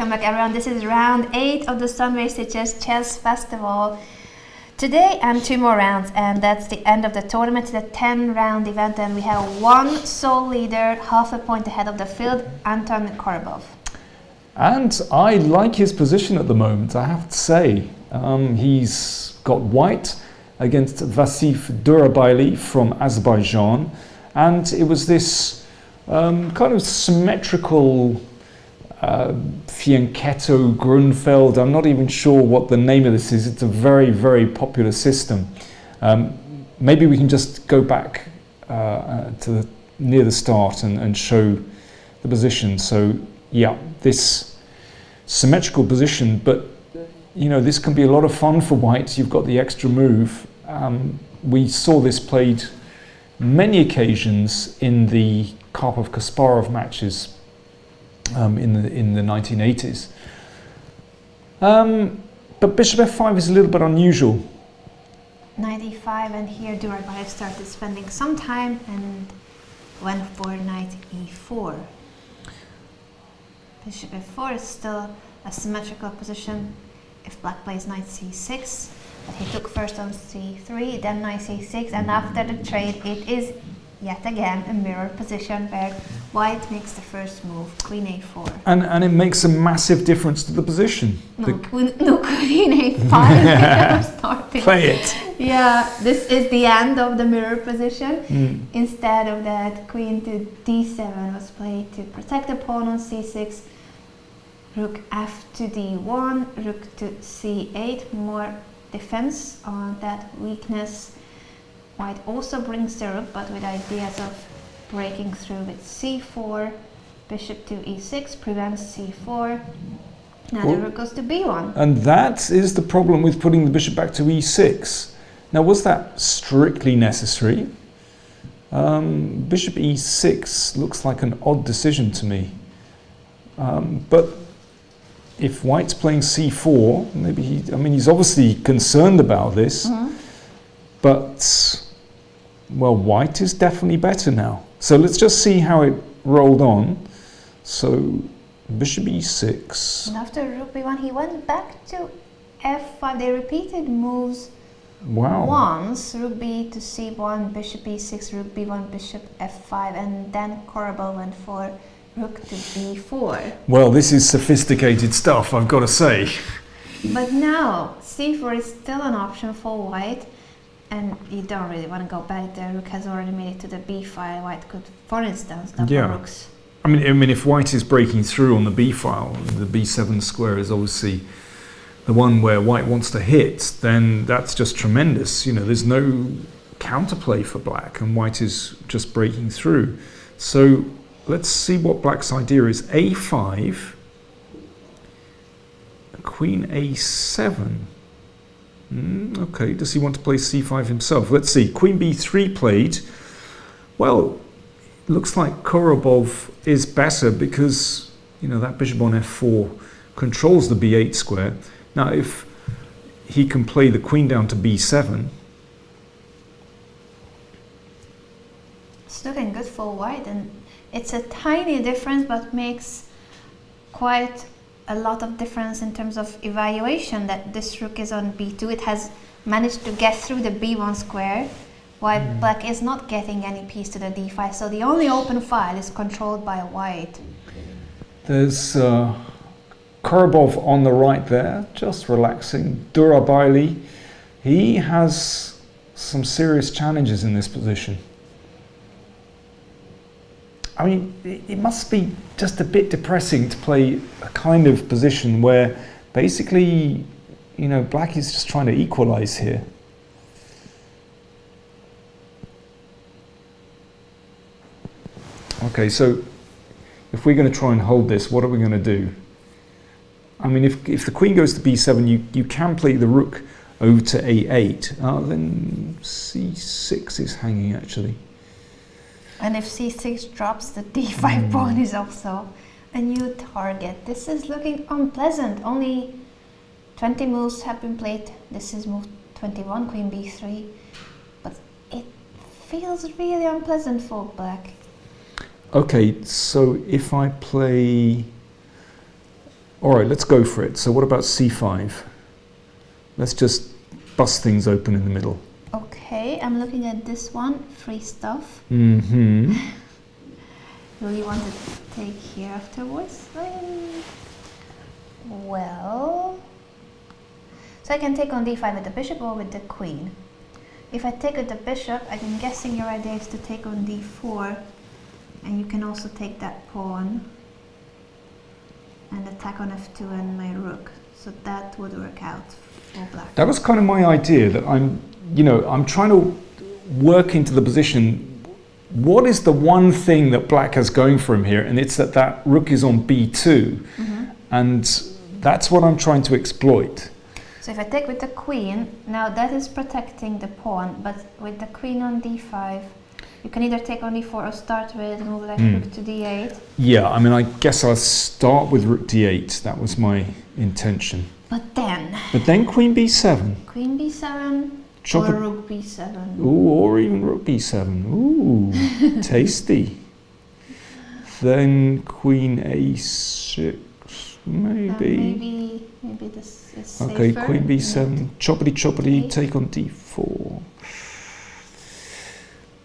welcome back everyone. This is round 8 of the Sunway Sitges Chess Festival. Today and 2 more rounds, and that's the end of the tournament. It's a 10-round event, and we have one sole leader, half a point ahead of the field, Anton Korobov. And I like his position at the moment, I have to say. He's got white against Vassily Durarbayli from Azerbaijan, and it was this kind of symmetrical Fianchetto Grunfeld. I'm not even sure what the name of this is. It's a very, very popular system. Maybe we can just go back to near the start and show the position. So yeah, this symmetrical position, but you know, this can be a lot of fun for white. You've got the extra move. We saw this played many occasions in the Karpov-Kasparov matches in the 1980s. But bishop f5 is a little bit unusual. 95, and here Durarbayli started spending some time and went for knight e4. Bishop f4 is still a symmetrical position if black plays knight c6, but he took first on c3, then knight c6, and after the trade it is yet again a mirror position where white makes the first move, queen a4. And it makes a massive difference to the position. No, queen a5 starting. Play it. Yeah, this is the end of the mirror position. Instead of that, queen to d7 was played to protect the pawn on c6, rook f to d1, rook to c8, more defense on that weakness. White also brings the rook, but with ideas of breaking through with c4, bishop to e6 prevents c4. Now the rook goes to b1. And that is the problem with putting the bishop back to e6. Now, was that strictly necessary? Bishop e6 looks like an odd decision to me. But if white's playing c4, maybe he's obviously concerned about this, but well, white is definitely better now. So let's just see how it rolled on. So bishop e6. And after rook b1, he went back to f5. They repeated moves once. Rook b to c1, bishop e6, rook b1, bishop f5, and then Korobov went for rook to b4. Well, this is sophisticated stuff, I've got to say. But now c4 is still an option for white. And you don't really want to go back there. Rook has already made it to the b file. White could, for instance, double rooks. I mean, if white is breaking through on the b file, the b7 square is obviously the one where white wants to hit, then that's just tremendous. You know, there's no counterplay for black, and white is just breaking through. So let's see what black's idea is. a5, queen a7. Okay, does he want to play c5 himself? Let's see, queen b3 played. Well, looks like Korobov is better because, you know, that bishop on f4 controls the b8 square. Now, if he can play the queen down to b7. It's looking good for white, and it's a tiny difference, but makes quite a lot of difference in terms of evaluation that this rook is on b2. It has managed to get through the b1 square, while black is not getting any piece to the d5. So the only open file is controlled by white. There's Korobov on the right there, just relaxing. Durarbayli, he has some serious challenges in this position. I mean, it must be just a bit depressing to play a kind of position where basically, you know, black is just trying to equalize here. Okay, so if we're going to try and hold this, what are we going to do? I mean, if the queen goes to b7, you can play the rook over to a8. Then c6 is hanging, actually. And if c6 drops, the d5 pawn is also a new target. This is looking unpleasant. Only 20 moves have been played. This is move 21, queen b3. But it feels really unpleasant for black. Okay, so if I play All right, let's go for it. So what about c5? Let's just bust things open in the middle. Okay, I'm looking at this one, free stuff. Mm-hmm. Will you want to take here afterwards? Well, so I can take on d5 with the bishop or with the queen. If I take with the bishop, I'm guessing your idea is to take on d4, and you can also take that pawn and attack on f2 and my rook. So that would work out for black. That was kind of my idea, that I'm trying to work into the position. What is the one thing that black has going for him here? And it's that rook is on b2, and that's what I'm trying to exploit. So if I take with the queen, now that is protecting the pawn, but with the queen on d5, you can either take on d4 or start with move like rook to d8. Yeah, I mean, I guess I'll start with rook d8. That was my intention. But then queen b7. Queen b7 Chop or rook b7. Ooh, or even rook b7. Ooh, tasty. Then queen a6, maybe. Maybe this is safer. Okay, queen b7. Choppity, take on d4.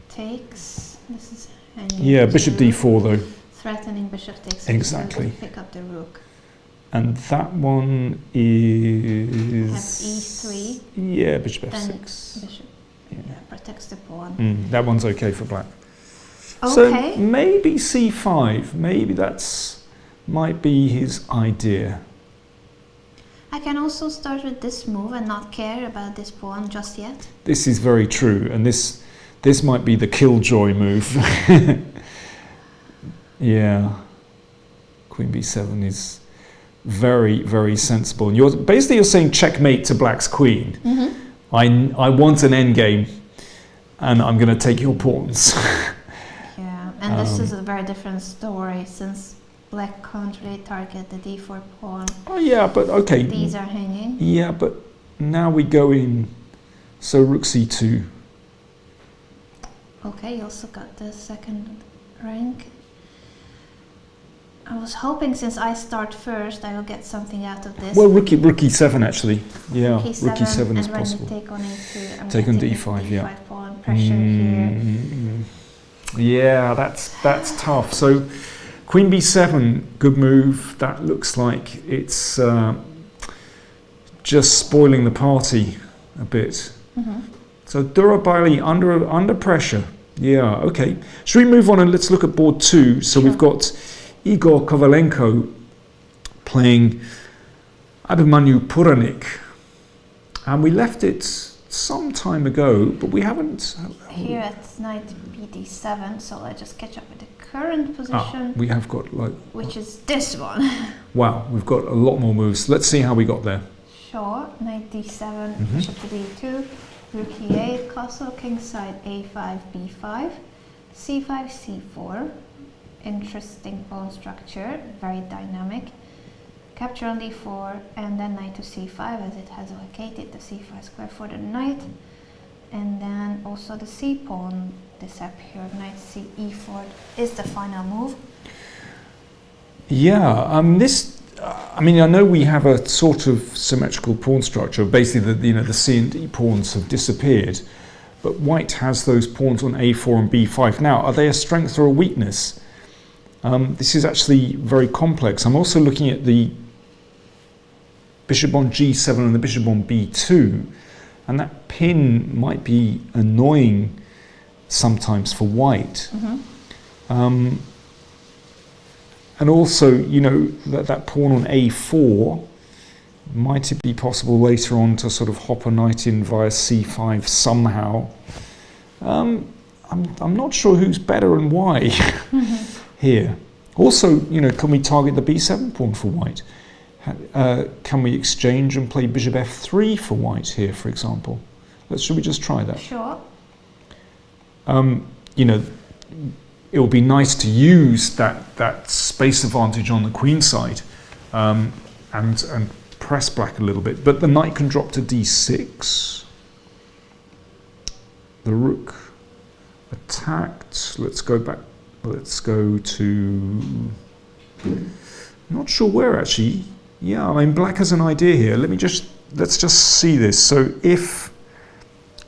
Takes. This is yeah, bishop d4 though. Threatening bishop takes. Exactly. Pick up the rook. And that one is Have e3. Yeah, bishop Then f6. bishop protects the pawn. That one's okay for black. Okay. So maybe c5. Maybe might be his idea. I can also start with this move and not care about this pawn just yet. This is very true, and this might be the killjoy move. Yeah, queen b7 is very, very sensible. And you're saying checkmate to black's queen. I want an endgame, and I'm going to take your pawns. Yeah, and this is a very different story since black can't really target the d4 pawn. Oh yeah, but okay. These are hanging. Yeah, but now we go in. So rook c2. Okay, you also got the second rank. I was hoping since I start first, I will get something out of this. Well, rook e7 actually. Yeah, rook e7 is and possible. when you take on e2, I'm Take on getting d5, the yeah. d5 pawn pressure here. Yeah, that's tough. So queen b7, good move. That looks like it's just spoiling the party a bit. So Durarbayli under pressure. Yeah, okay. Should we move on and let's look at board 2? So we've got Igor Kovalenko playing Abhimanyu Puranik. And we left it some time ago, but we haven't... Here at knight bd7, so let's just catch up with the current position. We have got which is this one. Wow, we've got a lot more moves. Let's see how we got there. Sure, knight d7, bishop to d2, rook e8, castle, kingside a5, b5, c5, c4. Interesting pawn structure, very dynamic. Capture on d4, and then knight to c5 as it has vacated the c5 square for the knight. And then also the c pawn disappeared. Knight c e4 is the final move. Yeah, I mean, I know we have a sort of symmetrical pawn structure. Basically, the c and d pawns have disappeared, but white has those pawns on a4 and b5. Now, are they a strength or a weakness? This is actually very complex. I'm also looking at the bishop on g7 and the bishop on b2, and that pin might be annoying sometimes for white. And also, that pawn on a4, might it be possible later on to sort of hop a knight in via c5 somehow? I'm not sure who's better and why here. Also, can we target the b7 pawn for white? Can we exchange and play bishop f3 for white here, for example? Should we just try that? Sure. It would be nice to use that space advantage on the queen side and press black a little bit. But the knight can drop to d6. The rook attacked. Let's go back. Let's go to... not sure where actually. Yeah, I mean, black has an idea here. Let's just see this. So if,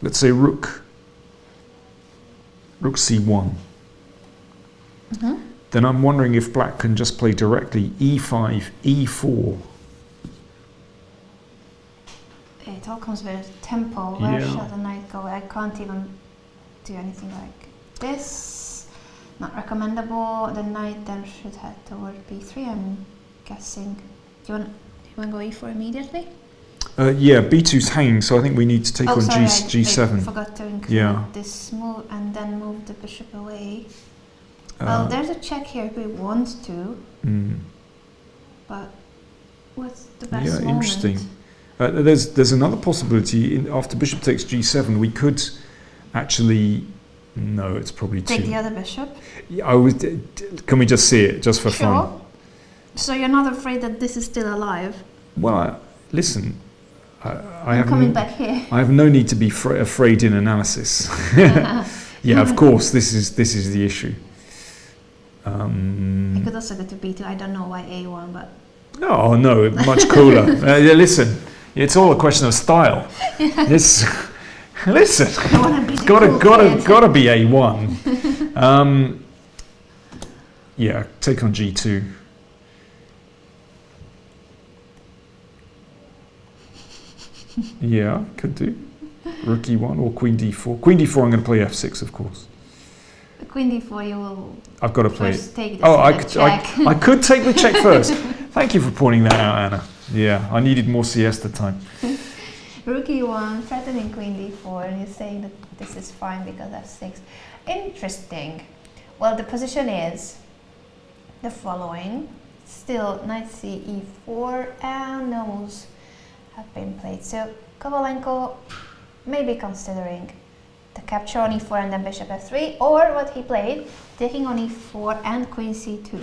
let's say rook c1, then I'm wondering if black can just play directly e5, e4. It all comes with tempo. Where Yeah. shall the knight go? I can't even do anything like this. Not recommendable. The knight then should head toward b3, I'm guessing. Do you want to go e4 immediately? Yeah, b2's hanging, so I think we need to take on sorry, g7. I forgot to include this move and then move the bishop away. Well, there's a check here if we want to, but what's the best moment? Interesting. There's another possibility. After bishop takes g7, we could actually... No, it's probably Take too... the other bishop? Yeah, can we just see it, just for fun? So you're not afraid that this is still alive? Well, listen, I'm coming back here. I have no need to be afraid in analysis. Yeah, of course, this is the issue. I could also go to b2. I don't know why a1, but... Oh, no, much cooler. Listen, it's all a question of style. Listen, I want to be gotta be a1. Yeah, take on g2. Yeah, could do. Rook e1 or queen d4. Queen d4, I'm going to play f6, of course. Queen d4, you will... I've got to play first it. take the check. I could take the check first. Thank you for pointing that out, Anna. Yeah, I needed more siesta time. Rook e1, threatening queen d4, and you're saying that this is fine because f6. Interesting. Well, the position is the following. Still, knight c e4, and no moves have been played. So, Kovalenko may be considering the capture on e4 and then bishop f3, or what he played, taking on e4 and queen c2.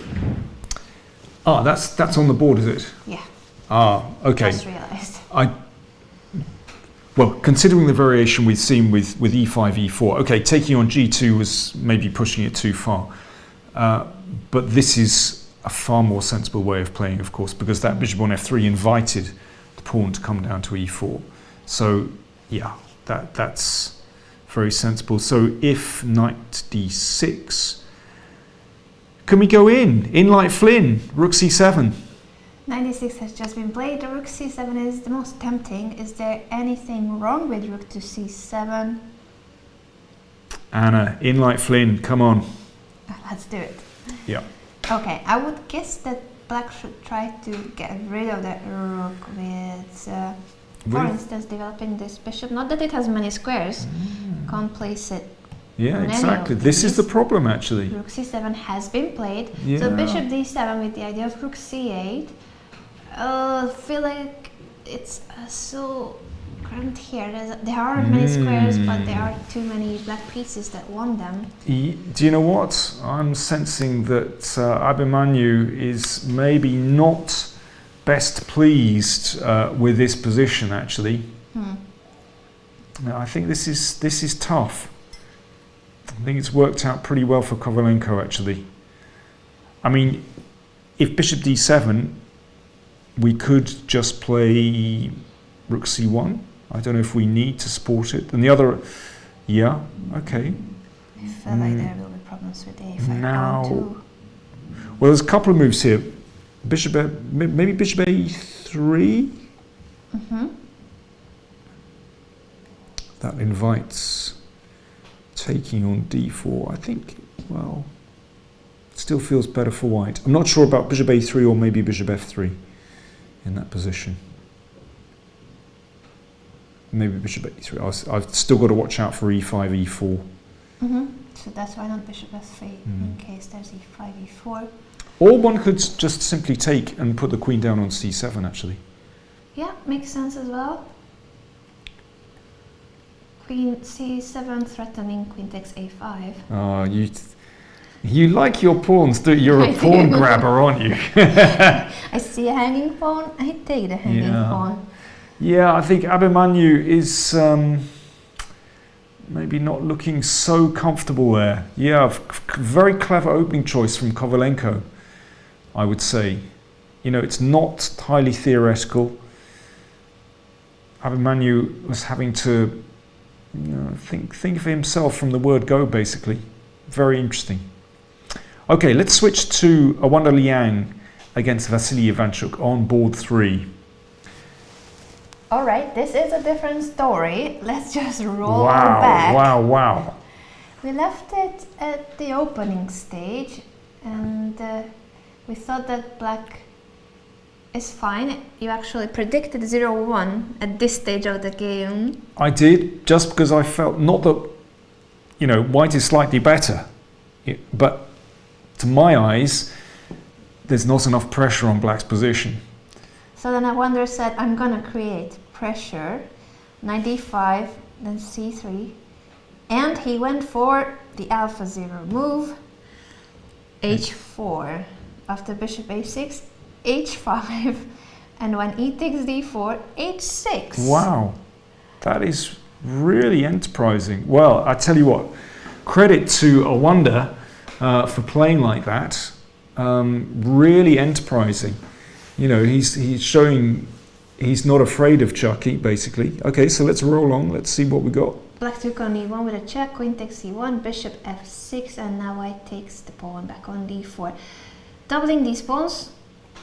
Ah, that's on the board, is it? Yeah. Ah, okay. Just realized. Well, considering the variation we've seen with e5, e4, okay, taking on g2 was maybe pushing it too far. But this is a far more sensible way of playing, of course, because that bishop on f3 invited the pawn to come down to e4. So, yeah, that's very sensible. So if knight d6, can we go in like Flynn, rook c7? 96 has just been played. The rook c7 is the most tempting. Is there anything wrong with rook to c7? Anna, in like Flynn, come on. Let's do it. Yeah. Okay, I would guess that black should try to get rid of that rook with, for instance, developing this bishop. Not that it has many squares. Can't place it. Yeah, exactly. This is the problem, actually. Rook c7 has been played. Yeah. So bishop d7 with the idea of rook c8. I feel like it's so cramped here. There aren't many squares, but there are too many black pieces that want them. Do you know what? I'm sensing that Abimanyu is maybe not best pleased with this position, actually. No, I think this is tough. I think it's worked out pretty well for Kovalenko, actually. I mean, if bishop d7, we could just play rook c1. I don't know if we need to support it. And the other, yeah, okay. I feel like there will be problems with a5 now, too. Well, there's a couple of moves here. Maybe bishop a3? That invites taking on d4. I think, well, it still feels better for white. I'm not sure about bishop a3 or maybe bishop f3 in that position. Maybe bishop a3. I've still got to watch out for e5, e4. So that's why not bishop f3 in case there's e5, e4. Or one could just simply take and put the queen down on c7, actually. Yeah, makes sense as well. Queen c7 threatening queen takes a5. Oh, you like your pawns, do you? You're a pawn grabber, aren't you? I see a hanging pawn, I take the hanging pawn. Yeah, I think Abimanyu is maybe not looking so comfortable there. Yeah, very clever opening choice from Kovalenko, I would say. You know, it's not highly theoretical. Abimanyu was having to, you know, think for himself from the word go, basically. Very interesting. Okay, let's switch to Awonder Liang against Vassily Ivanchuk on board 3. All right, this is a different story. Let's just roll Wow, back. wow. We left it at the opening stage, and we thought that black is fine. You actually predicted 0-1 at this stage of the game. I did, just because I felt, not that, you know, white is slightly better, but to my eyes, there's not enough pressure on black's position. So then Awonder said, I'm gonna create pressure. Knight d5, then c3. And he went for the alpha 0 move, h4. After bishop h6, h5. And when e takes d4, h6. Wow, that is really enterprising. Well, I tell you what, credit to Awonder for playing like that. Really enterprising. You know, he's showing he's not afraid of Chucky, basically. Okay, so let's roll on. Let's see what we got. Black took on e1 with a check, queen takes c1, bishop f6, and now white takes the pawn back on d4. Doubling these pawns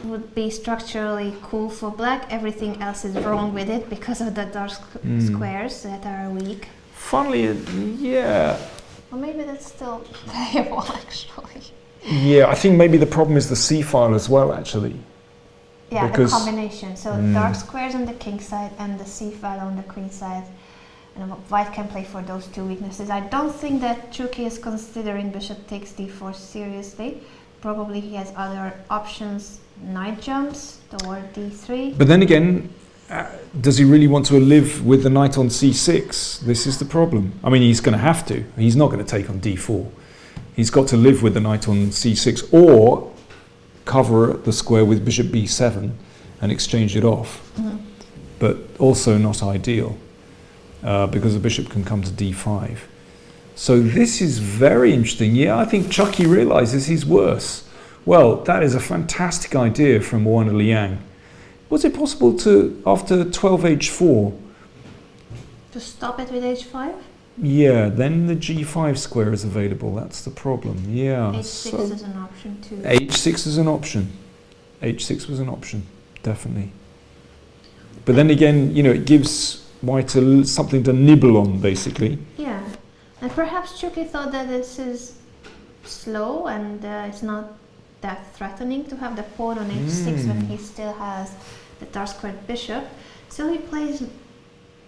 would be structurally cool for black. Everything else is wrong with it because of the dark squares that are weak. Funnily, yeah. Or maybe that's still playable, actually. Yeah, I think maybe the problem is the C file as well, actually. Yeah, because the combination. So dark squares on the king side and the c file on the queen side. And white can play for those two weaknesses. I don't think that Chucky is considering bishop takes d4 seriously. Probably he has other options. Knight jumps toward d3. But then again, does he really want to live with the knight on c6? This is the problem. I mean, he's going to have to. He's not going to take on d4. He's got to live with the knight on c6 or cover the square with bishop b7 and exchange it off. But also not ideal because the bishop can come to d5. So this is very interesting. Yeah, I think Chucky realizes he's worse. Well, that is a fantastic idea from Awonder Liang. Was it possible to, after 12h4, to stop it with h5? yeah, then the g5 square is available. That's the problem. Yeah. h6 is an option too. h6 is an option. h6 was an option, definitely. But then again, you know, it gives white something to nibble on, basically. Yeah, and perhaps Chucky thought that this is slow and it's not that threatening to have the pawn on h6 when he still has the dark squared bishop. So he plays,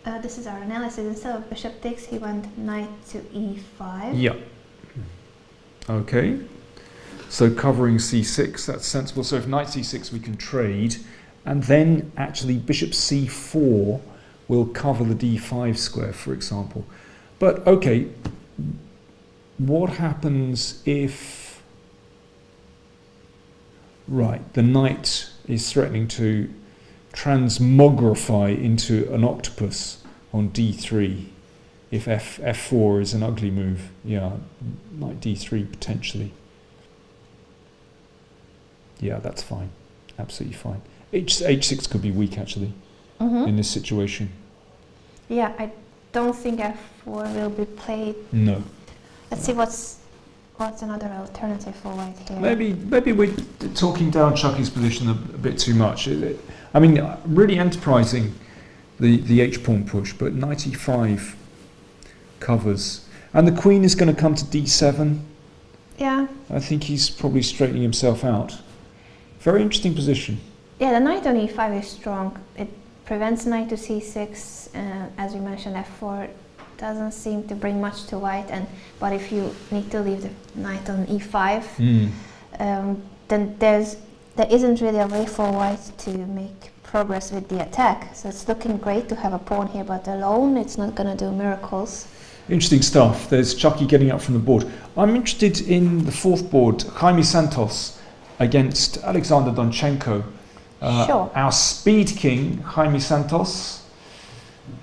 this is our analysis, instead of bishop takes, he went knight to e5. Yeah. Okay. So covering c6, that's sensible. So if knight c6 we can trade, and then actually bishop c4 will cover the d5 square, for example. But okay, what happens if, right, the knight is threatening to transmogrify into an octopus on d3 if f4 is an ugly move? Yeah, knight d3 potentially. Yeah, that's fine, absolutely fine. H6 could be weak actually in this situation. Yeah, I don't think f4 will be played. No. Let's see what's another alternative for white here. Maybe we're talking down Chucky's position a bit too much. I mean, really enterprising the h-pawn push, but knight e5 covers. And the queen is going to come to d7. Yeah. I think he's probably straightening himself out. Very interesting position. Yeah, the knight on e5 is strong. It prevents knight to c6. As we mentioned, f4 doesn't seem to bring much to white. But if you need to leave the knight on e5, then there isn't really a way for white to make progress with the attack. So it's looking great to have a pawn here, but alone it's not going to do miracles. Interesting stuff. There's Chucky getting up from the board. I'm interested in the fourth board, Jaime Santos against Alexander Donchenko. Sure. Our speed king, Jaime Santos,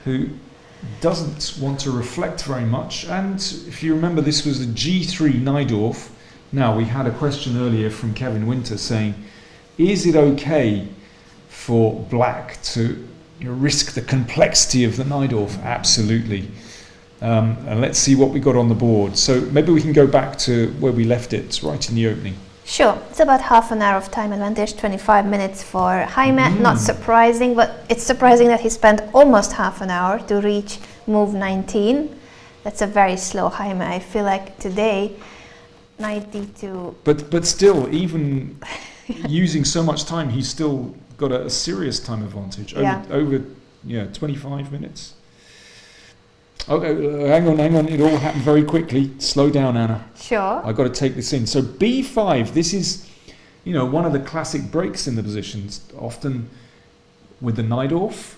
who doesn't want to reflect very much. And if you remember, this was a g3 Najdorf. Now, we had a question earlier from Kevin Winter saying, is it okay for black to risk the complexity of the Najdorf? Absolutely. And let's see what we got on the board. So maybe we can go back to where we left it, right in the opening. Sure, it's about half an hour of time advantage, 25 minutes for Jaime. Not surprising, but it's surprising that he spent almost half an hour to reach move 19. That's a very slow Jaime. I feel like today, knight d2. But still, even using so much time, he's still got a serious time advantage. Over 25 minutes. Okay, hang on. It all happened very quickly. Slow down, Anna. Sure. I've got to take this in. So b5, this is, one of the classic breaks in the positions. Often with the Najdorf,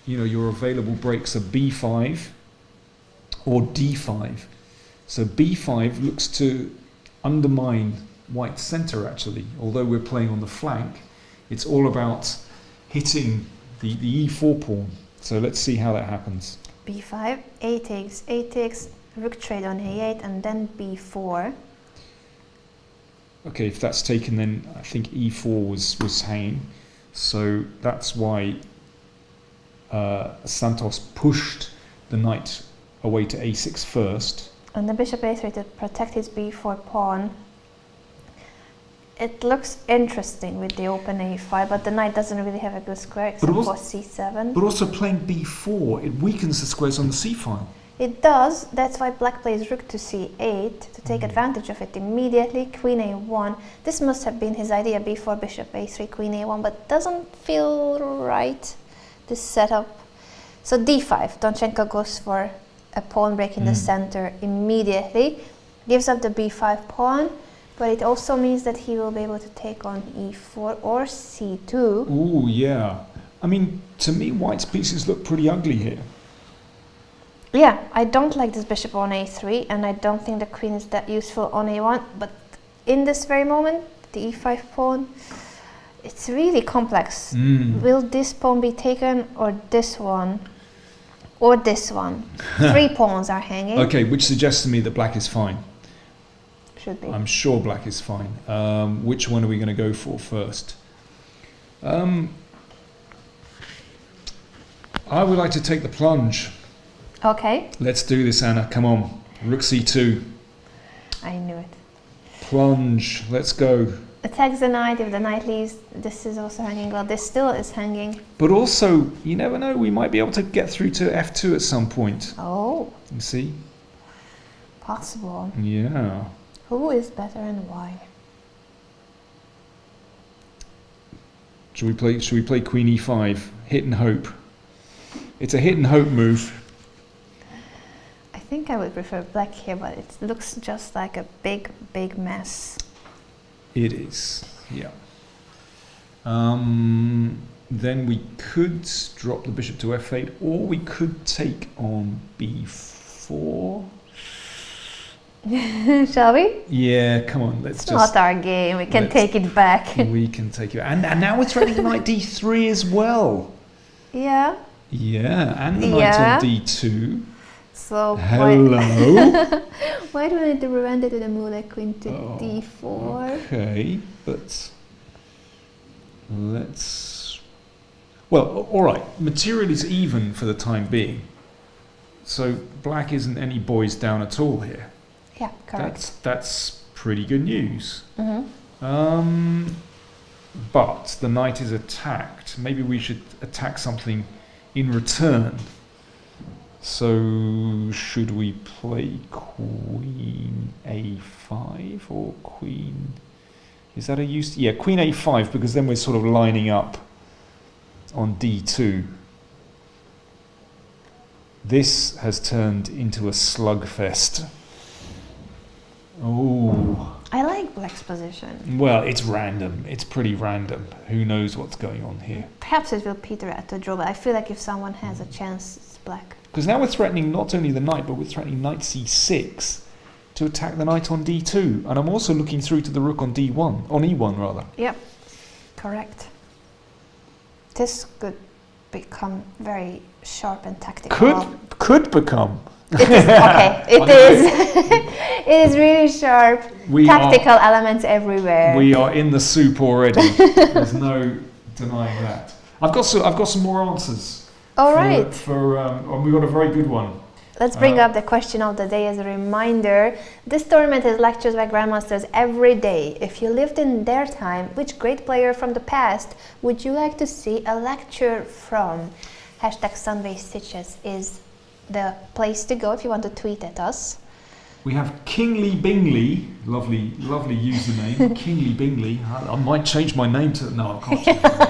your available breaks are b5 or d5. So b5 looks to undermine white's center, actually. Although we're playing on the flank, it's all about hitting the e4 pawn. So let's see how that happens. b5, a takes, rook trade on a8, and then b4. Okay, if that's taken, then I think e4 was hanging. So that's why Santos pushed the knight away to a6 first. And the bishop a3 to protect his b4 pawn. It looks interesting with the open a5, but the knight doesn't really have a good square except for c7. But also playing b4, it weakens the squares on the c file. It does. That's why black plays rook to c8 to take advantage of it immediately. Queen a1. This must have been his idea, b4, bishop a3, queen a1, but doesn't feel right, this setup. So d5. Donchenko goes for a pawn break in the center immediately. Gives up the b5 pawn. But it also means that he will be able to take on e4 or c2. Ooh, yeah. I mean, to me, white's pieces look pretty ugly here. Yeah, I don't like this bishop on a3, and I don't think the queen is that useful on a1. But in this very moment, the e5 pawn, it's really complex. Will this pawn be taken, or this one? Or this one? 3 pawns are hanging. Okay, which suggests to me that black is fine. Should be. I'm sure black is fine. Which one are we going to go for first? I would like to take the plunge. Okay. Let's do this, Anna. Come on. Rook c2. I knew it. Plunge. Let's go. Attacks the knight. If the knight leaves, this is also hanging. Well, this still is hanging. But also, you never know. We might be able to get through to f2 at some point. Oh. You see? Possible. Yeah. Who is better and why? Should we play queen e5? Hit and hope. It's a hit and hope move. I think I would prefer black here, but it looks just like a big mess. It is, yeah. Then we could drop the bishop to f8, or we could take on b4. Shall we? Yeah, come on, let's it's not our game, we can take it back. We can take it. And now we're threatening knight d3 as well. Yeah. Yeah, and the knight on d2. So hello. Why do I need to prevent it with a move like queen to d4? Okay, but let's... Well, all right, material is even for the time being. So black isn't any boys down at all here. Yeah, correct. That's pretty good news. Mm-hmm. But the knight is attacked. Maybe we should attack something in return. So should we play queen a5 or queen... Is that a use? Yeah, queen a5, because then we're sort of lining up on d2. This has turned into a slugfest. Oh. I like black's position. Well, it's random. It's pretty random. Who knows what's going on here? Perhaps it will peter at a draw, but I feel like if someone has a chance, it's black. Because now we're threatening not only the knight, but we're threatening knight c6 to attack the knight on d2. And I'm also looking through to the rook on d1, on e1 rather. Yep, correct. This could become very sharp and tactical. Could become. It is okay. It is. It is really sharp. Tactical elements everywhere. We are in the soup already. There's no denying that. I've got some more answers. All right. And we got a very good one. Let's bring up the question of the day as a reminder. This tournament is lectures by Grandmasters every day. If you lived in their time, which great player from the past would you like to see a lecture from? #Sunway Sitges is the place to go if you want to tweet at us. We have Kingly Bingley, lovely username. Kingly Bingley. I might change my name to no, I can't change my name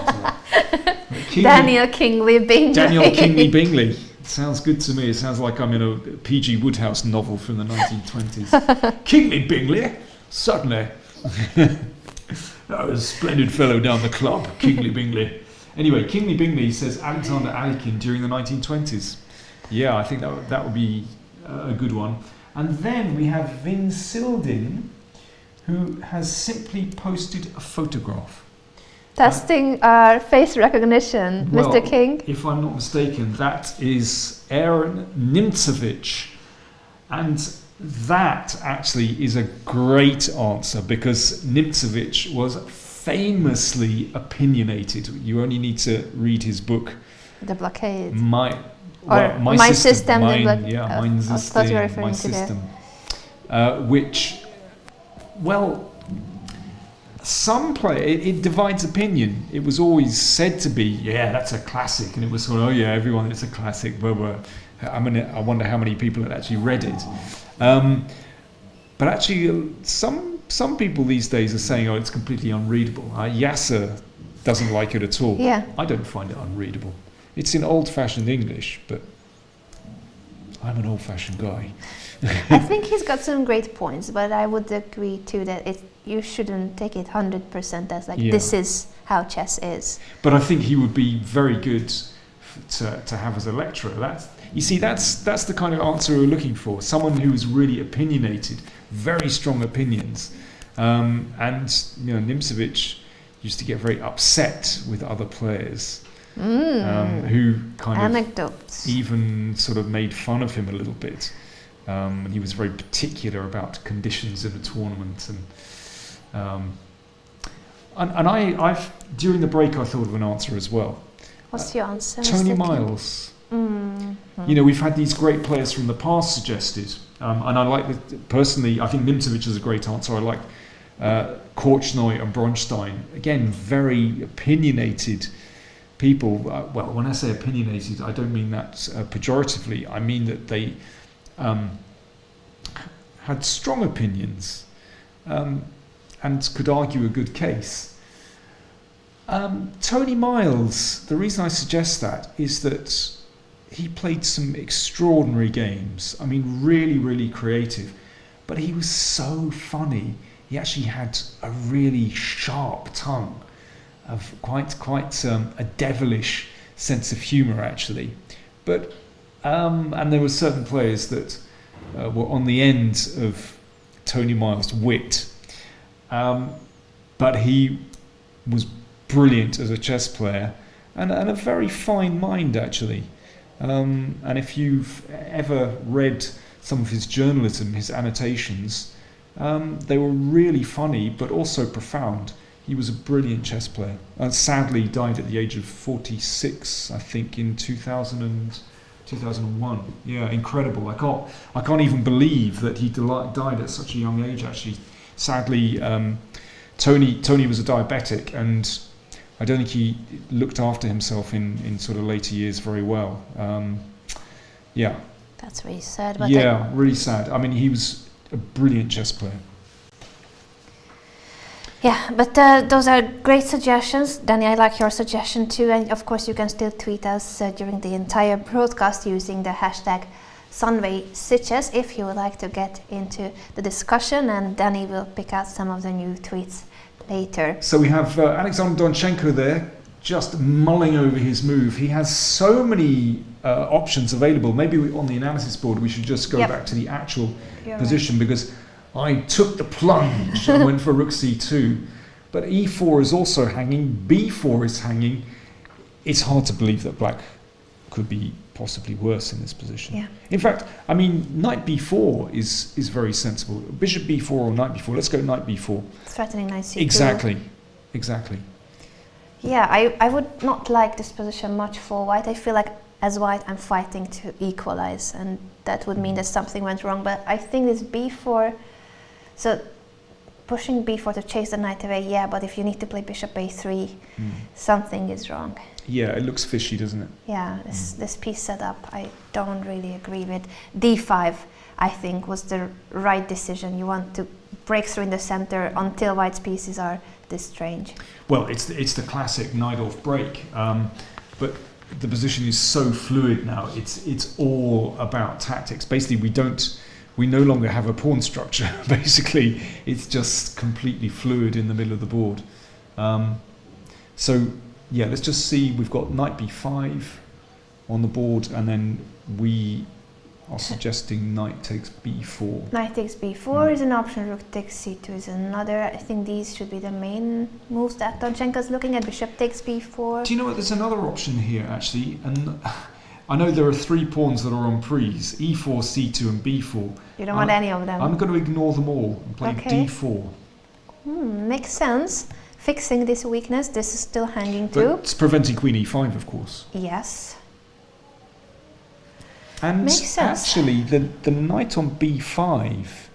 to that. Daniel Kingly Bingley. Daniel Kingly Bingley. Sounds good to me. It sounds like I'm in a P.G. Wodehouse novel from the 1920s. Kingly Bingley, certainly. That was a splendid fellow down the club, Kingly Bingley. Anyway, Kingly Bingley says Alexander Alekhine during the 1920s. Yeah, I think that would be a good one. And then we have Vin Sildin, who has simply posted a photograph. Testing our face recognition, well, Mr. King. If I'm not mistaken, that is Aaron Nimtsevich. And that actually is a great answer because Nimtsevich was famously opinionated. You only need to read his book. The Blockade. My system. My system. Which, well, some play it divides opinion. It was always said to be, yeah, that's a classic, and it was sort of, oh yeah, everyone, it's a classic. Blah, blah. I wonder how many people had actually read it. But actually, some people these days are saying, oh, it's completely unreadable. Yasser doesn't like it at all. Yeah. I don't find it unreadable. It's in old-fashioned English, but I'm an old-fashioned guy. I think he's got some great points, but I would agree too that you shouldn't take it 100% as like this is how chess is. But I think he would be very good to have as a lecturer. That's the kind of answer we're looking for. Someone who is really opinionated, very strong opinions, and Nimtsevich used to get very upset with other players. Who kind Anecdotes. of even sort of made fun of him a little bit. And he was very particular about conditions in the tournament. And I've during the break I thought of an answer as well. What's your answer? Tony Miles. Mm-hmm. We've had these great players from the past suggested. And I like personally, I think Nimtsevich is a great answer. I like Korchnoi and Bronstein. Again, very opinionated people. Well, when I say opinionated, I don't mean that pejoratively. I mean that they had strong opinions and could argue a good case. Tony Miles, the reason I suggest that is that he played some extraordinary games. I mean, really, really creative. But he was so funny. He actually had a really sharp tongue, of quite a devilish sense of humour, actually. But and there were certain players that were on the end of Tony Miles' wit. But he was brilliant as a chess player and a very fine mind, actually. And if you've ever read some of his journalism, his annotations, they were really funny but also profound. He was a brilliant chess player and sadly died at the age of 46, I think, in 2001. Yeah, incredible. I can't even believe that he died at such a young age, actually. Sadly, Tony was a diabetic, and I don't think he looked after himself in sort of later years very well. Yeah. That's really sad. But yeah, really sad. I mean, he was a brilliant chess player. Yeah, but those are great suggestions. Danny, I like your suggestion too. And of course, you can still tweet us during the entire broadcast using the hashtag Sunway Sitges if you would like to get into the discussion. And Danny will pick out some of the new tweets later. So we have Alexander Donchenko there, just mulling over his move. He has so many options available. Maybe on the analysis board we should just go back to the actual position, because I took the plunge and went for rook c2. But e4 is also hanging, b4 is hanging. It's hard to believe that black could be possibly worse in this position. Yeah. In fact, I mean, knight b4 is very sensible. Bishop b4 or knight b4. Let's go knight b4. Threatening knight c2. Exactly. Yeah, I would not like this position much for white. I feel like as white I'm fighting to equalize, and that would mean that something went wrong. But I think this b4, so pushing b4 to chase the knight away, yeah, but if you need to play bishop a3, something is wrong. Yeah, it looks fishy, doesn't it? Yeah, this piece setup I don't really agree with. d5, I think, was the right decision. You want to break through in the center until white's pieces are this strange. Well, it's the classic knight off break, but the position is so fluid now. It's all about tactics. Basically, we no longer have a pawn structure. Basically, it's just completely fluid in the middle of the board. So yeah, let's just see. We've got knight b5 on the board, and then we are suggesting knight takes b4. Knight takes b4 is an option, rook takes c2 is another. I think these should be the main moves that Donchenko's looking at. Bishop takes b4. Do you know what? There's another option here, actually, and I know there are 3 pawns that are on prise, e4, c2 and b4. You don't want any of them? I'm going to ignore them all and play d4. Makes sense. Fixing this weakness. This is still hanging too. But it's preventing queen e5, of course. Yes. And makes sense. Actually, the knight on b5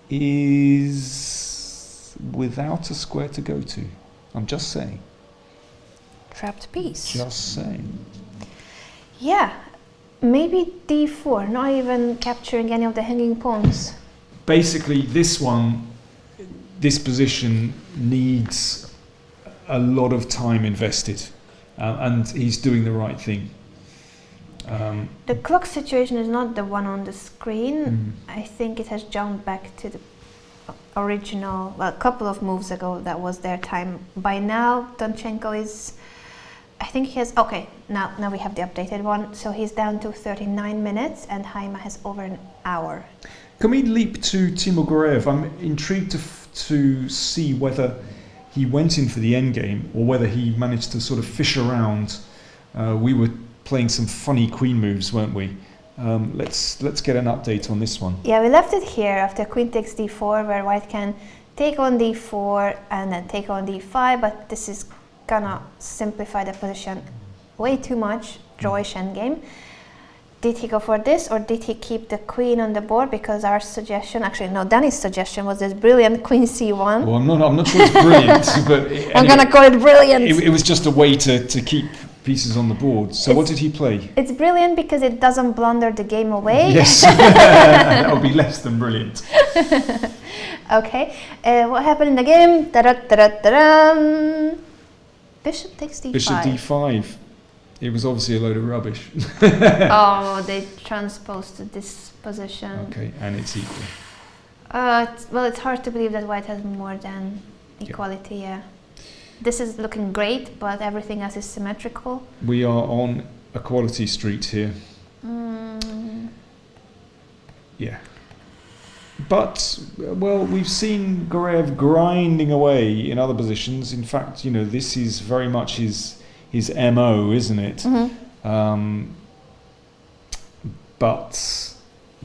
is without a square to go to. I'm just saying. Trapped piece. Just saying. Yeah, maybe d4, not even capturing any of the hanging pawns. Basically, this position needs a lot of time invested, and he's doing the right thing. The clock situation is not the one on the screen. I think it has jumped back to the original, well, a couple of moves ago that was their time. By now, Donchenko is, I think he has, okay, now we have the updated one. So he's down to 39 minutes and Jaime has over an hour. Can we leap to Timur Gurev? I'm intrigued to see whether he went in for the endgame or whether he managed to sort of fish around. We were playing some funny queen moves, weren't we? Let's get an update on this one. Yeah, we left it here after queen takes d4, where white can take on d4 and then take on d5, but this is gonna simplify the position way too much. Drawish endgame. Did he go for this, or did he keep the queen on the board? Because our suggestion, actually no, Danny's suggestion was this brilliant queen c1. Well, I'm not sure it's brilliant, but I'm gonna call it brilliant. It was just a way to keep pieces on the board. So what did he play? It's brilliant because it doesn't blunder the game away. Yes, that would be less than brilliant. Okay, what happened in the game? Da-da-da-da-da-da. Bishop takes d5. Bishop d5. It was obviously a load of rubbish. Oh, they transposed to this position. Okay, and it's equal. Well, it's hard to believe that white has more than equality, yeah. This is looking great, but everything else is symmetrical. We are on equality street here. Yeah. But, well, we've seen Gurev grinding away in other positions. In fact, you know, this is very much his MO, isn't it? But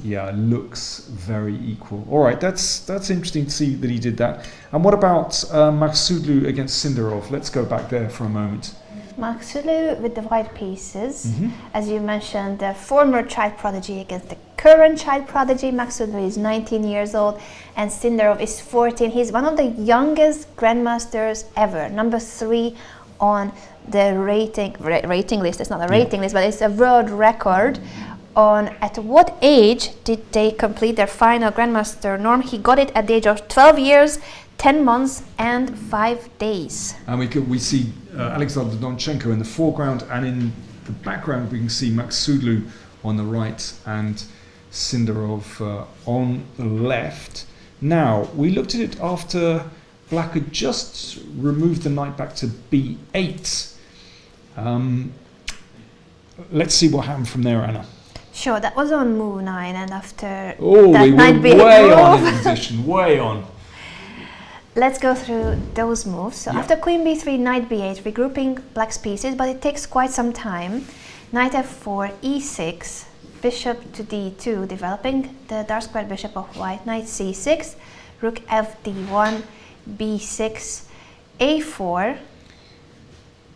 yeah, looks very equal. All right, that's interesting to see that he did that. And what about Maksudlu against Sindarov? Let's go back there for a moment. Maksudlu with the white pieces. As you mentioned, the former child prodigy against the current child prodigy. Maksudlu is 19 years old and Sindarov is 14. He's one of the youngest grandmasters ever, number 3 on the rating list. It's not a rating list, but it's a world record on at what age did they complete their final grandmaster norm. He got it at the age of 12 years, 10 months and 5 days. And we see Alexander Donchenko in the foreground, and in the background we can see Maksudlu on the right and Sindarov on the left. Now, we looked at it after Black had just removed the knight back to b8. Let's see what happened from there, Anna. Sure, that was on move 9, and after that they knight were b8 way move, on in position, way on. Let's go through those moves. So after queen b3, knight b8, regrouping Black's pieces, but it takes quite some time. Knight f4, e6, bishop to d2, developing the dark square bishop of white. Knight c6, rook fd1, b6, a4,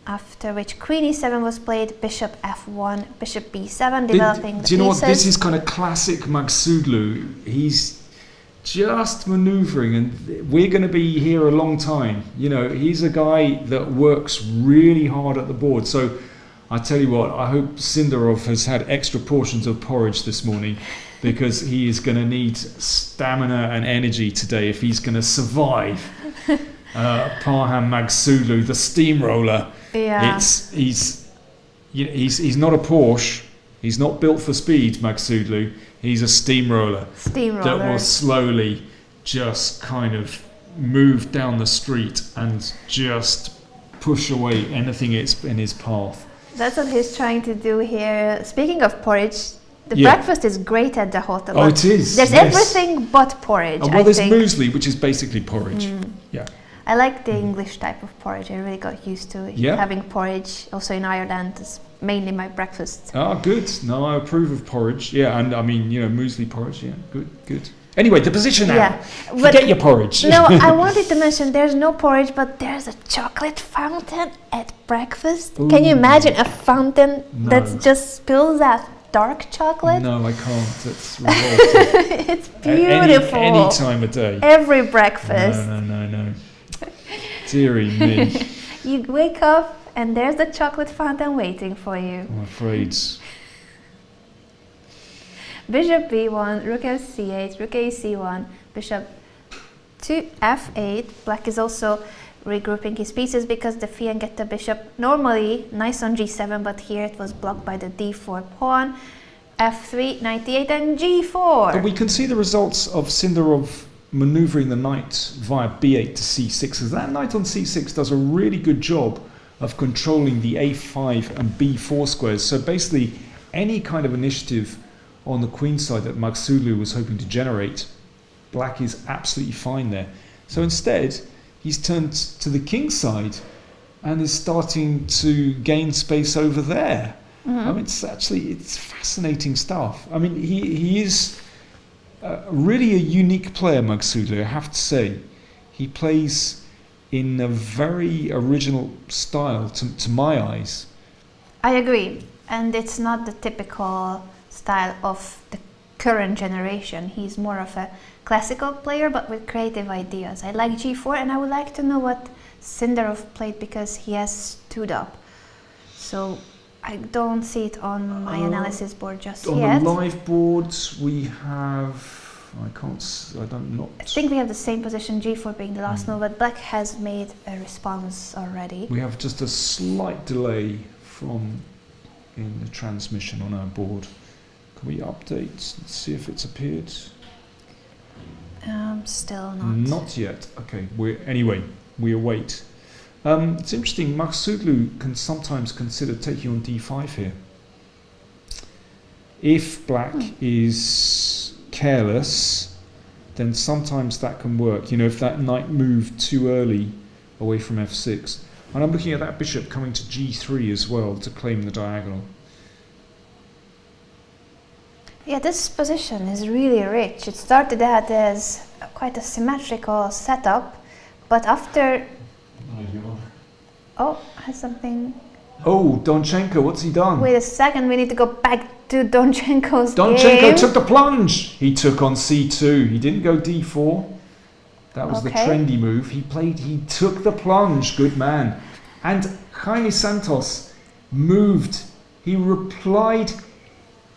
after which queen e7 was played, bishop f1, bishop b7, developing Do you know what? This pieces. is kind of classic Magsudlu. He's just maneuvering, and we're going to be here a long time. You know, he's a guy that works really hard at the board. So I tell you what, I hope Sindarov has had extra portions of porridge this morning, because he is going to need stamina and energy today if he's going to survive Parham Magsudlu, the steamroller. Yeah. He's not a Porsche. He's not built for speed, Magsudlu. He's a steamroller that will slowly just kind of move down the street and just push away anything it's in his path. That's what he's trying to do here. Speaking of porridge, the breakfast is great at the hotel. Oh, it is. There's everything but porridge. Well, there's muesli, which is basically porridge. Yeah. I like the English type of porridge. I really got used to having porridge. Also in Ireland, it's mainly my breakfast. Ah, good. No, I approve of porridge. Yeah, and I mean, you know, muesli porridge. Yeah, good. Anyway, the position now. Yeah, Forget your porridge. No, I wanted to mention there's no porridge, but there's a chocolate fountain at breakfast. Ooh. Can you imagine a fountain that just spills out dark chocolate? No, I can't. It's revolting. It's beautiful. Any time of day. Every breakfast. No. Deary me. You wake up and there's the chocolate fountain waiting for you. I'm afraid. Bishop b1, rook c8, rook ac1, bishop to f8. Black is also regrouping his pieces because the fianchetto bishop normally nice on g7, but here it was blocked by the d4 pawn. f3, knight d8, and g4. But we can see the results of Sindarov maneuvering the knight via b8 to c6, because that knight on c6 does a really good job of controlling the a5 and b4 squares. So basically, any kind of initiative on the queen side that Magsudlu was hoping to generate, black is absolutely fine there. So instead, he's turned to the king side and is starting to gain space over there. I mean, it's fascinating stuff. I mean, he is really a unique player, Magsudlu, I have to say. He plays in a very original style to my eyes. I agree, and it's not the typical style of the current generation. He's more of a classical player, but with creative ideas. I like g4, and I would like to know what Sindarov played, because he has stood up. So I don't see it on my analysis board just yet. On the live board, we have... I think we have the same position, g4 being the last move, but black has made a response already. We have just a slight delay in the transmission on our board. Can we update and see if it's appeared? Still not. Not yet. Okay. We await. It's interesting. Magsudlu can sometimes consider taking on d5 here. If black is careless, then sometimes that can work. You know, if that knight moved too early away from f6. And I'm looking at that bishop coming to g3 as well to claim the diagonal. Yeah, this position is really rich. It started out as quite a symmetrical setup, but after... Oh, has something... Oh, Donchenko, what's he done? Wait a second, we need to go back to Donchenko's Donchenko game. took the plunge. He took on c2. He didn't go d4. That was the trendy move. He took the plunge. Good man. And Jaime Santos moved. He replied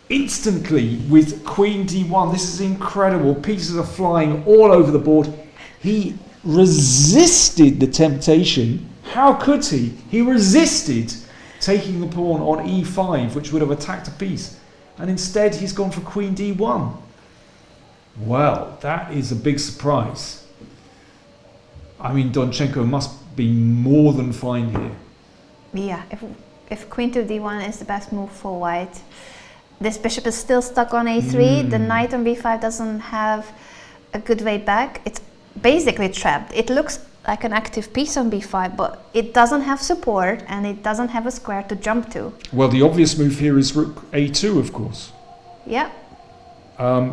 instantly with queen d1. This is incredible. Pieces are flying all over the board. He resisted the temptation. How could he? He resisted taking the pawn on e5, which would have attacked a piece. And instead, he's gone for queen d1. Well, that is a big surprise. I mean, Donchenko must be more than fine here. Yeah, if queen to d1 is the best move for white, this bishop is still stuck on a3. The knight on b5 doesn't have a good way back. It's basically trapped. It looks like an active piece on b5, but it doesn't have support and it doesn't have a square to jump to. Well, the obvious move here is rook a2, of course. Yeah.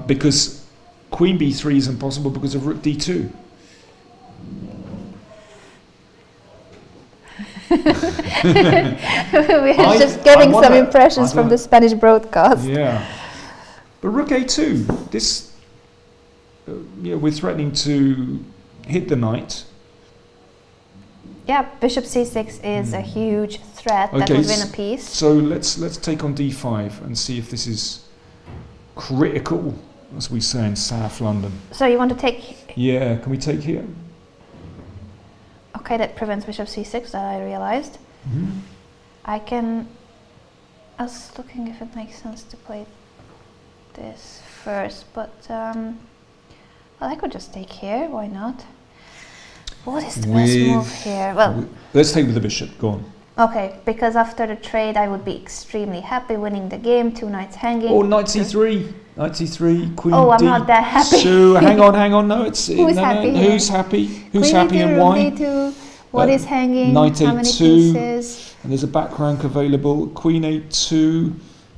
Because queen b3 is impossible because of rook d2. We're just getting some impressions from the Spanish broadcast. Yeah. But rook a2, this, we're threatening to hit the knight. Yeah, bishop c6 is a huge threat that would win a piece. So let's take on d5 and see if this is critical, as we say in South London. So you want to take... Yeah, can we take here? Okay, that prevents bishop c6, that I realized. Mm-hmm. I was looking if it makes sense to play this first, but well, I could just take here, why not? What is the best move here? Well, let's take with the bishop, go on. Okay, because after the trade I would be extremely happy winning the game, 2 knights hanging. Oh, knight c3, knight c3, queen Oh, I'm d2. not that happy. So hang on, no, it's... Who's happy? Who's happy? Who's queen happy d2, and why? d2, what is hanging, knight how many a2, pieces? and there's a back rank available, queen a2,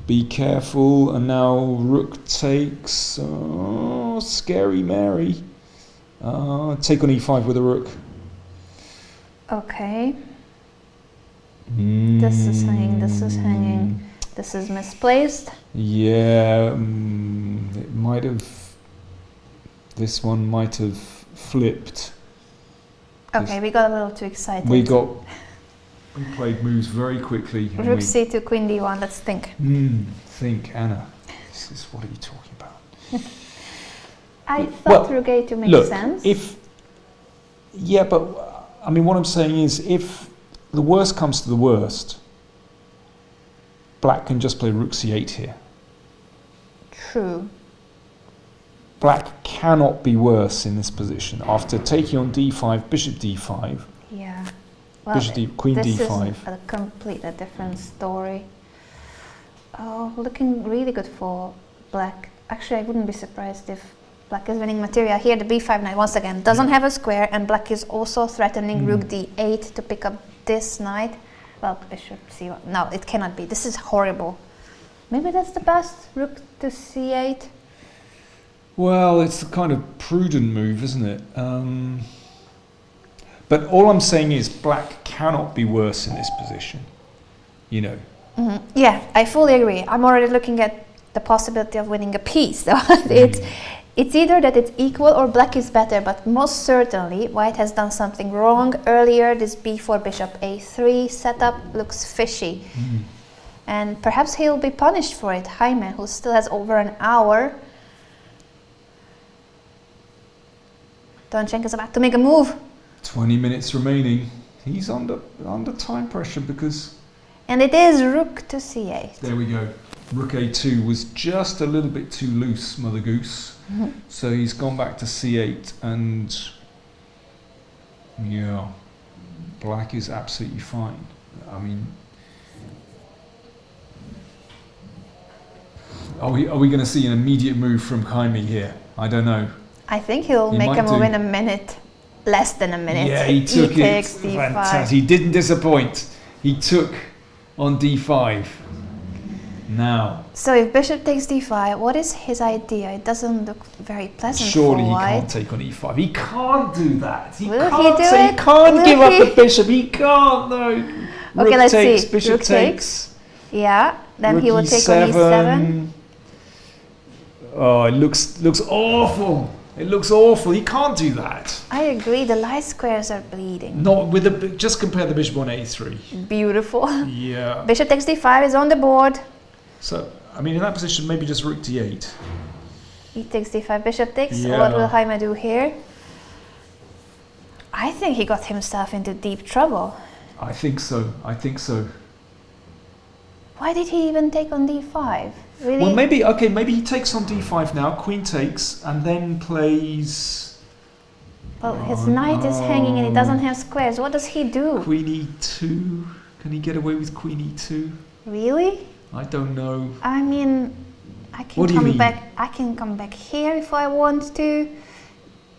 be careful, and now rook takes, oh, scary Mary. Take on e5 with a rook. Okay. This is hanging, this is hanging, this is misplaced. Yeah, it might have, this one might have flipped. Okay, we got a little too excited. We played moves very quickly. Rook c2, queen d1, let's think. Think, Anna. This is, what are you talking about? I thought rook a2 makes sense. But I mean, what I'm saying is, if the worst comes to the worst, black can just play rook c8 here. True. Black cannot be worse in this position. After taking on d5, bishop d5, Yeah. Well, bishop queen this d5. is a completely different story. Oh, looking really good for black. Actually, I wouldn't be surprised if black is winning material. Here the b5 knight once again doesn't have a square, and black is also threatening rook d8 to pick up this knight. Well, bishop c1. No, it cannot be. This is horrible. Maybe that's the best, rook to c8. Well, it's a kind of prudent move, isn't it? But all I'm saying is black cannot be worse in this position, you know. Yeah, I fully agree. I'm already looking at the possibility of winning a piece. So it's either that it's equal or black is better, but most certainly white has done something wrong earlier. This b4 bishop a3 setup looks fishy. And perhaps he'll be punished for it. Jaime, who still has over an hour. Donchenko is about to make a move. 20 minutes remaining. He's under time pressure because... And it is rook to c8. There we go. Rook a2 was just a little bit too loose, Mother Goose. So he's gone back to c8 and... Yeah, black is absolutely fine. I mean... Are we going to see an immediate move from Jaime here? I don't know. I think he'll make a move in a minute. Less than a minute. Yeah, he took it. d5. Fantastic. He didn't disappoint. He took on d5. Now. So if bishop takes d5, what is his idea? It doesn't look very pleasant Surely for white. he can't take on e5. He can't do that. Will he do it? He can't give up the bishop. He can't, no. Rook Okay, let's takes, see. bishop Rook takes. Yeah, then Rook he will take on e7. Oh, it looks awful. It looks awful. He can't do that. I agree, the light squares are bleeding. Not with the... Just compare the bishop on a3. Beautiful. Yeah. Bishop takes d5 is on the board. So, I mean, in that position, maybe just rook d8. He takes d5, bishop takes. Yeah. What will Jaime do here? I think he got himself into deep trouble. I think so. Why did he even take on d5? Really? Well, maybe he takes on d5 now, queen takes, and then plays... Well, his knight is hanging and he doesn't have squares. What does he do? Queen e2. Can he get away with queen e2? Really? I don't know. I mean, I can come back. I can come back here if I want to.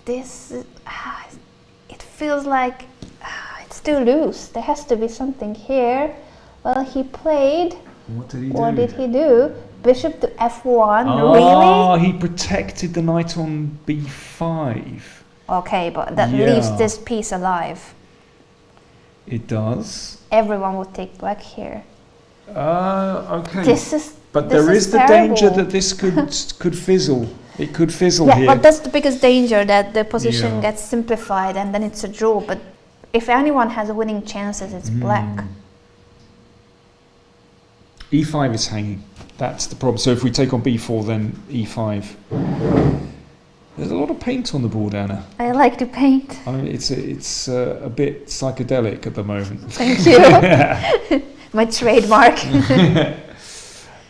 This, it feels like it's too loose. There has to be something here. Well, he played. What did he do? What did he do? Bishop to f1. Oh, Really? he protected the knight on b5. Okay, but that leaves this piece alive. It does. Everyone would take black here. Okay. But this there is is the terrible. danger that this could fizzle. It could fizzle Yeah, here. but that's the biggest danger, that the position Yeah. gets simplified and then it's a draw. But if anyone has a winning chances, it's black. E5 is hanging. That's the problem. So if we take on b4, then e5. There's a lot of paint on the board, Anna. I like to paint. I mean, it's a bit psychedelic at the moment. Thank you. My trademark.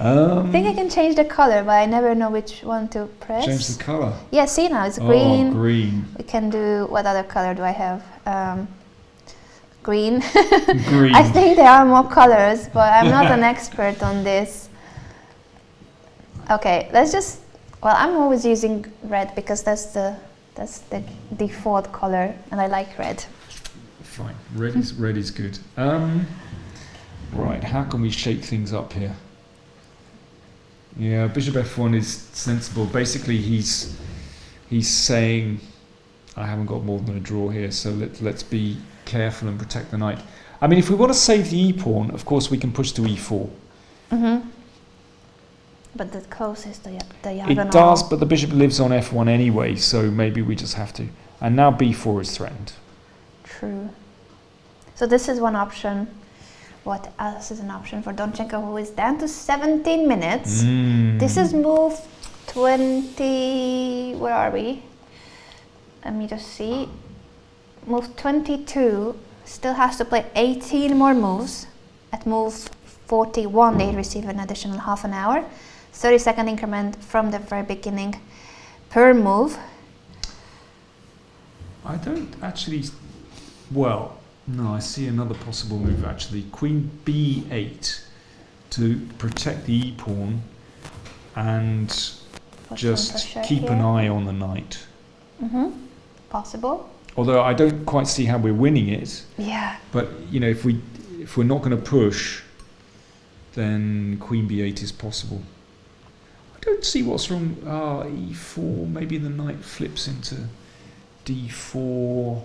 I think I can change the color, but I never know which one to press. Change the color. Yeah, see now, it's green. Oh, green. We can do, what other color do I have? Green. Green. I think there are more colors, but I'm not an expert on this. Okay, let's just, well, I'm always using red because that's the default color, and I like red. Fine. Red is good. Right, how can we shake things up here? Yeah, bishop f1 is sensible. Basically, he's saying, I haven't got more than a draw here, so let's be careful and protect the knight. I mean, if we want to save the e-pawn, of course we can push to e4. But that closes the diagonal. It does, but the bishop lives on f1 anyway, so maybe we just have to. And now b4 is threatened. True. So this is one option. What else is an option for Donchenko, who is down to 17 minutes? This is move 20... Where are we? Let me just see. Move 22 still has to play 18 more moves. At move 41 they receive an additional half an hour. 30-second increment from the very beginning per move. I don't actually... Well, no, I see another possible move actually. Queen b8 to protect the e-pawn and just keep an eye on the knight. Possible. Although I don't quite see how we're winning it. Yeah. But you know, if we're not going to push, then queen b8 is possible. I don't see what's wrong. E4. Maybe the knight flips into d4.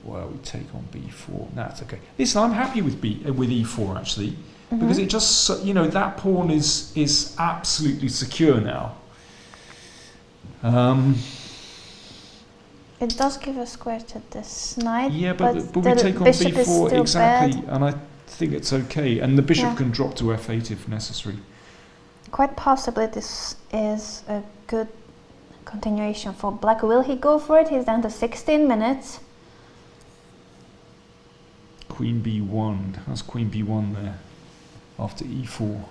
Well, we take on b4. That's okay. Listen, I'm happy with e4 actually, because it just, you know, that pawn is absolutely secure now. It does give a square to this knight. Yeah, but we take on b4 exactly, and I think it's okay. And the bishop can drop to f8 if necessary. Quite possibly this is a good continuation for black. Will he go for it? He's down to 16 minutes. Queen b1. How's queen b1 there? After e4.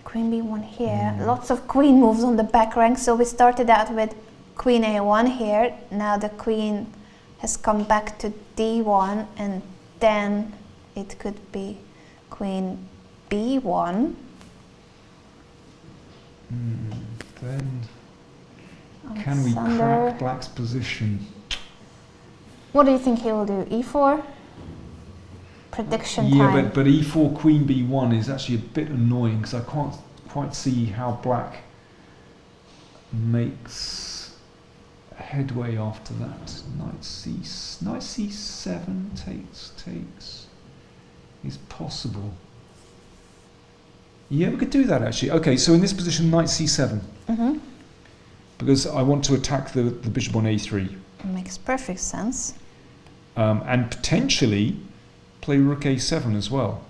Queen b1 here. Lots of queen moves on the back rank. So we started out with queen a1 here. Now the queen has come back to d1, and then it could be queen b1. Then can we crack black's position? What do you think he will do? E4? Prediction time. Yeah, but e4 queen b1 is actually a bit annoying because I can't quite see how black makes headway after that. Knight c7 takes is possible. Yeah, we could do that actually. Okay, so in this position, knight c7. Because I want to attack the bishop on a3. It makes perfect sense. And potentially play rook a7 as well.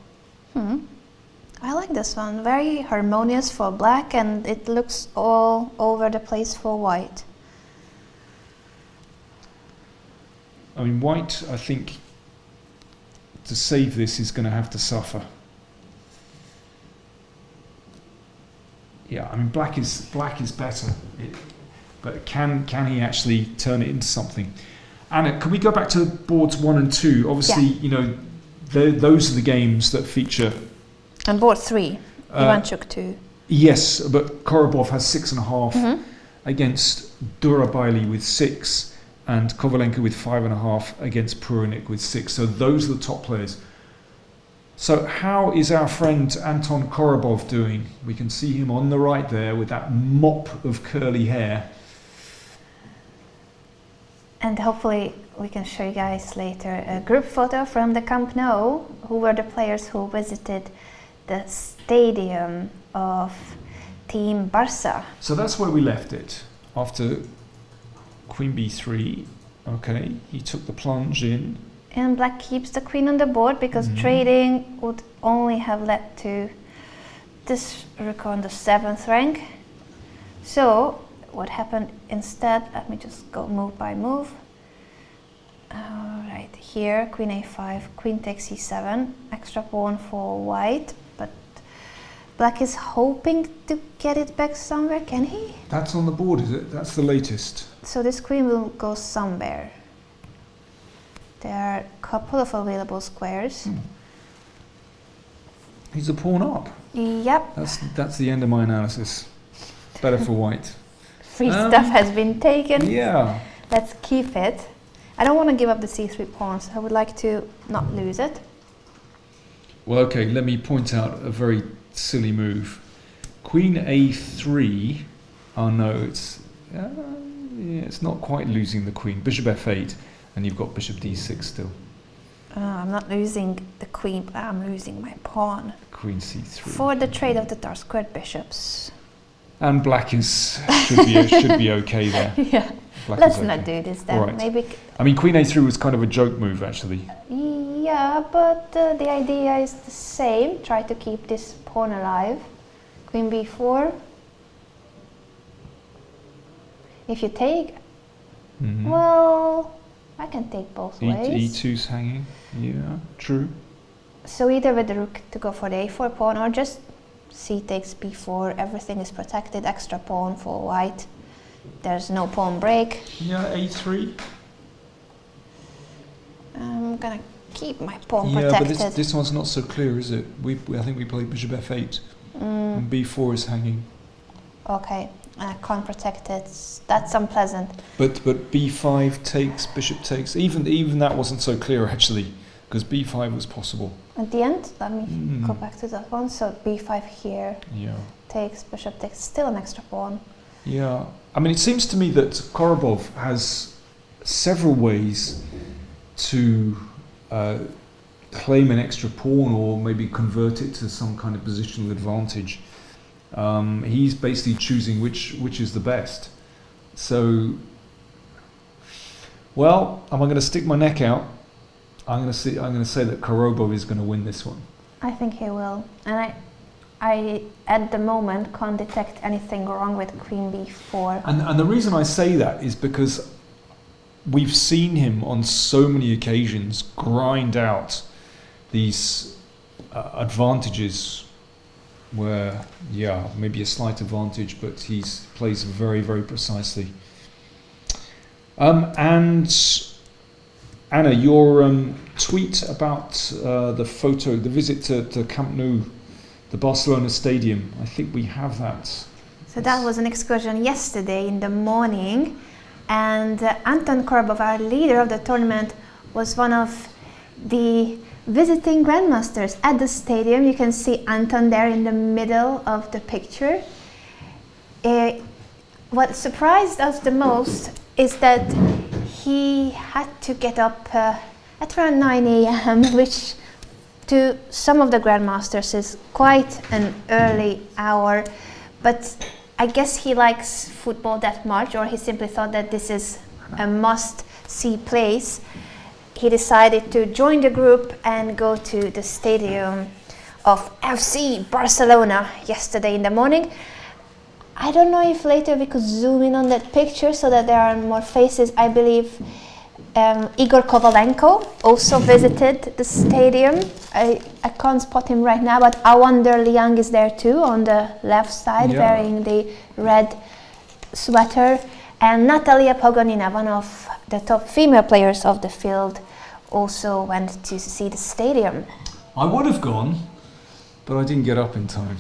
I like this one. Very harmonious for black, and it looks all over the place for white. I mean, white, I think, to save this is going to have to suffer. Yeah, I mean, black is better, but can he actually turn it into something? Anna, can we go back to boards 1 and 2? Obviously, you know, those are the games that feature. And board 3, Ivanchuk 2. Yes, but Korobov has 6.5. against Durarbayli with 6 and Kovalenko with 5.5 against Puranik with 6. So those are the top players. So how is our friend Anton Korobov doing? We can see him on the right there with that mop of curly hair. And hopefully we can show you guys later a group photo from the Camp Nou, who were the players who visited the stadium of Team Barca. So that's where we left it. After Queen B3, okay, he took the plunge in. And black keeps the queen on the board because trading would only have led to this rook on the 7th rank. So what happened instead, let me just go move by move. Right here, queen a5, queen takes e7, extra pawn for white, but black is hoping to get it back somewhere, can he? That's on the board, is it? That's the latest. So this queen will go somewhere. There are a couple of available squares. He's a pawn up. Yep. That's the end of my analysis. Better for white. Free stuff has been taken. Yeah. Let's keep it. I don't want to give up the c3 pawns. I would like to not lose it. Well, okay, let me point out a very silly move. Queen a3. Oh no, it's not quite losing the queen. Bishop f8, and you've got bishop d6 still. I'm not losing the queen, but I'm losing my pawn. Queen c3. For the trade of the dark squared bishops. And black should be okay there. Yeah. Black Let's is okay. not do this then. Right. Maybe. I mean, queen a3 was kind of a joke move, actually. Yeah, but the idea is the same. Try to keep this pawn alive. Queen b4. If you take, well, I can take both ways. e2's hanging. Yeah, true. So either with the rook to go for the a4 pawn, or just c takes b4. Everything is protected. Extra pawn for white. There's no pawn break. Yeah, a3. I'm gonna keep my pawn protected. Yeah, but this one's not so clear, is it? I think we played bishop f8. And b4 is hanging. Okay, can't protect it. That's unpleasant. But b5 takes, bishop takes. Even that wasn't so clear actually, because b5 was possible. At the end, let me go back to that one. So b5 here. Yeah. Takes, bishop takes, still an extra pawn. Yeah. I mean, it seems to me that Korobov has several ways to claim an extra pawn or maybe convert it to some kind of positional advantage. He's basically choosing which is the best. So, well, am I going to stick my neck out? I'm going to say that Korobov is going to win this one. I think he will, and I at the moment can't detect anything wrong with queen b4. And the reason I say that is because we've seen him on so many occasions grind out these advantages where, yeah, maybe a slight advantage, but he plays very, very precisely. And Anna, your tweet about the photo, the visit to Camp Nou, the Barcelona stadium, I think we have that. So that was an excursion yesterday in the morning, and Anton Korobov, our leader of the tournament, was one of the visiting grandmasters at the stadium. You can see Anton there in the middle of the picture. What surprised us the most is that he had to get up at around 9 a.m., which to some of the grandmasters is quite an early hour, but I guess he likes football that much, or he simply thought that this is a must-see place. He decided to join the group and go to the stadium of FC Barcelona yesterday in the morning. I don't know if later we could zoom in on that picture so that there are more faces. I believe Igor Kovalenko also visited the stadium. I can't spot him right now, but Awonder Liang is there too on the left side, wearing the red sweater. And Natalia Pogonina, one of the top female players of the field, also went to see the stadium. I would have gone, but I didn't get up in time.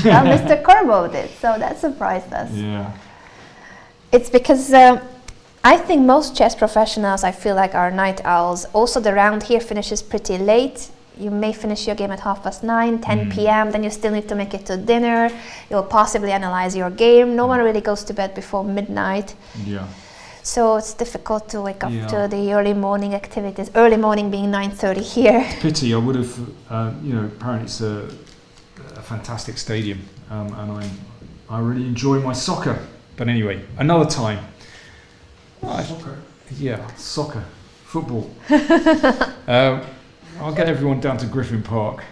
Well, Mr. Korobov did, so that surprised us. Yeah. It's because I think most chess professionals, I feel like, are night owls. Also, the round here finishes pretty late. You may finish your game at 9:30, 10 p.m. Then you still need to make it to dinner. You'll possibly analyze your game. No one really goes to bed before midnight. Yeah. So it's difficult to wake up to the early morning activities. Early morning being 9:30 here. Pity. I would have. Apparently it's a fantastic stadium, and I really enjoy my soccer. But anyway, another time. Soccer. Yeah, soccer, football. I'll get everyone down to Griffin Park.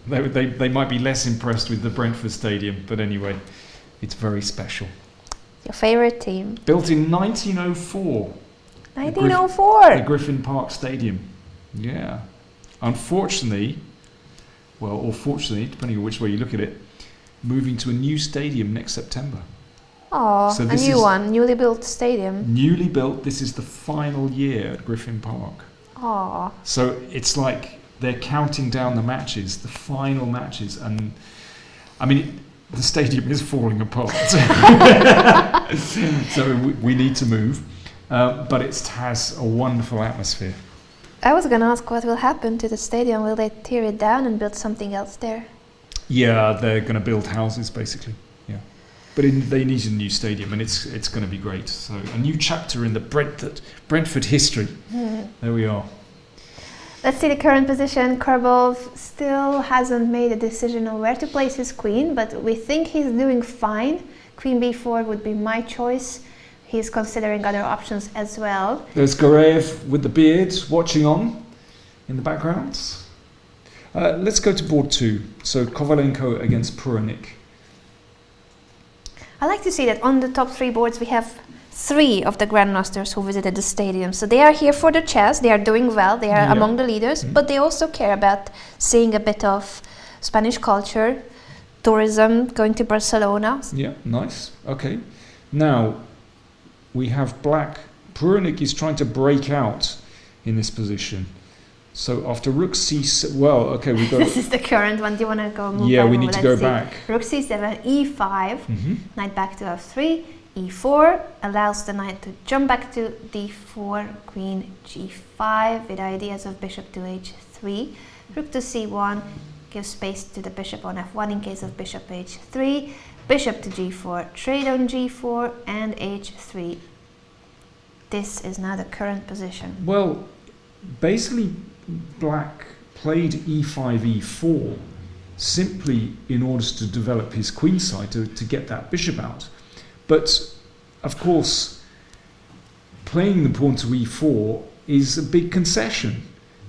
They might be less impressed with the Brentford Stadium, but anyway, it's very special. Your favourite team? Built in 1904. 1904? The Griffin Park Stadium. Yeah. Unfortunately, or fortunately, depending on which way you look at it, moving to a new stadium next September. Oh, so a new one, newly built stadium. Newly built. This is the final year at Griffin Park. Oh. So it's like they're counting down the matches, the final matches, and I mean the stadium is falling apart. So we need to move, but it has a wonderful atmosphere. I was going to ask what will happen to the stadium. Will they tear it down and build something else there? Yeah, they're going to build houses basically. Yeah, but they need a new stadium, and it's going to be great. So a new chapter in the Brentford history. There we are. Let's see the current position. Korobov still hasn't made a decision on where to place his queen, but we think he's doing fine. Queen b4 would be my choice. He's considering other options as well. There's Goreev with the beard watching on in the background. Let's go to board 2. So Kovalenko against Puranik. I like to see that on the top 3 boards we have 3 of the Grandmasters who visited the stadium. So they are here for the chess, they are doing well, they are among the leaders, but they also care about seeing a bit of Spanish culture, tourism, going to Barcelona. Yeah, nice. Okay. Now, we have black. Puranik is trying to break out in this position. So after rook c7, well, okay, we go. This is the current one. Do you want to go move? Yeah, we need to go back. Rook c7, e5, knight back to f3, e4 allows the knight to jump back to d4, queen g5 with ideas of bishop to h3, rook to c1 gives space to the bishop on f1 in case of bishop h3, bishop to g4, trade on g4 and h3. This is now the current position. Well, basically black played e5, e4 simply in order to develop his queen side, to get that bishop out. But of course, playing the pawn to e4 is a big concession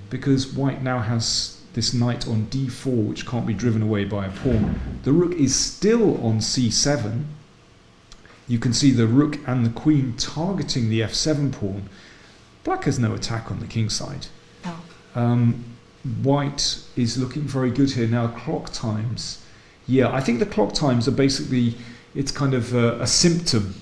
because white now has this knight on d4 which can't be driven away by a pawn. The rook is still on c7. You can see the rook and the queen targeting the f7 pawn. Black has no attack on the king side. No. White is looking very good here. Now clock times. Yeah, I think the clock times are basically, it's kind of a symptom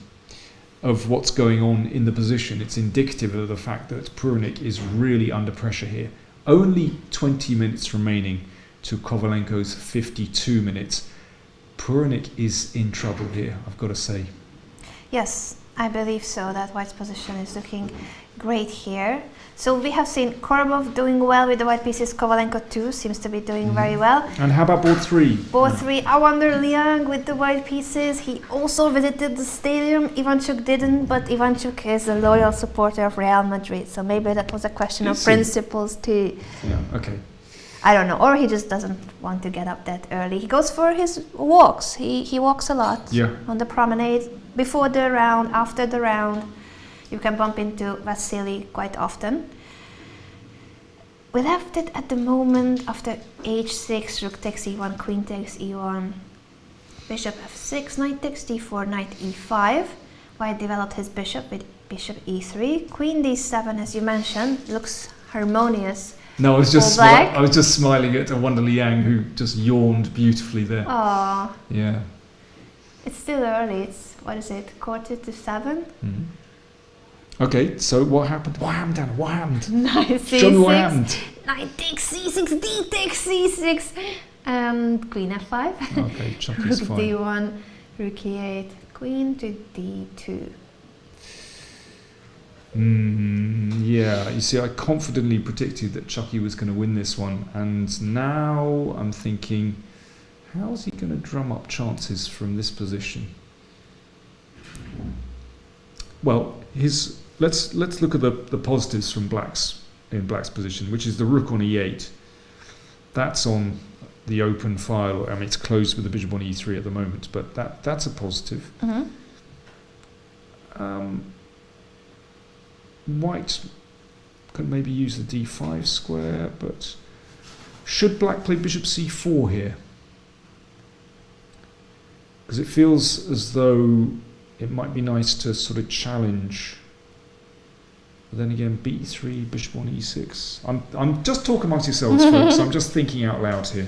of what's going on in the position. It's indicative of the fact that Puranik is really under pressure here. Only 20 minutes remaining to Kovalenko's 52 minutes. Puranik is in trouble here, I've got to say. Yes, I believe so, that white's position is looking great here. So we have seen Korobov doing well with the white pieces, Kovalenko too seems to be doing very well. And how about board 3? Board 3, Awonder Liang with the white pieces. He also visited the stadium. Ivanchuk didn't, but Ivanchuk is a loyal supporter of Real Madrid, so maybe that was a question of principles too. Yeah, okay. I don't know, or he just doesn't want to get up that early. He goes for his walks. He walks a lot on the promenade, before the round, after the round. You can bump into Vassily quite often. We left it at the moment after h6, rook takes e1, queen takes e1, bishop f6, knight takes d4, knight e5. White developed his bishop with bishop e3, queen d7, as you mentioned, looks harmonious. No, I was just smiling at Awonder Liang, who just yawned beautifully there. Aww. Yeah. It's still early. It's, what is it, 6:45? Mm-hmm. Okay, so what happened? What happened, Anna? What happened? Knight c6. Show me what happened. Knight takes c6, d takes c6, and queen f5. Okay, chunk is Rook fine. d1, rook e8, queen to d2. Yeah, you see, I confidently predicted that Chucky was going to win this one, and now I'm thinking, how's he going to drum up chances from this position? Well, let's look at the positives from Black's position, which is the rook on e8. That's on the open file. I mean, it's closed with the bishop on e3 at the moment, but that's a positive. White could maybe use the d5 square, but should Black play bishop c4 here? Because it feels as though it might be nice to sort of challenge. But then again, b3, bishop on e6. I'm just talking amongst yourselves, folks. I'm just thinking out loud here.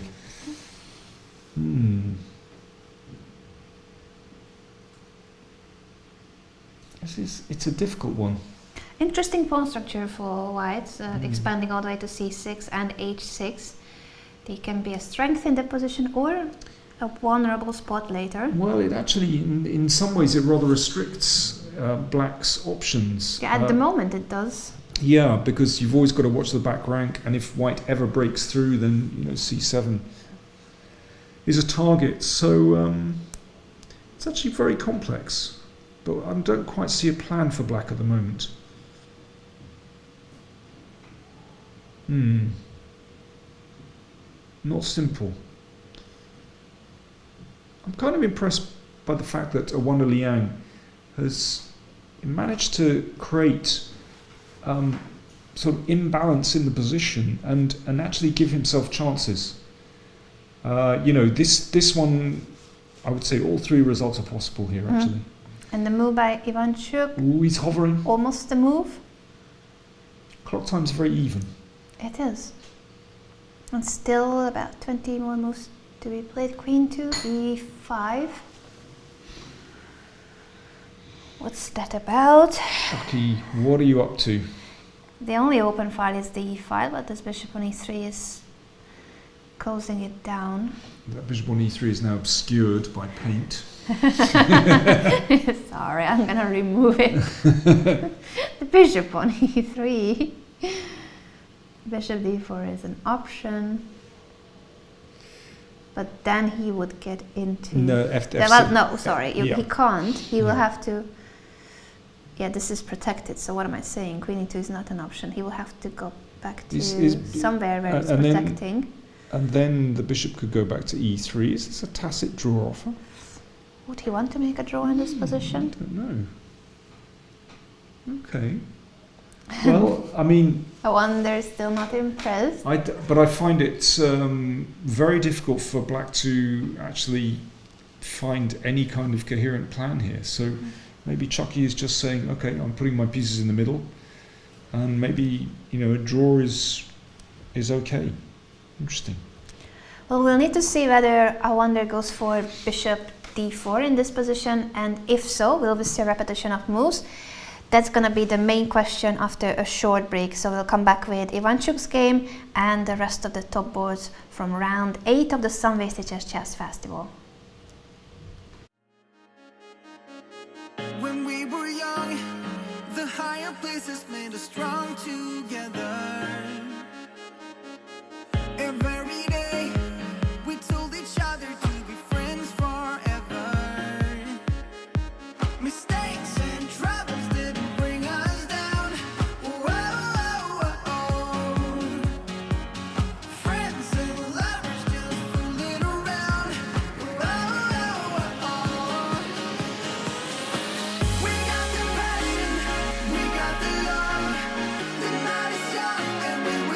It's a difficult one. Interesting pawn structure for white, expanding all the way to c6 and h6. They can be a strength in the position or a vulnerable spot later. Well, it actually, in some ways, it rather restricts Black's options. Yeah, at the moment it does. Yeah, because you've always got to watch the back rank, and if White ever breaks through, then c7 is a target. So it's actually very complex, but I don't quite see a plan for Black at the moment. Not simple. I'm kind of impressed by the fact that Awonder Liang has managed to create sort of imbalance in the position and actually give himself chances. This one, I would say all three results are possible here, actually. And the move by Ivanchuk. Ooh, he's hovering. Almost the move. Clock time's very even. It is. And still about 20 more moves to be played. Queen to e5. What's that about? Chucky, what are you up to? The only open file is the e file, but this bishop on e3 is closing it down. That bishop on e3 is now obscured by paint. Sorry, I'm gonna remove it. The bishop on e3. Bishop d4 is an option, but then he would get into... No, he can't. He will have to... Yeah, this is protected, so what am I saying? Queen e2 is not an option. He will have to go back to somewhere where it's protecting. And then the bishop could go back to e3. Is this a tacit draw offer? Would he want to make a draw in this position? I don't know. Okay. Well, I mean... Awonder is still not impressed. But I find it very difficult for Black to actually find any kind of coherent plan here. So maybe Chucky is just saying, okay, I'm putting my pieces in the middle, and maybe a draw is okay. Interesting. Well, we'll need to see whether Awonder goes for bishop d4 in this position, and if so, will we see a repetition of moves? That's going to be the main question after a short break. So we'll come back with Ivanchuk's game and the rest of the top boards from round 8 of the Sunway Sitges Chess Festival. When we were young, the higher places made us strong together. Every day, we told each other to be friends forever. Mistakes and troubles didn't bring us down. Friends and lovers just fooling around. We got the passion, we got the love. The night is young and we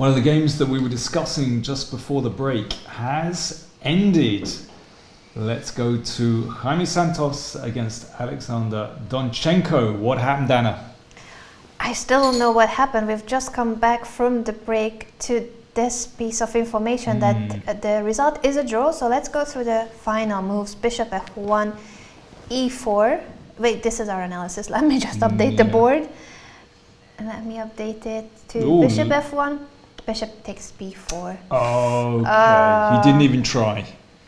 One of the games that we were discussing just before the break has ended. Let's go to Jaime Santos against Alexander Donchenko. What happened, Anna? I still don't know what happened. We've just come back from the break to this piece of information that the result is a draw. So let's go through the final moves. Bishop f1, e4. Wait, this is our analysis. Let me just update the board. And let me update it to bishop f1. Bishop takes b4. Okay, he didn't even try.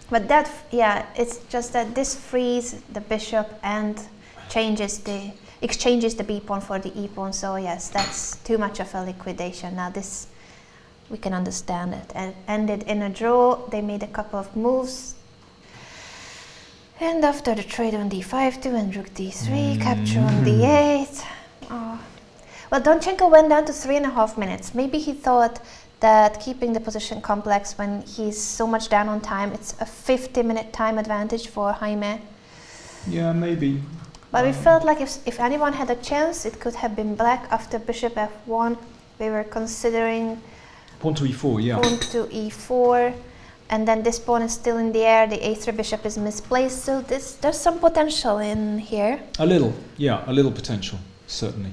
But that, yeah, it's just that this frees the bishop and exchanges the b pawn for the e pawn. So yes, that's too much of a liquidation. Now this, we can understand it. And ended in a draw. They made a couple of moves. And after the trade on d5 2 and rook d3, capture on d8. Well, Donchenko went down to 3.5 minutes. Maybe he thought that keeping the position complex when he's so much down on time, it's a 50-minute time advantage for Jaime. Yeah, maybe. But we felt like if anyone had a chance, it could have been black after bishop f1. We were considering Pawn to e4, yeah. pawn to e4. And then this pawn is still in the air, the a3 bishop is misplaced. So there's some potential in here. A little, yeah, a little potential, certainly.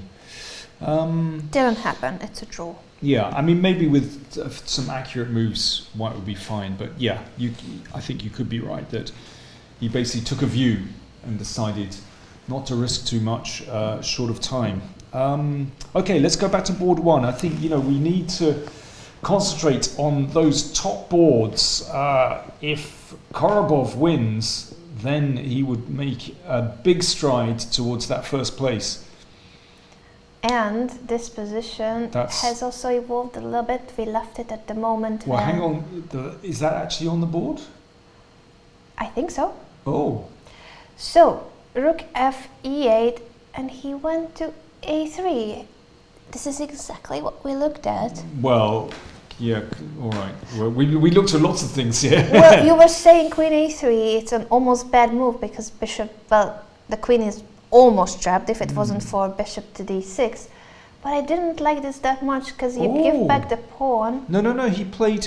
Didn't happen, it's a draw. Yeah, I mean, maybe with some accurate moves, white would be fine. But yeah, I think you could be right that he basically took a view and decided not to risk too much short of time. Okay, let's go back to board one. I think, we need to concentrate on those top boards. If Korobov wins, then he would make a big stride towards that first place. And this position has also evolved a little bit. We left it at the moment. Well, hang on. Is that actually on the board? I think so. Oh. So, rook f e8, and he went to a3. This is exactly what we looked at. Well, yeah, all right. Well, we looked at lots of things here. Well, you were saying queen a3, it's an almost bad move because the queen is almost trapped if it wasn't for bishop to d6. But I didn't like this that much because you give back the pawn. No. He played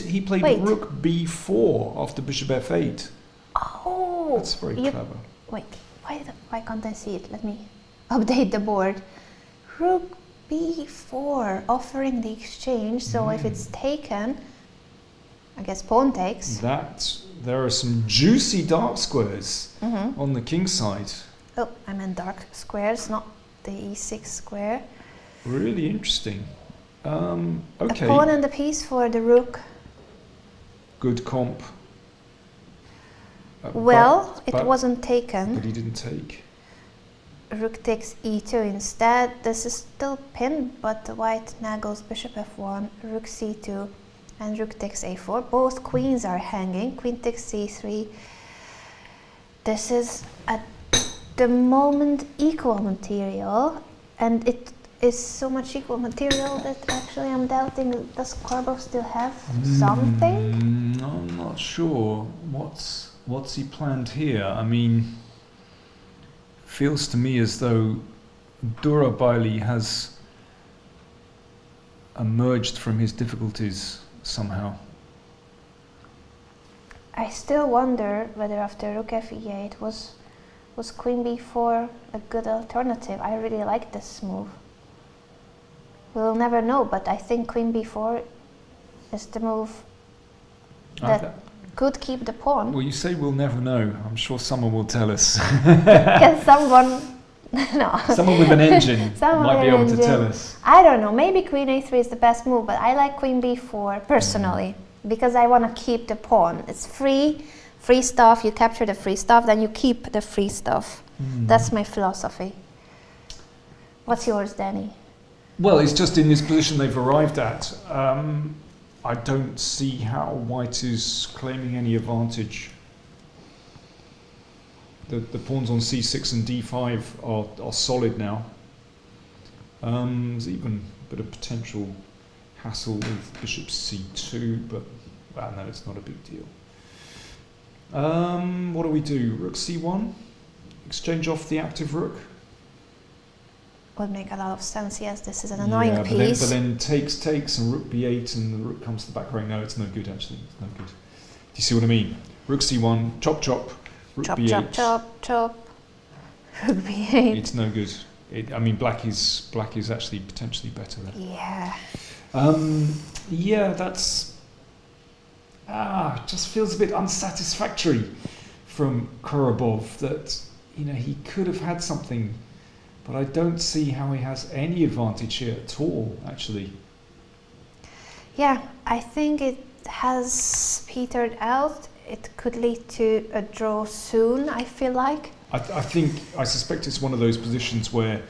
rook b4 after bishop f8. Oh, that's very clever. Wait, why can't I see it? Let me update the board. Rook b4, offering the exchange. So if it's taken, I guess pawn takes. There are some juicy dark squares on the king side. Oh, I meant dark squares, not the e6 square. Really interesting. Okay. A pawn and a piece for the rook. Good comp. It wasn't taken. But he didn't take. Rook takes e2 instead. This is still pinned, but the white naggles bishop f1, rook c2, and rook takes a4. Both queens are hanging. Queen takes c3. This is at the moment equal material, and it is so much equal material that actually I'm doubting, does Korobov still have something? I'm not sure. What's he planned here? I mean, feels to me as though Durarbayli has emerged from his difficulties somehow. I still wonder whether after rook f e8 was queen b4 a good alternative. I really like this move. We'll never know, but I think queen b4 is the move that could keep the pawn. Well, you say we'll never know. I'm sure someone will tell us. Because someone with an engine might be able to tell us. I don't know. Maybe queen a3 is the best move, but I like queen b4 personally because I want to keep the pawn. It's free stuff. You capture the free stuff, then you keep the free stuff. That's my philosophy. What's yours, Danny? Well, it's just in this position they've arrived at. I don't see how white is claiming any advantage. The pawns on c6 and d5 are solid now. There's even a bit of potential hassle with bishop c2, but no, it's not a big deal. What do we do? Rook c1? Exchange off the active rook? would make a lot of sense. Yes, this is an annoying yeah, piece. but then takes and rook b8 and the rook comes to the back rank. No, it's no good actually. It's no good. Do you see what I mean? Rook c1, chop chop, rook Chop, b8. chop, chop, chop. Rook b8. It's no good. I mean, black is actually potentially better there. Yeah. Yeah, that's just feels a bit unsatisfactory from Korobov that he could have had something, but I don't see how he has any advantage here at all. Actually, Yeah, I think it has petered out. It could lead to a draw soon, I feel like. I suspect it's one of those positions where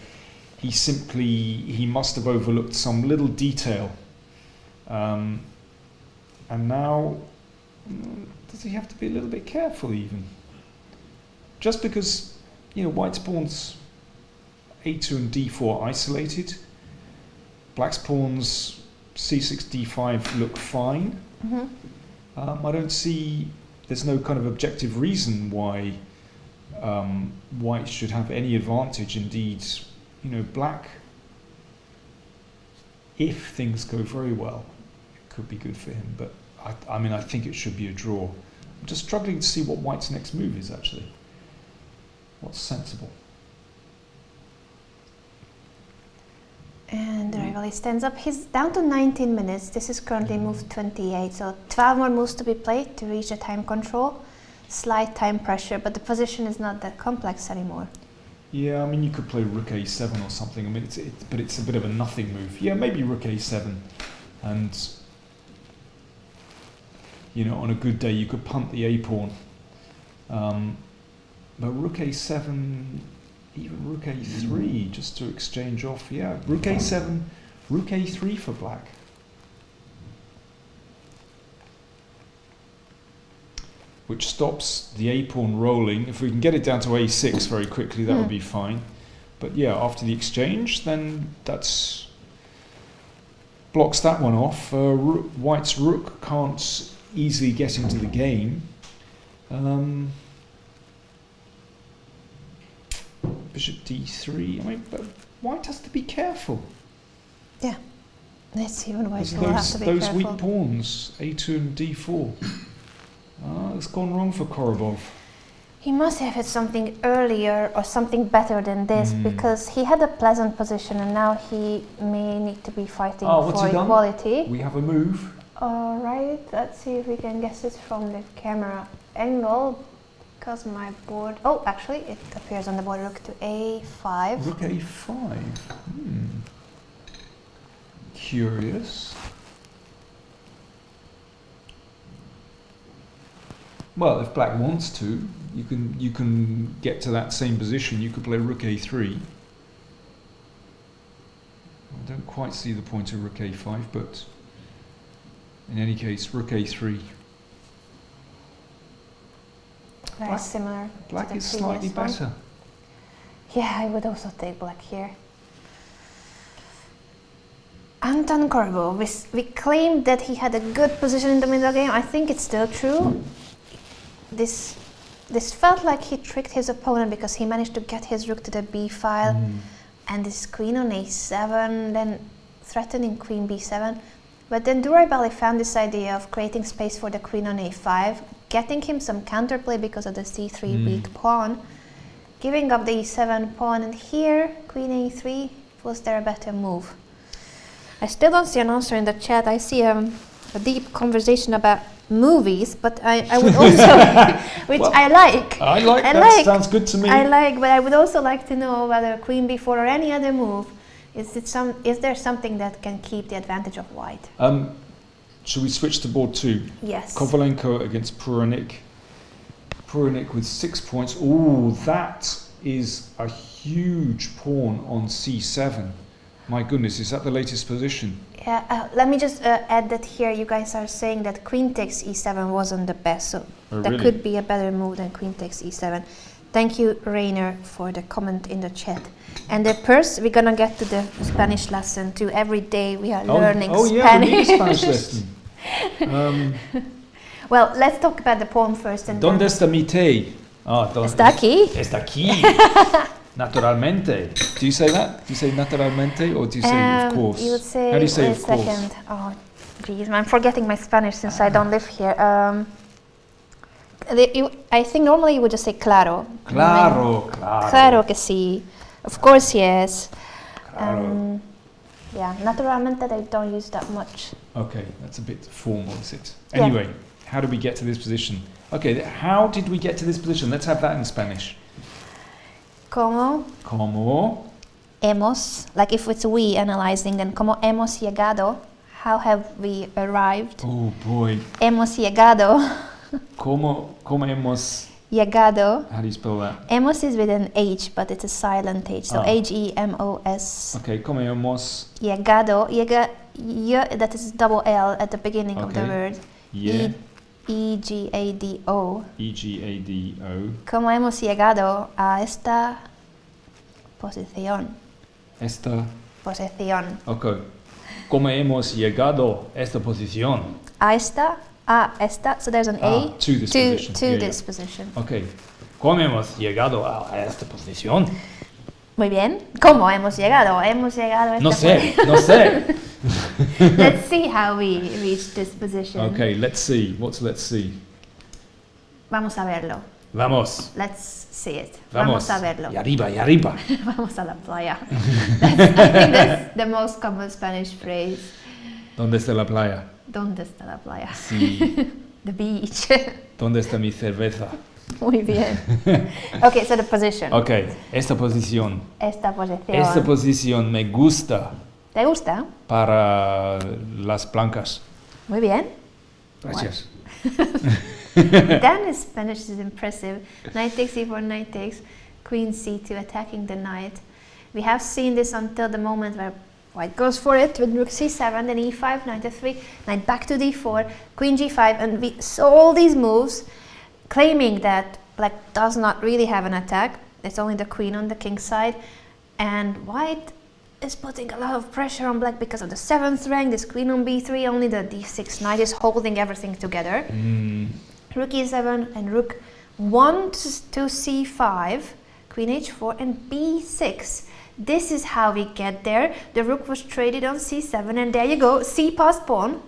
he must have overlooked some little detail, and now does he have to be a little bit careful even? Just because white's pawns a2 and d4 are isolated, black's pawns c6 d5 look fine. Mm-hmm. I don't see, there's no kind of objective reason why white should have any advantage. Indeed, black, if things go very well, it could be good for him, but I think it should be a draw. I'm just struggling to see what white's next move is actually. What's sensible? And Durarbayli stands up. He's down to 19 minutes. This is currently move 28, so 12 more moves to be played to reach the time control. Slight time pressure, but the position is not that complex anymore. Yeah, I mean, you could play rook a7 or something. I mean, but it's a bit of a nothing move. Yeah, maybe rook a7, and on a good day you could punt the a pawn. But rook a7, even rook a3, just to exchange off. Yeah, rook a7, rook a3 for black. Which stops the a pawn rolling. If we can get it down to a6 very quickly, that would be fine. But yeah, after the exchange, then that's blocks that one off. White's rook can't easily get into the game. Bishop d3. I mean, but white has to be careful. Yeah, let's even white will have to be those careful. weak pawns, a2 and d4. It's gone wrong for Korobov. He must have had something earlier or something better than this, because he had a pleasant position and now he may need to be fighting what's for he done? equality. We have a move. Alright, let's see if we can guess this from the camera angle, because my board... Oh, actually, it appears on the board. Rook to a5. Rook a5. Curious. Well, if black wants to, you can get to that same position. You could play rook a3. I don't quite see the point of rook a5, but in any case, rook a3. Very similar. Black to the is slightly previous one. better. Yeah, I would also take black here. Anton Korobov, we claimed that he had a good position in the middle game. I think it's still true. This felt like he tricked his opponent because he managed to get his rook to the b file and this queen on a7, then threatening queen b7. But then Durarbayli found this idea of creating space for the queen on a5, getting him some counterplay because of the c3 weak pawn, giving up the e7 pawn, and here queen a3, was there a better move? I still don't see an answer in the chat. I see a deep conversation about movies, but I would also, which Well, I like. I like that. Sounds good to me. I like, but I would also like to know whether queen b4 or any other move, is there something that can keep the advantage of white? Should we switch to board 2? Yes. Kovalenko against Puranik. Puranik with 6 points. Ooh, that is a huge pawn on c7. My goodness, is that the latest position? Yeah, let me just add that here you guys are saying that queen takes e7 wasn't the best, so that really? could be a better move than queen takes e7. Thank you, Rainer, for the comment in the chat. And we're gonna get to the Spanish lesson too. Every day we are learning Spanish. Yeah, we need a Spanish lesson. Well, let's talk about the pawn first. And ¿Dónde está mi té? Está aquí. Está aquí. Naturalmente. Do you say that? Do you say naturalmente or do you say of course? You would say, How do you say wait of a course? second. Oh, geez, I'm forgetting my Spanish since I don't live here. I think normally you would just say claro. Claro, claro. Claro que sí. Of course, yes. Claro. Yeah, naturalmente they don't use that much. Okay, that's a bit formal, is it? Yeah. Anyway, how did we get to this position? Okay, how did we get to this position? Let's have that in Spanish. Como hemos, like if it's we analyzing, then como hemos llegado, how have we arrived? Oh boy. Hemos llegado. Como hemos... Llegado. How do you spell that? Hemos is with an H, but it's a silent H, so Ah. H-E-M-O-S. Okay, como hemos... Llegado, that is double L at the beginning of the Okay. word. Yeah. E-G-A-D-O. E-G-A-D-O. Como hemos llegado a esta posición. Esta... Posición. Okay. Como hemos llegado a esta posición? A esta, so there's an A. To this position. To Yeah, this yeah. position. Okay. ¿Cómo hemos llegado a esta posición? Muy bien. ¿Cómo hemos llegado? Hemos llegado a esta No sé, posición. no sé. Let's see how we reached this position. Okay, let's see. Let's see? Vamos a verlo. Vamos. Let's see it. Vamos. Vamos a verlo. Y arriba, y arriba. Vamos a la playa. I think that's the most common Spanish phrase. ¿Dónde está la playa? ¿Dónde está la playa? Sí. The beach. ¿Dónde está mi cerveza? Muy bien. Okay, so the position. Okay, esta posición. Esta posición. Esta posición me gusta ¿Te gusta? para las blancas. Muy bien. Gracias. Then his Spanish is impressive. Knight takes e4, knight takes, queen c2, attacking the knight. We have seen this until the moment where white goes for it with rook c7, then e5, knight f3, knight back to d4, queen g5, and we saw all these moves claiming that black does not really have an attack. It's only the queen on the king side, and white is putting a lot of pressure on black because of the 7th rank, this queen on b3, only the d6 knight is holding everything together. Rook e7 and rook 1 to c5, queen h4 and b6. This is how we get there. The rook was traded on c7 and there you go, c passed pawn.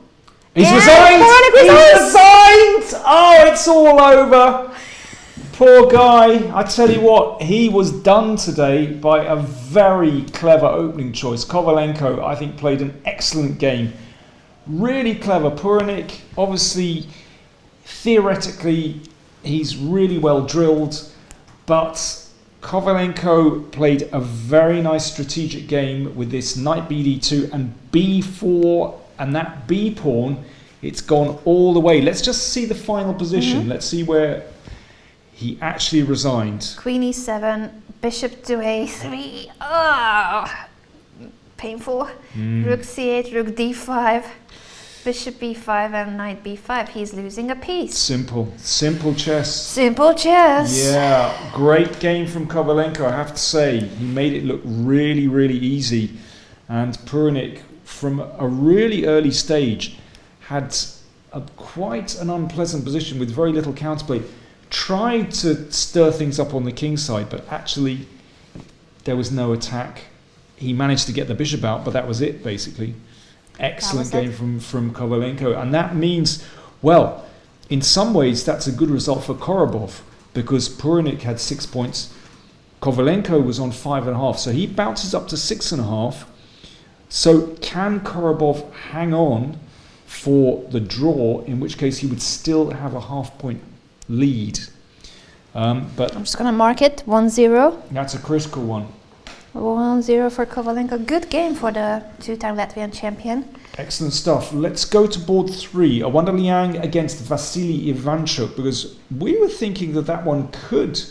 He's Yeah, resigned! Korobov He's resigned! resigned! Oh, it's all over. Poor guy. I tell you what, he was done today by a very clever opening choice. Kovalenko, I think, played an excellent game. Really clever. Puranik, obviously, theoretically, he's really well drilled, but Kovalenko played a very nice strategic game with this knight bd2 and b4, and that b pawn, it's gone all the way. Let's just see the final position. Let's see where he actually resigned. Queen e7, bishop to a3. Oh, painful. Rook c8, rook d5, bishop b5 and knight b5. He's losing a piece. Simple chess. Simple chess. Yeah, great game from Kovalenko, I have to say. He made it look really, really easy. And Puranik, from a really early stage, had quite an unpleasant position with very little counterplay. Tried to stir things up on the king side, but actually there was no attack. He managed to get the bishop out, but that was it, basically. Excellent game from Kovalenko. And that means, well, in some ways, that's a good result for Korobov, because Puranik had 6 points. Kovalenko was on 5.5, so he bounces up to 6.5. So can Korobov hang on for the draw, in which case he would still have a half-point lead? But I'm just going to mark it 1-0. that's a critical one. 1-0 for Kovalenko. Good game for the two-time Latvian champion. Excellent stuff. Let's go to board 3. Awonder Liang against Vassily Ivanchuk, because we were thinking that one could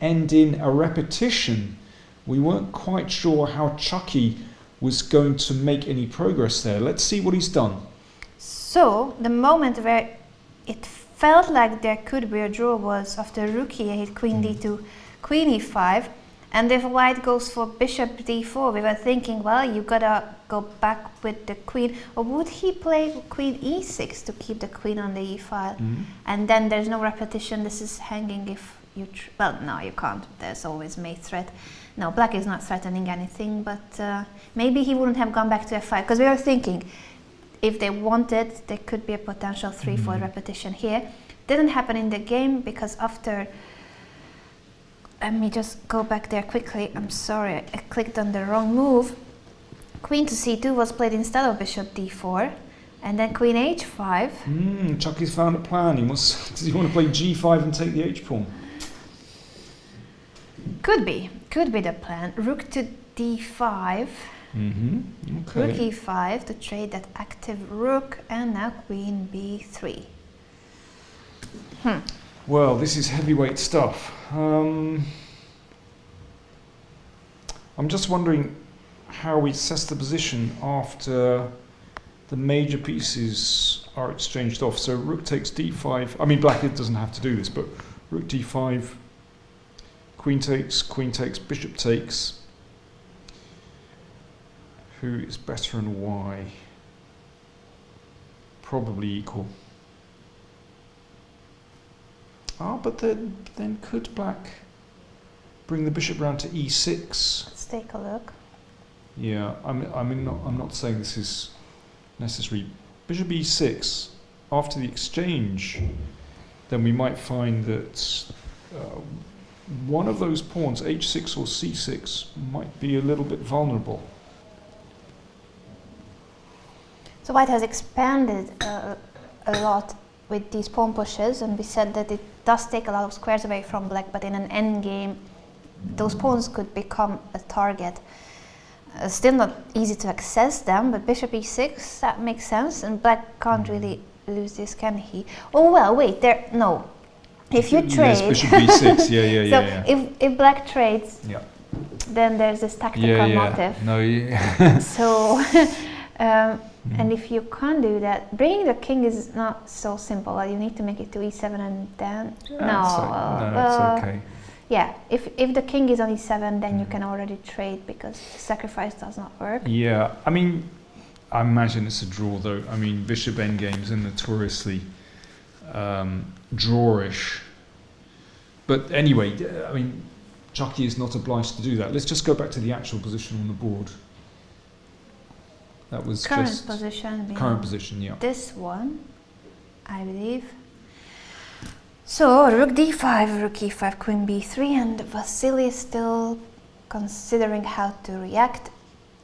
end in a repetition. We weren't quite sure how Chucky was going to make any progress there. Let's see what he's done. So, the moment where it felt like there could be a draw was after rook e8, queen d2, queen e5, and if white goes for bishop d4, we were thinking, well, you gotta go back with the queen, or would he play queen e6 to keep the queen on the e file? And then there's no repetition, this is hanging well, no, you can't. There's always mate threat. No, black is not threatening anything, but maybe he wouldn't have gone back to f5, because we were thinking if they wanted, there could be a potential 3-4 repetition here. Didn't happen in the game because after, let me just go back there quickly. I'm sorry, I clicked on the wrong move. Queen to c2 was played instead of bishop d4, and then queen h5. Chucky's found a plan. Does he want to play g5 and take the h-pawn? Could be the plan. Rook to d5. Okay. Rook e5 to trade that active rook, and now queen b3. Well, this is heavyweight stuff. I'm just wondering how we assess the position after the major pieces are exchanged off. So rook takes d5. I mean, black doesn't have to do this, but rook d5, queen takes, bishop takes. Who is better and why? Probably equal. But then could black bring the bishop round to e6? Let's take a look. Yeah, I'm not saying this is necessary. Bishop e6, after the exchange, then we might find that one of those pawns, h6 or c6, might be a little bit vulnerable. So white has expanded a lot with these pawn pushes, and we said that it does take a lot of squares away from black, but in an endgame, those pawns could become a target. Still not easy to access them, but bishop e6, that makes sense, and black can't really lose this, can he? Oh well, wait, no. If you trade... Yes, bishop b6, yeah. So if black trades, then there's this tactical motive. No, yeah. So, and if you can't do that, bringing the king is not so simple. You need to make it to e7 and then... It's okay. Yeah, if the king is on e7, then you can already trade because the sacrifice does not work. Yeah, I mean, I imagine it's a draw though. I mean, bishop endgames are notoriously drawish. But anyway, I mean, Chucky is not obliged to do that. Let's just go back to the actual position on the board. That was current just position. Current position, yeah. This one, I believe. So rook d5, rook e5, queen b3, and Vassily is still considering how to react.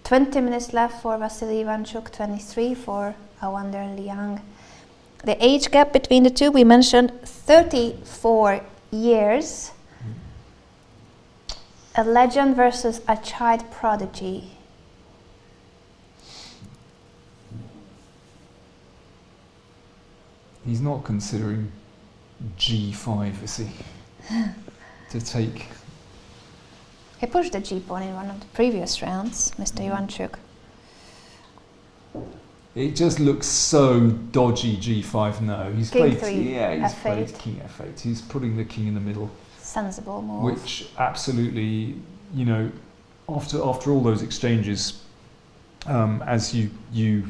20 minutes left for Vassily Ivanchuk, 23 for Awonder Liang. The age gap between the two, we mentioned 34 years. A legend versus a child prodigy. He's not considering g5, is he? To take. He pushed the g-pawn in one of the previous rounds, Mr. Ivanchuk. It just looks so dodgy, g5. No, he's King played. three, He's f8. played king f8. He's putting the king in the middle. Sensible move. Which absolutely, you know, after all those exchanges, as you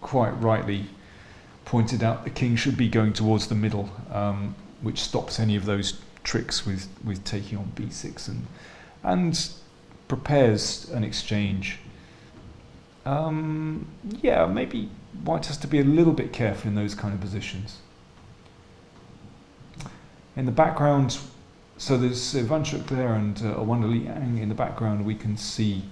quite rightly pointed out, the king should be going towards the middle, which stops any of those tricks with taking on b6 and prepares an exchange. Yeah, maybe white has to be a little bit careful in those kind of positions. In the background, so there's Ivanchuk there and Awonder Liang. In the background we can see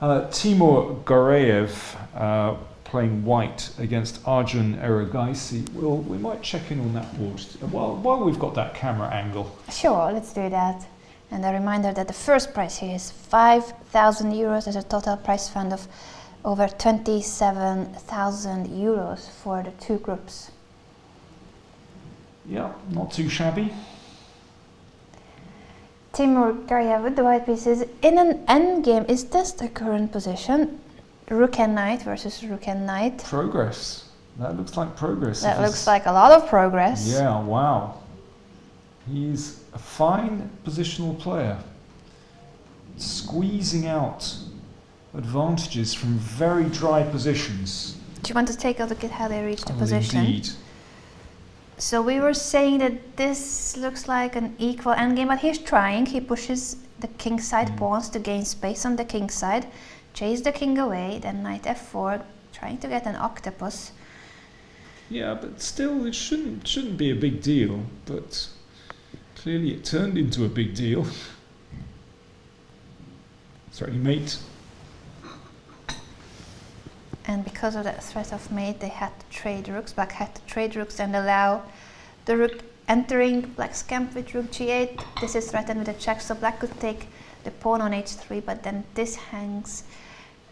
Timur Goreyev playing white against Arjun Erigaisi. Well, we might check in on that board while we've got that camera angle. Sure, let's do that. And a reminder that the first prize here is 5,000 euros. There's a total prize fund of over 27,000 euros for the two groups. Yeah, not too shabby. Timur Goreyev with the white pieces in an endgame. Is this the current position? Rook and knight versus rook and knight. Progress. That looks like progress. That looks like a lot of progress. Yeah, wow. He's a fine positional player, squeezing out advantages from very dry positions. Do you want to take a look at how they reach the position? Indeed. So we were saying that this looks like an equal endgame, but he's trying. He pushes the kingside pawns to gain space on the kingside, chase the king away, then knight f4, trying to get an octopus. Yeah, but still, it shouldn't be a big deal. But clearly, it turned into a big deal. Sorry, mate. And because of that threat of mate, they had to trade rooks. Black had to trade rooks and allow the rook entering black's camp with rook g8. This is threatened with a check, so black could take the pawn on h3, but then this hangs.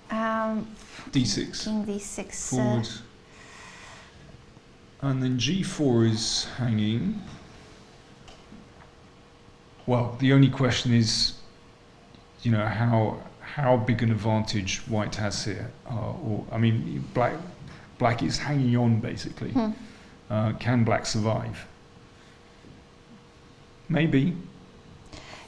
d6. King d6. Forward. And then g4 is hanging. Well, the only question is, you know, how big an advantage white has here. I mean, black is hanging on, basically. Can black survive? Maybe.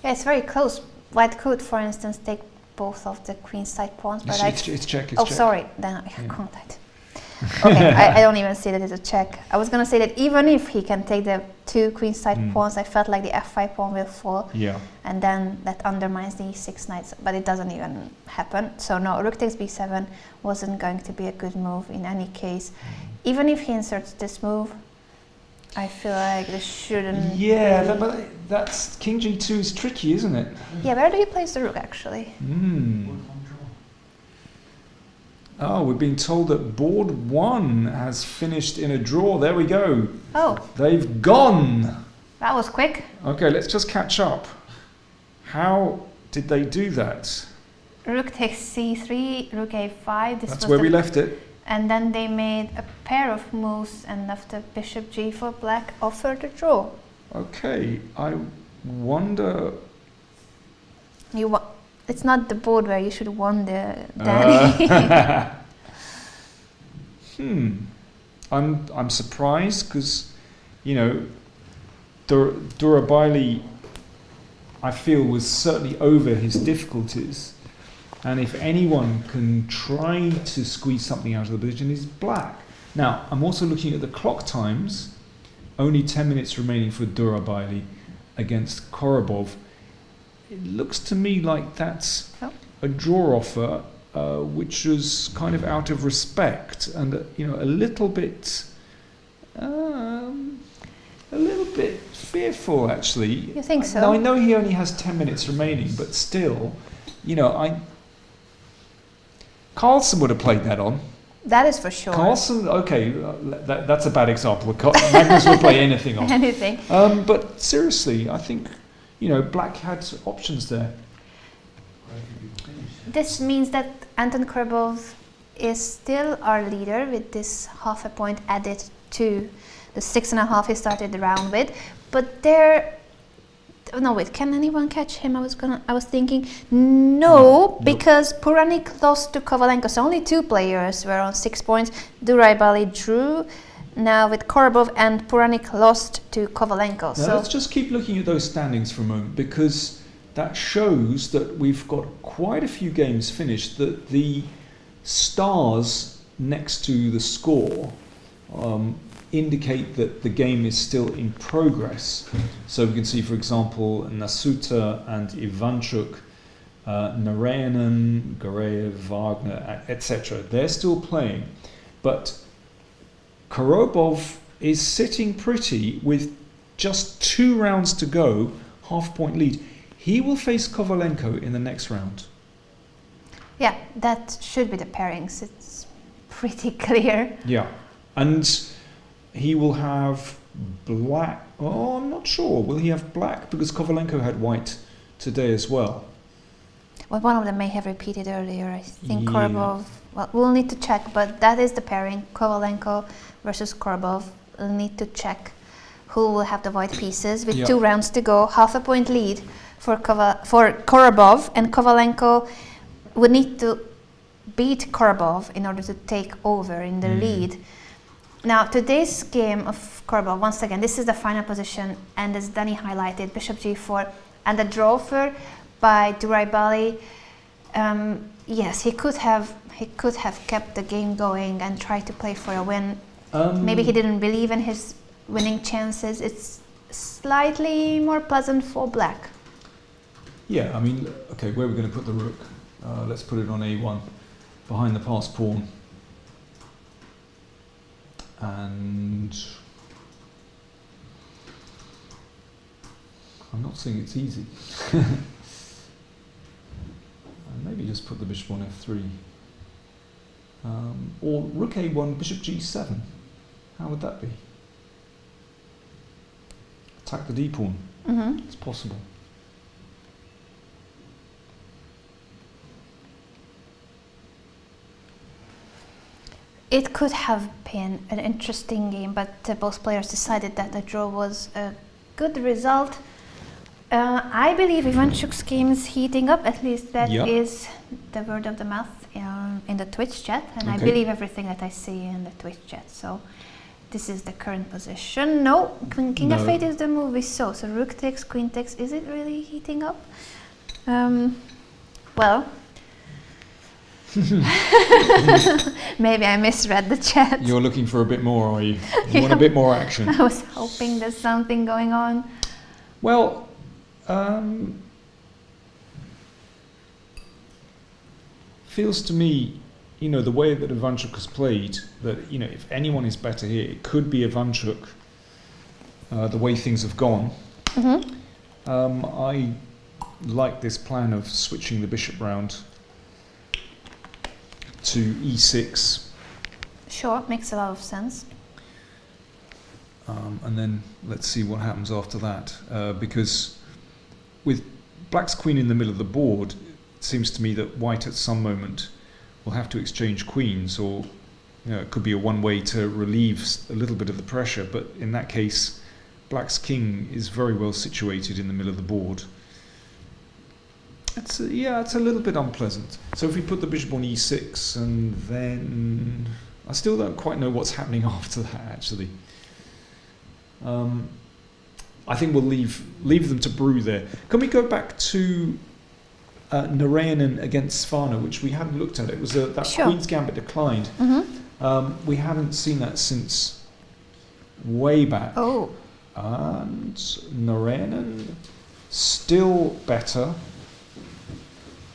Yeah, it's very close. White could, for instance, take both of the queenside pawns, but It's check. oh, check. sorry. Then I can't. Okay, I don't even see that it's a check. I was going to say that even if he can take the two queenside pawns, I felt like the f5 pawn will fall. Yeah. And then that undermines the e6 knights, but it doesn't even happen. So no, rook takes b7 wasn't going to be a good move in any case. Even if he inserts this move, I feel like this shouldn't. Yeah, but that's king g2 is tricky, isn't it? Yeah, where do you place the rook actually? Oh, we're being told that board 1 has finished in a draw. There we go. Oh, They've gone. that was quick. Okay, let's just catch up. How did they do that? Rook takes c3, rook a5. This That's was where we left it. And then they made a pair of moves, and after bishop g4, black offered a draw. Okay, I wonder. It's not the board where you should wonder, Danny. I'm surprised because, you know, Durarbayli, I feel, was certainly over his difficulties, and if anyone can try to squeeze something out of the position, is black. Now, I'm also looking at the clock times. Only 10 minutes remaining for Durarbayli against Korobov. It looks to me like that's a draw offer, which was kind of out of respect and you know a little bit fearful actually. You think so? Now I know he only has 10 minutes remaining, but still, you know, Carlsen would have played that on. That is for sure. Carlsen, okay, that's a bad example. Magnus would play anything on. Anything. But seriously, I think, you know, black had options there. This means that Anton Korobov is still our leader with this half a point added to the 6.5 he started the round with. But no wait, can anyone catch him? I was thinking no, because Puranik lost to Kovalenko. So only 2 players were on 6 points. Durarbayli drew now with Korobov, and Puranik lost to Kovalenko. Now let's just keep looking at those standings for a moment, because that shows that we've got quite a few games finished, that the stars next to the score indicate that the game is still in progress. So we can see, for example, Nasuta and Ivanchuk, Narayanan, Goreev, Wagner, etc. They're still playing, but Korobov is sitting pretty with just 2 rounds to go, half-point lead. He will face Kovalenko in the next round. Yeah, that should be the pairings. It's pretty clear. Yeah, and he will have black. Oh, I'm not sure. Will he have black? Because Kovalenko had white today as well. Well, one of them may have repeated earlier. I think Yeah. Korobov. Well, we'll need to check, but that is the pairing: Kovalenko versus Korobov. We'll need to check who will have the white pieces with 2 rounds to go. Half a point lead for Korobov, and Kovalenko would need to beat Korobov in order to take over in the lead. Now, today's game of Korobov, once again, this is the final position, and as Danny highlighted, bishop g4 and the draw offer by Durarbayli. Yes, he could have kept the game going and tried to play for a win. Maybe he didn't believe in his winning chances, it's slightly more pleasant for black. Yeah, I mean, okay, where are we going to put the rook? Let's put it on a1, behind the passed pawn. And I'm not saying it's easy. Maybe just put the bishop on f3. Or rook a1, bishop g7. How would that be? Attack the d-pawn. It's possible. It could have been an interesting game, but both players decided that the draw was a good result. I believe Ivanchuk's game is heating up, at least that is the word of the mouth in the Twitch chat, and I believe everything that I see in the Twitch chat. So this is the current position. No, King F8 is the move we saw. So rook takes, queen takes. Is it really heating up? Well, maybe I misread the chat. You're looking for a bit more, are you? You want a bit more action? I was hoping there's something going on. Well, feels to me, you know, the way that Ivanchuk has played, that, you know, if anyone is better here, it could be Ivanchuk, the way things have gone. I like this plan of switching the bishop round to e6. Sure, makes a lot of sense. And then let's see what happens after that, because with black's queen in the middle of the board, it seems to me that white at some moment will have to exchange queens, or, you know, it could be a one way to relieve a little bit of the pressure, but in that case black's king is very well situated in the middle of the board. It's a little bit unpleasant. So if we put the bishop on e6, and then I still don't quite know what's happening after that, actually. I think we'll leave them to brew there. Can we go back to Narayanan against Svana, which we hadn't looked at? It was that Queen's Gambit declined. We haven't seen that since way back. Oh. And Narayanan still better.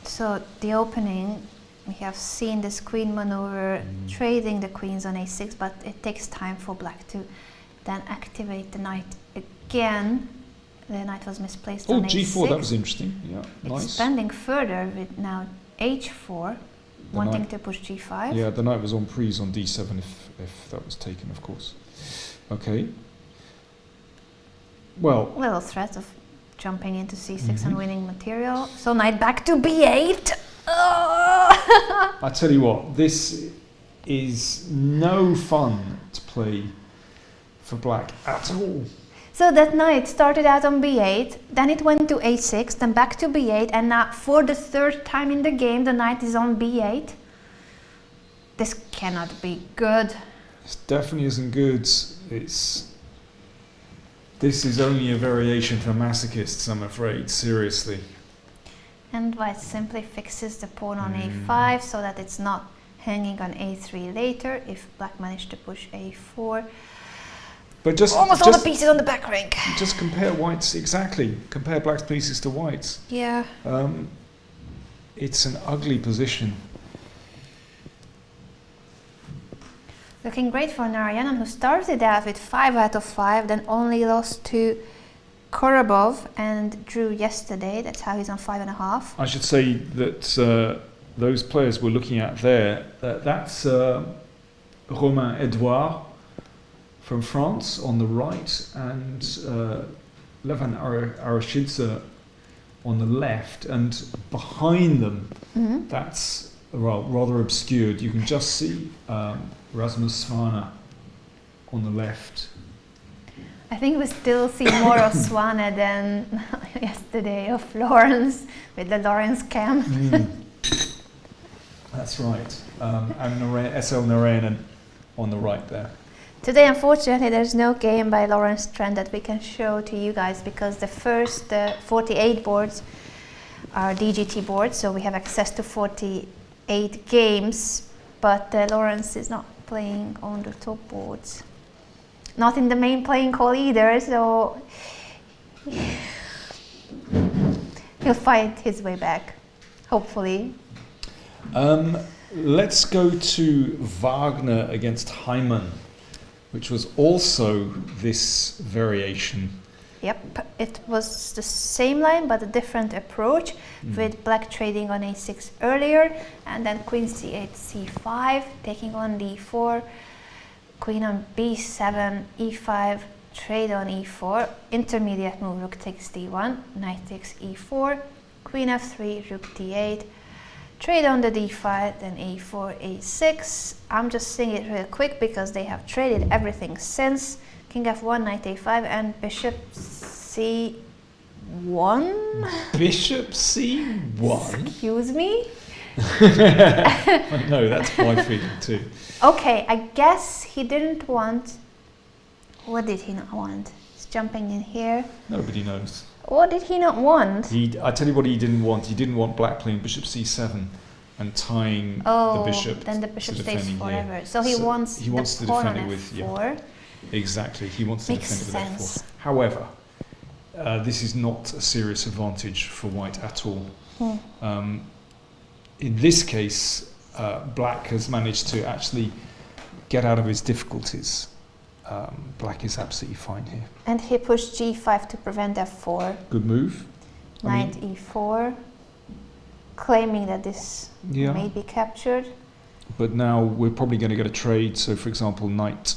So the opening, we have seen this queen maneuver, trading the queens on a6, but it takes time for black to then activate the knight again. The knight was misplaced on a6. G4, that was interesting. Yeah, nice. Expanding further with now h4, wanting to push g5. Yeah, the knight was on prise on d7 if that was taken, of course. Okay. Well, Little threat of jumping into c6 and winning material. So knight back to b8. Oh! I tell you what, this is no fun to play for black at all. So that knight started out on b8, then it went to a6, then back to b8, and now for the third time in the game the knight is on b8. This cannot be good. This definitely isn't good. This is only a variation for masochists, I'm afraid, seriously. And white simply fixes the pawn on a5 so that it's not hanging on a3 later if black managed to push a4. But just all the pieces on the back rank. Just compare white's, exactly. Compare black's pieces to white's. Yeah. It's an ugly position. Looking great for Narayanan, who started out with 5 out of 5, then only lost to Korobov and drew yesterday. That's how he's on 5.5. I should say that those players we're looking at there, that's Romain Edouard from France on the right, and Levan Arashidze on the left, and behind them, that's rather obscured. You can just see Rasmus Svana on the left. I think we still see more of Svana than yesterday of Lawrence with the Lawrence cam. That's right. And SL Narayanan on the right there. Today, unfortunately, there's no game by Lawrence Trent that we can show to you guys because the first 48 boards are DGT boards, so we have access to 48 games, but Lawrence is not playing on the top boards. not in the main playing hall either, so he'll fight his way back, hopefully. Let's go to Wagner against Hyman, which was also this variation. Yep, it was the same line but a different approach, with black trading on a6 earlier, and then queen c8, c5, taking on d4, queen on b7, e5, trade on e4, intermediate move, rook takes d1, knight takes e4, queen f3, rook d8, trade on the d5, then a4, a6. I'm just saying it real quick because they have traded everything since. King f1, knight a5, and bishop c1. Bishop c1? Excuse me? I know, that's my feeling too. Okay, I guess he didn't want... What did he not want? He's jumping in here. Nobody knows. What did he not want? I tell you what he didn't want. He didn't want black playing bishop c7 and tying the bishop. Then the bishop to stays defending forever. here. So he wants to pawn defend on it with f4. Exactly. He wants to Makes defend it with sense. f4. However, this is not a serious advantage for white at all. In this case, black has managed to actually get out of his difficulties. Black is absolutely fine here. And he pushed g5 to prevent f4. Good move. Knight e4, claiming that this may be captured. But now we're probably going to get a trade. So, for example, knight,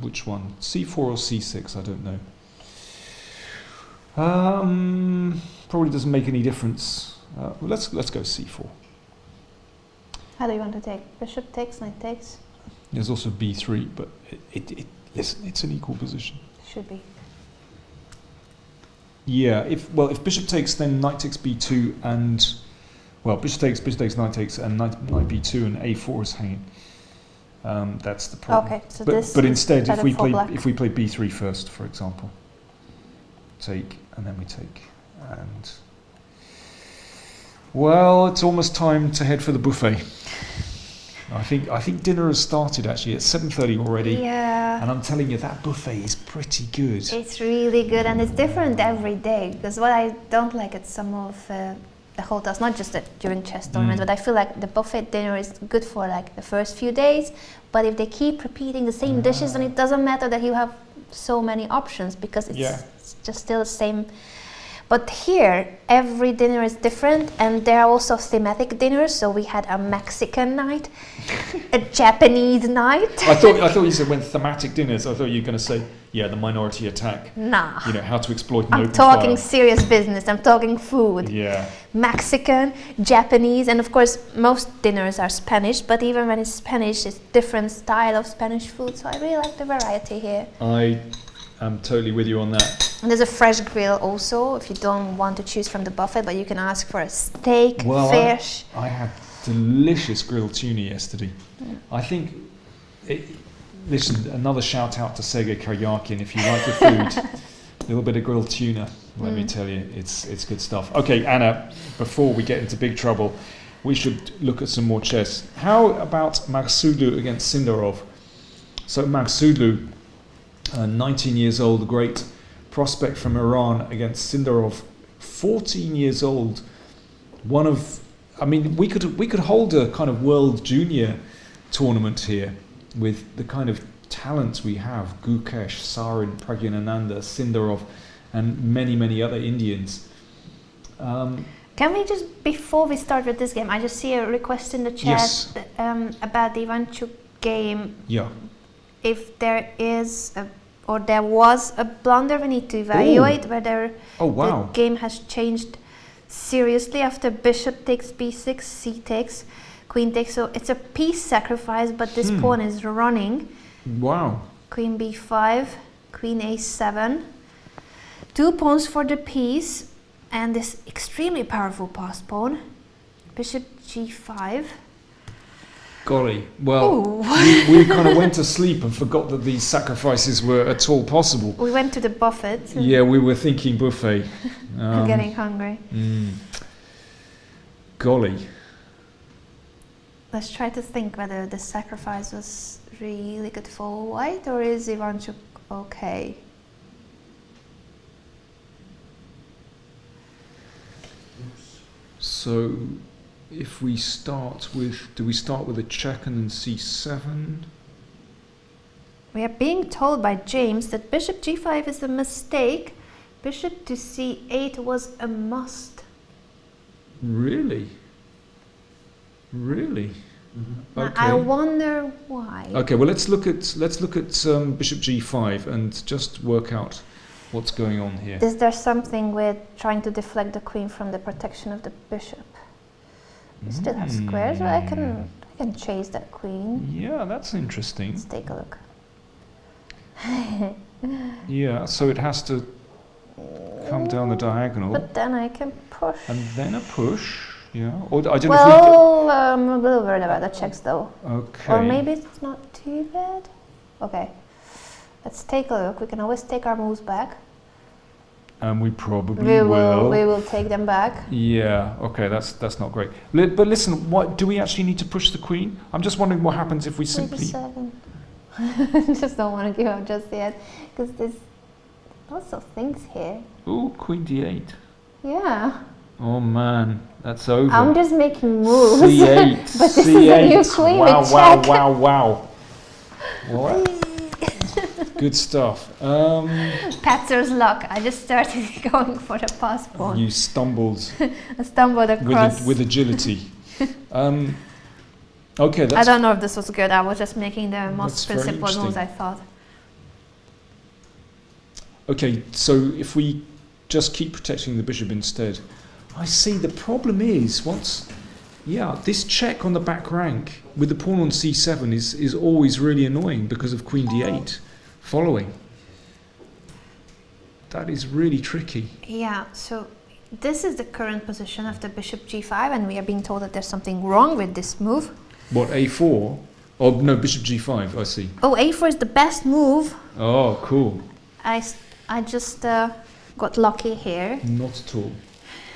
which one? c4 or c6? I don't know. Probably doesn't make any difference. Let's go c4. How do you want to take? Bishop takes, knight takes? There's also b3, but listen, it's an equal position. Should be. Yeah, if bishop takes, then knight takes b2, and bishop takes, knight takes, and knight b2, and a4 is hanging. That's the problem. Okay, so but instead, if we play black. b3 first, for example, take, and then we take, and it's almost time to head for the buffet. I think dinner has started actually at 7:30 already. Yeah. And I'm telling you, that buffet is pretty good. It's really good, and it's different every day. Because what I don't like at some of the hotels, not just during chess tournaments, but I feel like the buffet dinner is good for like the first few days. But if they keep repeating the same dishes, then it doesn't matter that you have so many options, because it's just still the same. But here, every dinner is different, and there are also thematic dinners. So we had a Mexican night, a Japanese night. I thought you said when thematic dinners. I thought you were going to say, the minority attack. Nah. How to exploit an I'm open talking fire. serious business. I'm talking food. Yeah. Mexican, Japanese, and of course most dinners are Spanish. But even when it's Spanish, it's different style of Spanish food. So I really like the variety here. I'm totally with you on that. And there's a fresh grill also, if you don't want to choose from the buffet, but you can ask for a steak, fish. I had delicious grilled tuna yesterday. I think, listen, another shout out to Sergei Karyakin. If you like the food, a little bit of grilled tuna, let me tell you, it's good stuff. Okay, Anna, before we get into big trouble, we should look at some more chess. How about Magsudlu against Sindarov? So Magsudlu, 19 years old, a great prospect from Iran, against Sindarov, 14 years old. We could hold a kind of world junior tournament here with the kind of talents we have: Gukesh, Sarin, Pragyanananda, Sindarov, and many other Indians. Can we just, before we start with this game, I just see a request in the chat about the Ivanchuk game. Yeah. If there is there was a blunder, we need to evaluate whether the game has changed seriously after bishop takes b6, c takes, queen takes. So it's a piece sacrifice, but this pawn is running. Wow. Queen b5, queen a7. 2 pawns for the piece, and this extremely powerful passed pawn. Bishop g5. Golly, we kind of went to sleep and forgot that these sacrifices were at all possible. We went to the buffet. Yeah, we were thinking buffet. I'm getting hungry. Golly. Let's try to think whether the sacrifice was really good for white, or is Ivanchuk okay? So if we start with, do we start with a check and then c7? We are being told by James that bishop g5 is a mistake. Bishop to c8 was a must. Really? Really? Now, Okay. I wonder why. Okay, well let's look at bishop g5 and just work out what's going on here. Is there something with trying to deflect the queen from the protection of the bishop? We still have squares, so I can chase that queen. Yeah, that's interesting. Let's take a look. Yeah, so it has to come down the diagonal But then I can push. and then a push. Yeah, or I don't know Well, I'm a little worried about the checks though. if we okay. Or maybe it's not too bad. Okay, let's take a look. We can always take our moves back. And we probably We will. will take them back. Yeah, okay, that's not great. But listen, what do we actually need to push the queen? I'm just wondering what happens if we Wait a simply... second. Just don't want to give up just yet, because there's lots of things here. Ooh, queen d8. Yeah. Oh man, that's over. I'm just making moves. c8, But this is a c8. new queen wow, with wow, check. wow, wow. What? Good stuff. Patter's luck. I just started going for the pass pawn. You stumbled I stumbled across. with agility. Okay, I that's don't know if this was good. I was just making the That's most very principled moves, interesting. I thought. okay. So if we just keep protecting the bishop instead, I see the problem is this check on the back rank with the pawn on c7 is always really annoying because of queen d8 following. That is really tricky. Yeah, so this is the current position of the bishop g5, and we are being told that there's something wrong with this move. What, a4? Oh no, bishop g5. I see. Oh, a4 is the best move. Oh, cool. I just got lucky here. Not at all.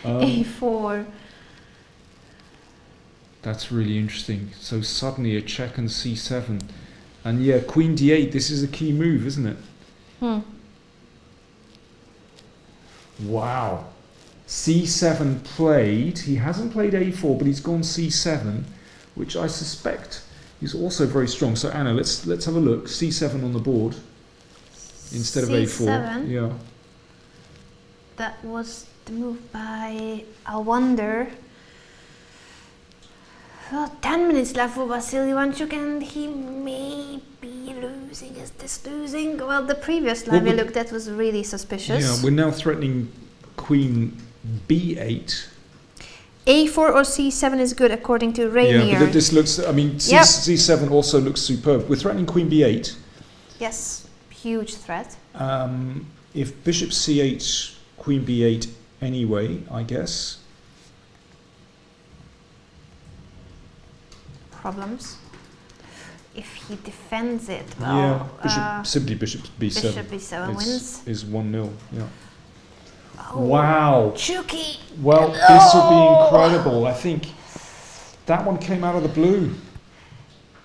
a4. That's really interesting. So suddenly a check and c7. And yeah, queen d8, this is a key move, isn't it? Wow. c7 played. He hasn't played a4, but he's gone c7, which I suspect is also very strong. So Anna, let's have a look. c7 on the board instead of a4. C7? Yeah. That was the move by Awonder. Well, 10 minutes left for Vassily Ivanchuk, and he may be losing. Is this losing? Well, the previous line we looked at was really suspicious. Yeah, we're now threatening queen b8. a4 or c7 is good according to Rainier. Yeah, but this looks, I mean, Yep. c7 also looks superb. We're threatening queen b8. Yes, huge threat. If bishop c8, queen b8 anyway, I guess. Problems. If he defends it, Yeah, well, simply bishop b7. bishop b7 wins. Is 1-0, yeah. Oh, Wow. Chucky! Well, this will be incredible. I think that one came out of the blue.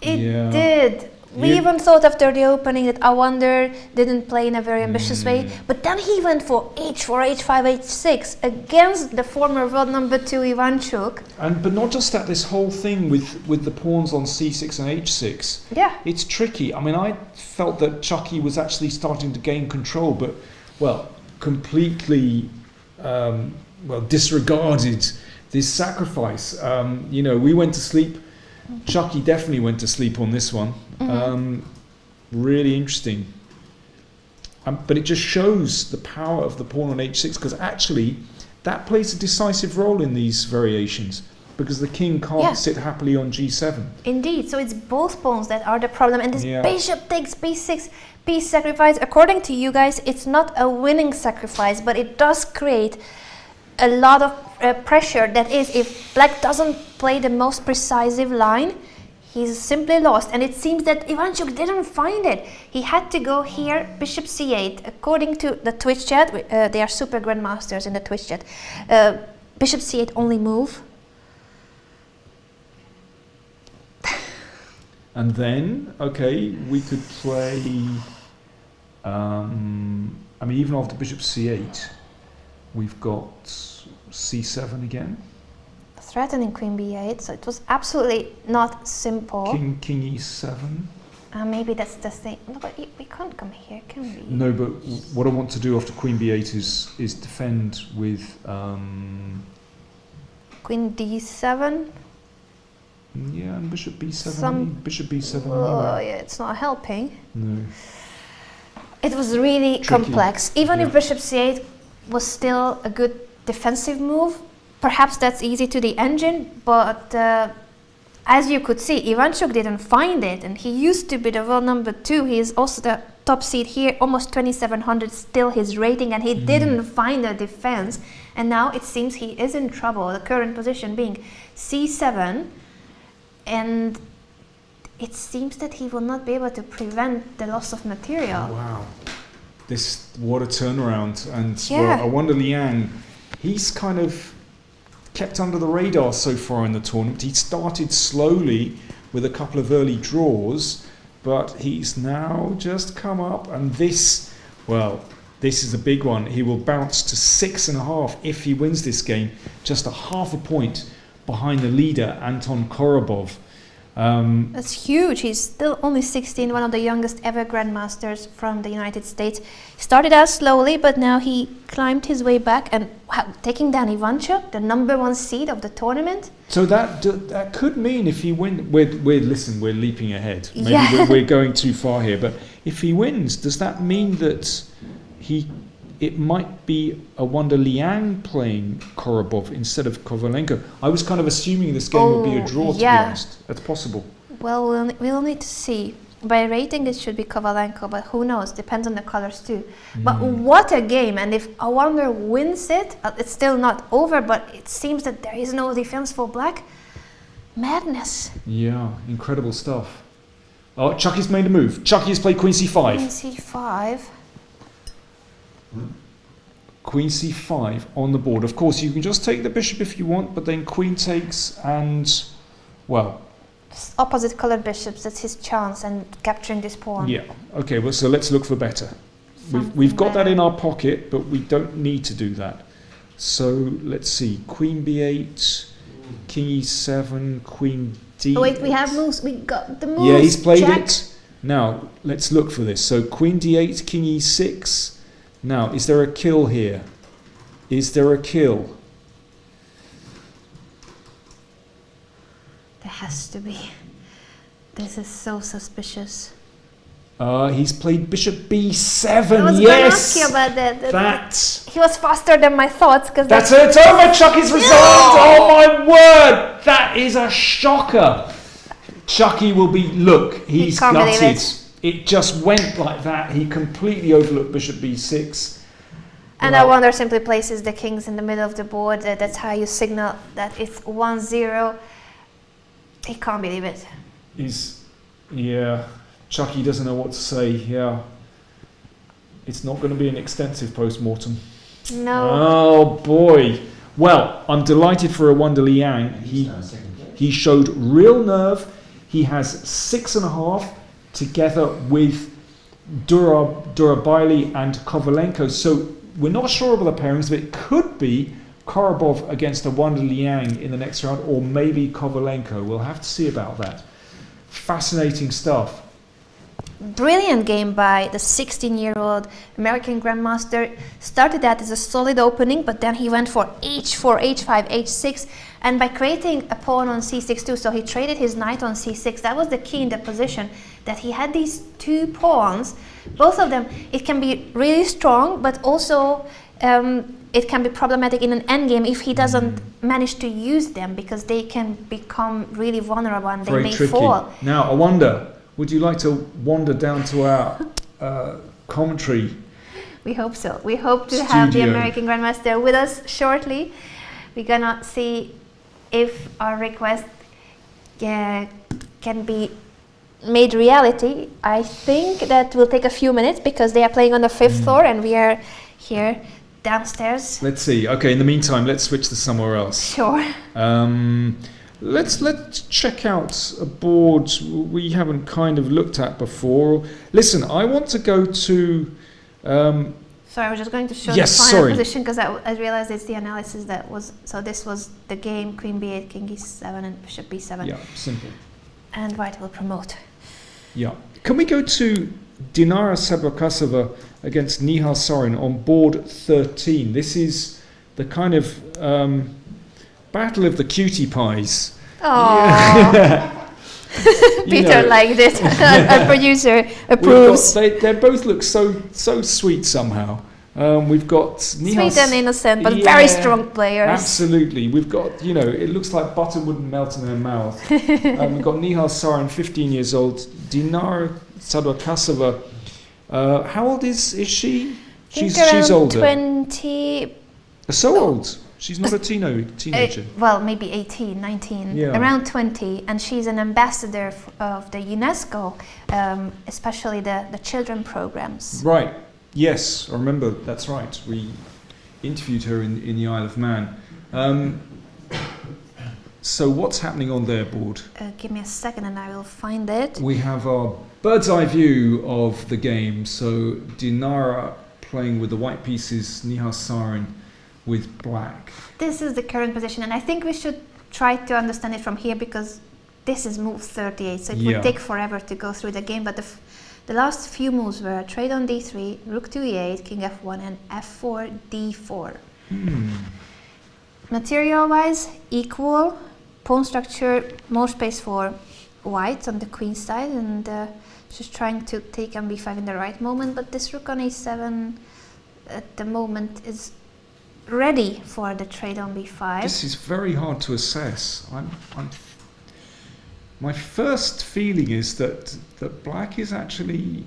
It Yeah. did. We You- even thought after the opening that Awonder didn't play in a very ambitious way, but then he went for h4, h5, h6 against the former world number 2 Ivanchuk. But not just that, this whole thing with the pawns on c6 and h6. Yeah. It's tricky. I mean, I felt that Chucky was actually starting to gain control, but, well, completely, disregarded this sacrifice. We went to sleep. Chucky definitely went to sleep on this one. Really interesting. But it just shows the power of the pawn on h6, because actually that plays a decisive role in these variations, because the king can't sit happily on g7. Indeed, so it's both pawns that are the problem, and this Yeah. bishop takes b6, piece sacrifice. According to you guys, it's not a winning sacrifice, but it does create a lot of pressure. That is, if black doesn't play the most precisive line, he's simply lost. And it seems that Ivanchuk didn't find it. He had to go here, bishop c8. According to the Twitch chat, they are super grandmasters in the Twitch chat. Bishop c8 only move. And then, okay, we could play. I mean, even after bishop c8, we've got c7 again. Threatening queen b8, so it was absolutely not simple. King e7. Maybe that's the thing. No, but we can't come here, can we? No, but what I want to do after queen b8 is defend with Queen d7. yeah, and bishop b7. Bishop b7. Oh, yeah, it's not helping. No. It was really Tricky. complex. Even if bishop c8 was still a good defensive move, perhaps that's easy to the engine, but as you could see, Ivanchuk didn't find it, and he used to be the world number 2. He is also the top seed here, almost 2700 still his rating, and he didn't find a defense. And now it seems he is in trouble, the current position being c7, and it seems that he will not be able to prevent the loss of material. Wow. What a turnaround. And Yeah. well, Awonder Liang, he's kind of kept under the radar so far in the tournament. He started slowly with a couple of early draws, but he's now just come up, and this is a big one. He will bounce to 6.5 if he wins this game, just a half a point behind the leader, Anton Korobov. That's huge. He's still only 16, one of the youngest ever Grandmasters from the United States. He started out slowly, but now he climbed his way back and taking down Ivanchuk, the number 1 seed of the tournament. So that could mean if he wins, we're leaping ahead. Maybe Yeah. we're going too far here. But if he wins, does that mean that it might be Awonder Liang playing Korobov instead of Kovalenko? I was kind of assuming this game would be a draw, to be honest. That's possible. Well, we'll need to see. By rating, it should be Kovalenko, but who knows? Depends on the colors too. But what a game! And if Awonder wins it, it's still not over, but it seems that there is no defense for black. Madness. Yeah, incredible stuff. Oh, Chucky's made a move. Chucky has played Queen c5. Queen c5. Queen c5 on the board. Of course, you can just take the bishop if you want, but then queen takes and, well... Opposite colored bishops, that's his chance, and capturing this pawn. Yeah, okay, well, so let's look for better. We've got that in our pocket, but we don't need to do that. So, let's see, queen b8, king e7, queen d8. Oh wait, we have moves, we got the moves. Yeah, he's played Jack. it. Now, let's look for this. So, queen d8, king e6. Now, is there a kill here? Is there a kill? There has to be. This is so suspicious. He's played bishop b7. I was going to ask you about that. He was faster than my thoughts. That's it. It's over. Chucky's resigned. Oh my word! That is a shocker. Chucky will be. Look, he's can't believe gutted. it. It just went like that. He completely overlooked bishop b6. And Awonder simply places the kings in the middle of the board. That's how you signal that it's 1-0. He can't believe it. Yeah. Chucky doesn't know what to say. Yeah. It's not going to be an extensive post-mortem. No. Oh boy. Well, I'm delighted for Awonder Liang. He showed real nerve. He has 6.5 together with Durarbayli and Kovalenko. So we're not sure about the pairings, but it could be Korobov against Awonder Liang in the next round, or maybe Kovalenko. We'll have to see about that. Fascinating stuff. Brilliant game by the 16-year-old American Grandmaster. Started that as a solid opening, but then he went for h4, h5, h6, and by creating a pawn on c6 too, so he traded his knight on c6. That was the key in the position, that he had these 2 pawns. Both of them, it can be really strong, but also it can be problematic in an endgame if he doesn't manage to use them, because they can become really vulnerable and they may fall. Now, Awonder, would you like to wander down to our commentary? We hope so. We hope to have the American Grandmaster with us shortly. We're gonna see if our request can be made reality. I think that will take a few minutes because they are playing on the 5th floor and we are here downstairs. Let's see. Okay, in the meantime, let's switch to somewhere else. Sure. let's check out a board we haven't kind of looked at before. Listen, I want to go to. Sorry, I was just going to show Yes, the final sorry. position because I realized it's the analysis that was. So this was the game: Queen B8, King E7, and Bishop B7. Yeah, simple. And White will promote. Yeah. Can we go to Dinara Sabakasova against Nihal Sarin on board 13? This is the kind of battle of the cutie pies. Oh, Peter liked it. Our producer approves. They both look so sweet somehow. We've got Nihal. Sweet and innocent, but very strong players. Absolutely. We've got, it looks like butter wouldn't melt in their mouth. We've got Nihal Sarin, 15 years old. Dinara Sabakasova. How old is she? She's older. 20. So old. She's not a teenager. Well, maybe 18, 19, Yeah. around 20. And she's an ambassador of the UNESCO, especially the children programs. Right. Yes, I remember. That's right. We interviewed her in the Isle of Man. So what's happening on their board? Give me a second and I will find it. We have our bird's eye view of the game. So Dinara playing with the white pieces, Nihal Sarin with black. This is the current position, and I think we should try to understand it from here because this is move 38, so it would take forever to go through the game. But the last few moves were trade on d3, rook to e8, king f1, and f4, d4. Material-wise, equal. Pawn structure, more space for white on the queen side, and she's trying to take on b5 in the right moment. But this rook on a7 at the moment is ready for the trade on b5. This is very hard to assess. My first feeling is that black is actually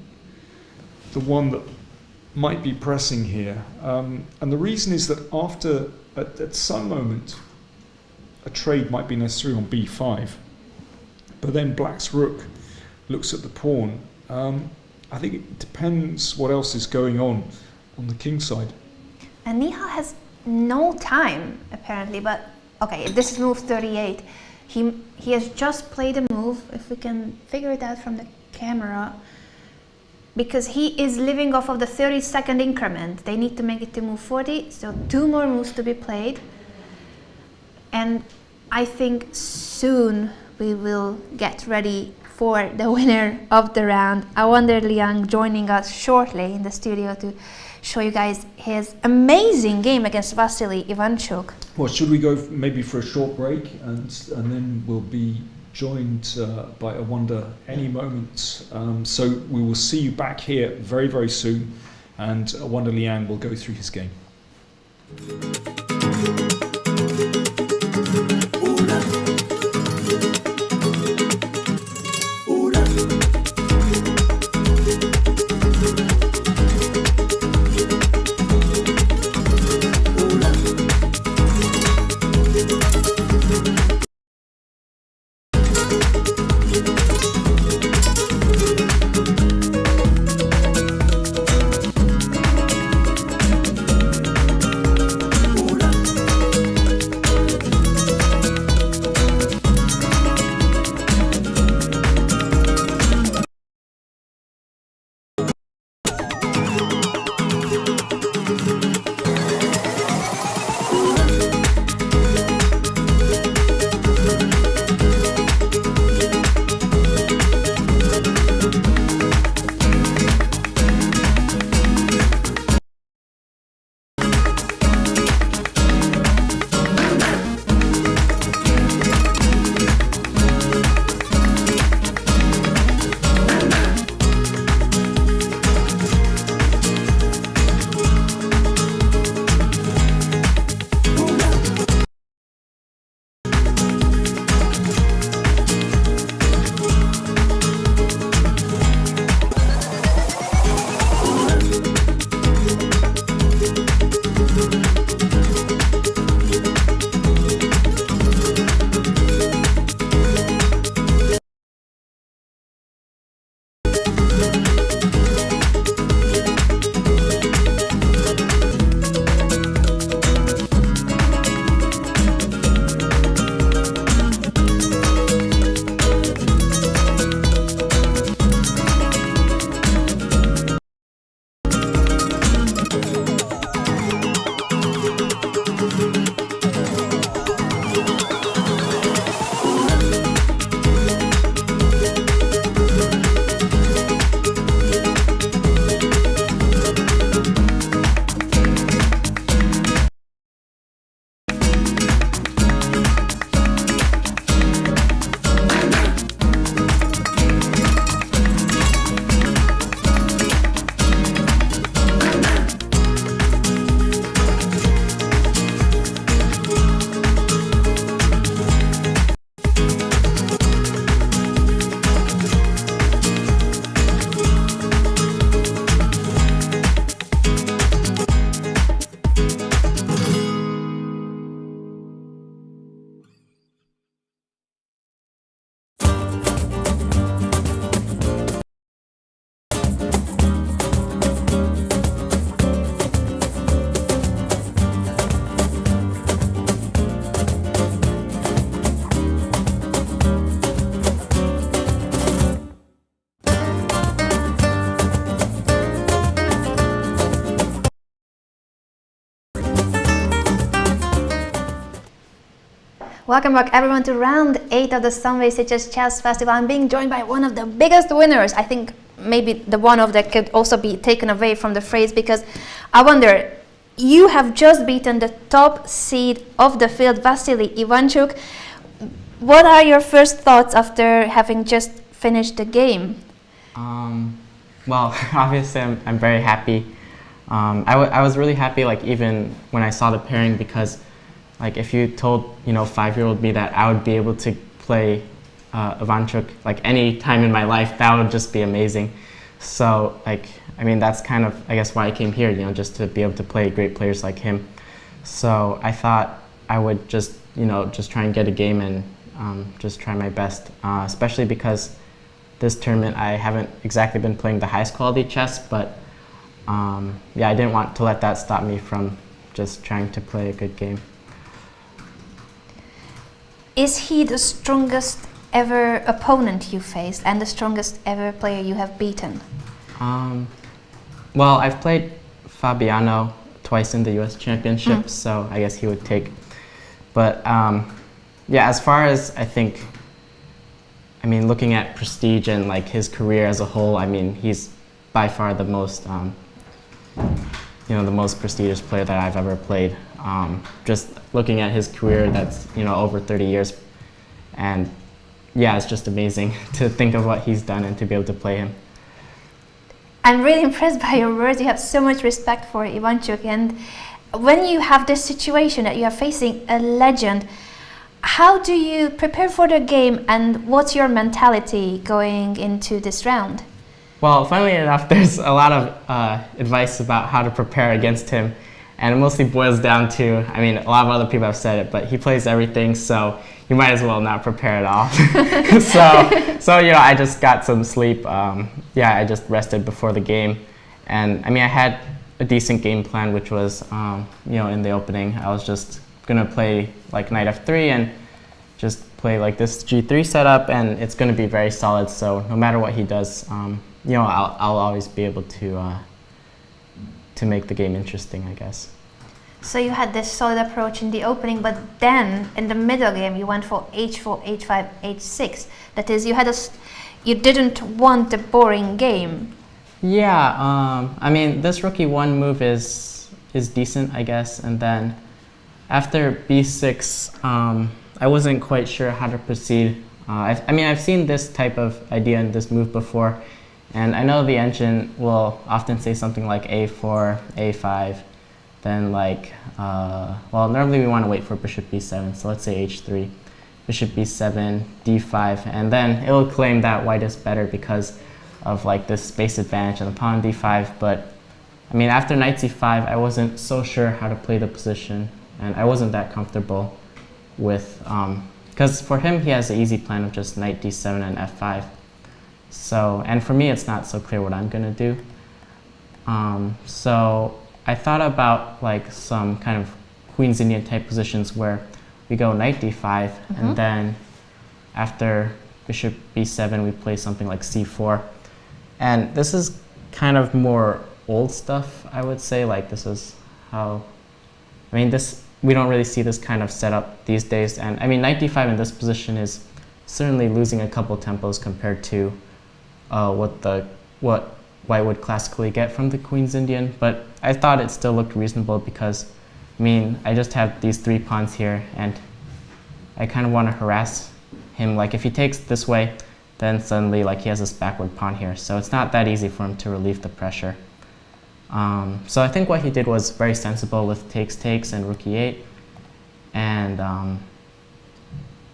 the one that might be pressing here. And the reason is that at some moment, a trade might be necessary on b5. But then black's rook looks at the pawn. I think it depends what else is going on the king side. And Nihal has no time, apparently, but okay, this is move 38. He has just played a move, if we can figure it out from the camera, because he is living off of the 30-second increment. They need to make it to move 40, so 2 more moves to be played. And I think soon we will get ready for the winner of the round. Awonder Liang joining us shortly in the studio to show you guys his amazing game against Vassily Ivanchuk. Well, should we go maybe for a short break and then we'll be joined by Awonder any moment. So we will see you back here very, very soon, and Awonder Liang will go through his game. Welcome back everyone to round 8 of the Sunway Sitges Chess Festival. I'm being joined by one of the biggest winners. I think maybe the one of that could also be taken away from the phrase, because Awonder, you have just beaten the top seed of the field, Vassily Ivanchuk. What are your first thoughts after having just finished the game? Well, obviously I'm very happy. I was really happy, like, even when I saw the pairing, because like if you told 5-year-old me that I would be able to play Ivanchuk like any time in my life, that would just be amazing. So like, I mean, that's kind of, I guess, why I came here, just to be able to play great players like him. So I thought I would just just try and get a game and just try my best, especially because this tournament I haven't exactly been playing the highest quality chess, but yeah, I didn't want to let that stop me from just trying to play a good game. Is he the strongest ever opponent you faced and the strongest ever player you have beaten? Well, I've played Fabiano twice in the US Championships, so I guess he would take. But yeah, as far as I mean, looking at prestige and like his career as a whole, I mean, he's by far the most the most prestigious player that I've ever played. Just looking at his career, that's over 30 years, and yeah, it's just amazing to think of what he's done and to be able to play him. I'm really impressed by your words. You have so much respect for Ivanchuk, and when you have this situation that you are facing a legend, how do you prepare for the game, and what's your mentality going into this round? Well, funnily enough, there's a lot of advice about how to prepare against him, and it mostly boils down to, I mean, a lot of other people have said it, but he plays everything, so you might as well not prepare at all. so I just got some sleep. Yeah, I just rested before the game, and I mean, I had a decent game plan, which was, in the opening, I was just gonna play like knight f3 and just play like this g3 setup, and it's gonna be very solid. So no matter what he does, I'll always be able to make the game interesting, I guess. So you had this solid approach in the opening, but then in the middle game you went for h4, h5, h6. That is, you didn't want a boring game. Yeah, I mean, this rook e1 move is decent, I guess, and then after b6, I wasn't quite sure how to proceed. I mean, I've seen this type of idea in this move before, and I know the engine will often say something like a4, a5, then like, well, normally we want to wait for bishop b7, so let's say h3, bishop b7, d5, and then it will claim that white is better because of like this space advantage on the pawn d5. But I mean, after knight c5, I wasn't so sure how to play the position, and I wasn't that comfortable with, because for him, he has an easy plan of just knight d7 and f5. So, and for me, it's not so clear what I'm gonna do. So I thought about like some kind of Queen's Indian type positions where we go knight d5, and then after bishop b7, we play something like c4. And this is kind of more old stuff, I would say. Like, this is how, I mean, we don't really see this kind of setup these days. And I mean, knight d5 in this position is certainly losing a couple tempos compared to what white would classically get from the Queen's Indian. But I thought it still looked reasonable because, I mean, I just have these 3 pawns here, and I kind of want to harass him. Like, if he takes this way, then suddenly like he has this backward pawn here. So it's not that easy for him to relieve the pressure. So I think what he did was very sensible with takes and rook e8. And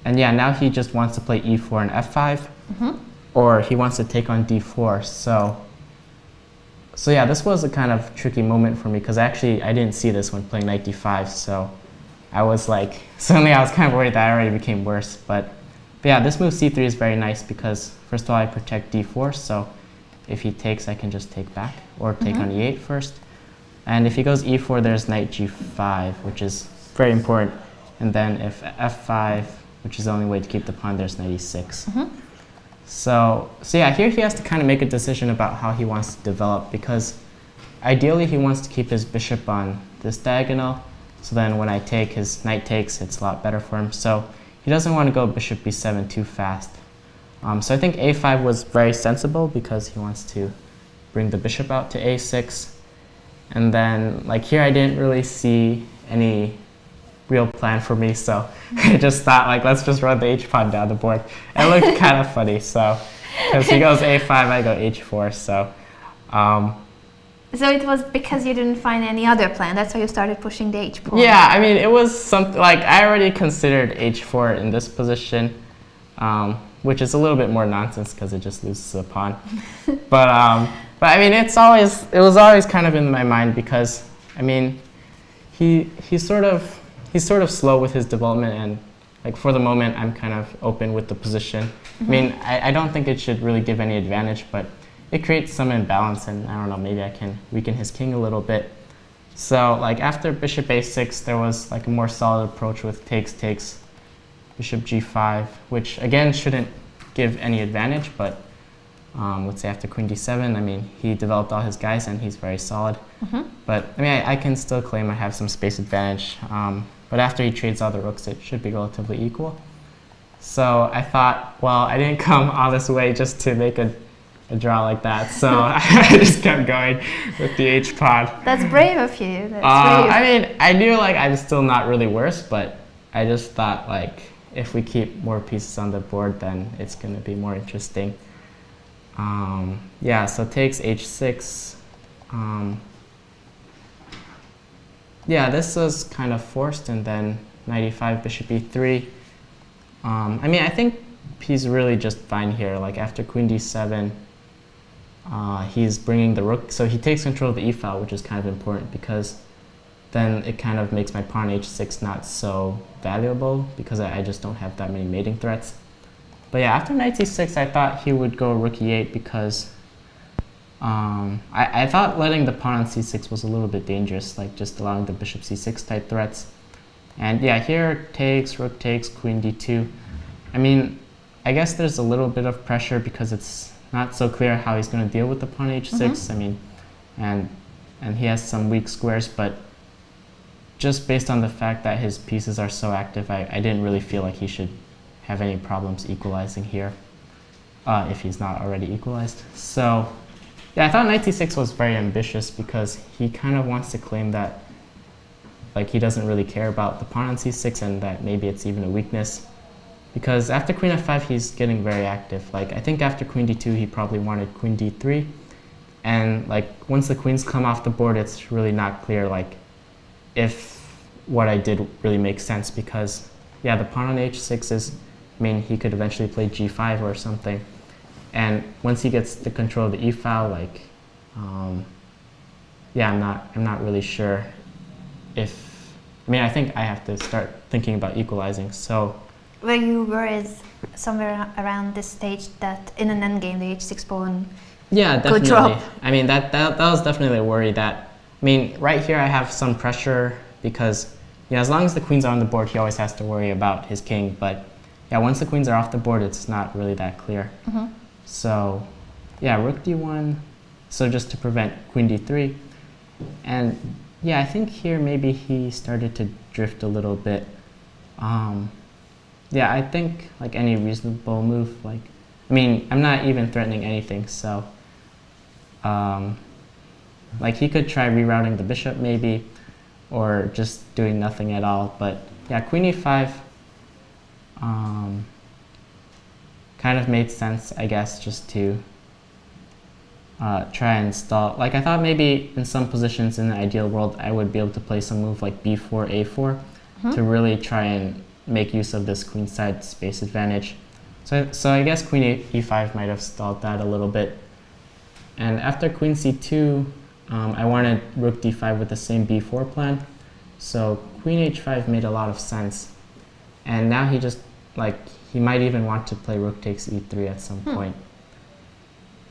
yeah, now he just wants to play e4 and f5, or he wants to take on d4. So yeah, this was a kind of tricky moment for me because actually I didn't see this when playing knight d5. So I was like, suddenly I was kind of worried that I already became worse. But yeah, this move c3 is very nice because first of all I protect d4, so if he takes I can just take back or take on e8 first. And if he goes e4, there's knight g5, which is very important. And then if f5, which is the only way to keep the pawn, there's knight e6. So yeah, here he has to kind of make a decision about how he wants to develop, because ideally he wants to keep his bishop on this diagonal, so then when I take, his knight takes, it's a lot better for him. So he doesn't want to go bishop b7 too fast. So I think a5 was very sensible because he wants to bring the bishop out to a6. And then like here I didn't really see any real plan for me, so I just thought like let's just run the h-pawn down the board. It looked kind of funny, so because he goes a5, I go h4, so So it was because you didn't find any other plan, that's why you started pushing the h-pawn? yeah, I mean it was something like I already considered h4 in this position, which is a little bit more nonsense because it just loses a pawn. But I mean it was always kind of in my mind because I mean he's sort of slow with his development, and like for the moment I'm kind of open with the position. I mean I don't think it should really give any advantage, but it creates some imbalance, and I don't know, maybe I can weaken his king a little bit. So like after bishop a6 there was like a more solid approach with takes, bishop g5, which again shouldn't give any advantage, but let's say after queen d7, I mean he developed all his guys and he's very solid. But I mean I can still claim I have some space advantage, but after he trades all the rooks it should be relatively equal. So I thought, well, I didn't come all this way just to make a draw like that, so I just kept going with the h-pawn. That's brave of you. That's brave. I mean, I knew like I'm still not really worse, but I just thought like if we keep more pieces on the board, then it's going to be more interesting. Yeah, so takes h6. Yeah, this was kind of forced, and then knight e5, bishop e3. I mean, I think he's really just fine here. Like after queen d7, he's bringing the rook, so he takes control of the e-file, which is kind of important because then it kind of makes my pawn h6 not so valuable because I just don't have that many mating threats. But yeah, after knight c6, I thought he would go rook e8 because I thought letting the pawn on c6 was a little bit dangerous, like just allowing the bishop c6 type threats. And yeah, here takes, rook takes, queen d2. I mean, I guess there's a little bit of pressure because it's not so clear how he's going to deal with the pawn h6. I mean, and he has some weak squares, but just based on the fact that his pieces are so active, I didn't really feel like he should have any problems equalizing here, if he's not already equalized. So yeah, I thought knight c6 was very ambitious because he kind of wants to claim that like he doesn't really care about the pawn on c6 and that maybe it's even a weakness. Because after queen f5, he's getting very active. Like I think after queen d2, he probably wanted queen d3. And like once the queens come off the board, it's really not clear like if what I did really makes sense, because yeah, the pawn on h6 is, I mean, he could eventually play g5 or something. And once he gets the control of the e-file, like, yeah, I'm not really sure if, I mean, I think I have to start thinking about equalizing. So Were you worried somewhere around this stage that in an endgame the h6 pawn yeah, could definitely. drop? I mean, that was definitely a worry that, I mean, right here I have some pressure because, you know, as long as the queens are on the board, he always has to worry about his king. But yeah, once the queens are off the board, it's not really that clear. So yeah, rook d1, so just to prevent queen d3. And yeah, I think here maybe he started to drift a little bit. Yeah, I think like any reasonable move, like, I mean, I'm not even threatening anything, so like he could try rerouting the bishop maybe, or just doing nothing at all. But yeah, queen e5 kind of made sense, I guess, just to try and stall. Like I thought maybe in some positions in the ideal world I would be able to play some move like b4, a4 to really try and make use of this queenside space advantage. So I guess queen e5 might have stalled that a little bit. And after queen c2, I wanted rook d5 with the same b4 plan. So queen h5 made a lot of sense. And now he just, like, he might even want to play rook takes e3 at some point.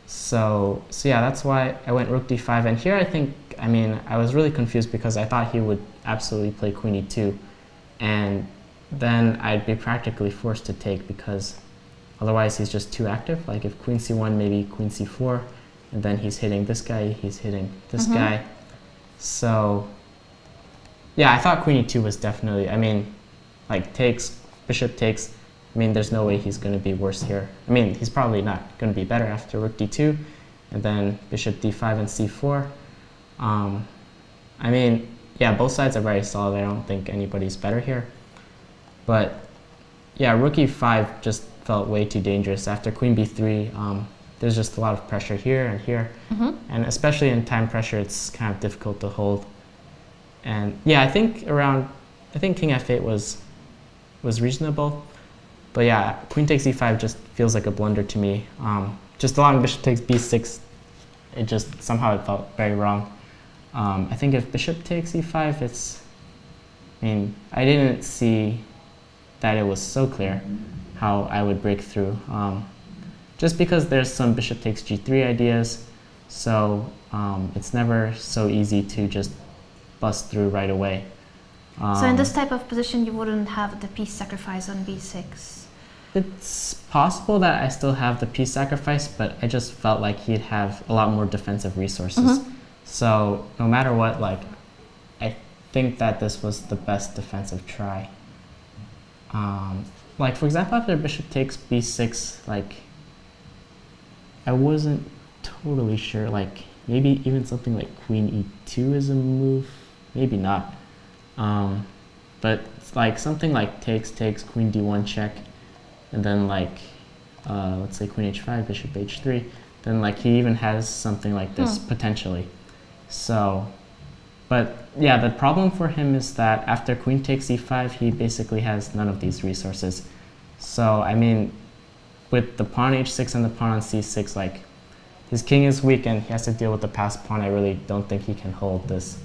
So yeah, that's why I went rook d5. And here I think, I mean, I was really confused because I thought he would absolutely play queen e2. And then I'd be practically forced to take because otherwise he's just too active. Like if queen c1, maybe queen c4, and then he's hitting this guy, he's hitting this guy. So yeah, I thought queen e2 was definitely, I mean, like takes bishop takes, I mean, there's no way he's going to be worse here. I mean, he's probably not going to be better after rook d2, and then bishop d5 and c4. I mean, yeah, both sides are very solid. I don't think anybody's better here. But yeah, rook e5 just felt way too dangerous. After queen b3, there's just a lot of pressure here and here. And especially in time pressure, it's kind of difficult to hold. And yeah, I think king f8 was reasonable. But yeah, queen takes e5 just feels like a blunder to me. Just allowing bishop takes b6, it just somehow it felt very wrong. I think if bishop takes e5, I mean, I didn't see that it was so clear how I would break through. Just because there's some bishop takes g3 ideas, so it's never so easy to just bust through right away. So in this type of position, you wouldn't have the piece sacrifice on b6? It's possible that I still have the piece sacrifice, but I just felt like he'd have a lot more defensive resources. So no matter what, like, I think that this was the best defensive try. Like, for example, after bishop takes b6, like, I wasn't totally sure, like, maybe even something like queen e2 is a move, maybe not. But like something like takes, queen d1 check, and then like, let's say queen h5, bishop h3, then like he even has something like this potentially. So, but yeah, the problem for him is that after queen takes e5, he basically has none of these resources. So, I mean, with the pawn h6 and the pawn on c6, like, his king is weak and he has to deal with the passed pawn. I really don't think he can hold this.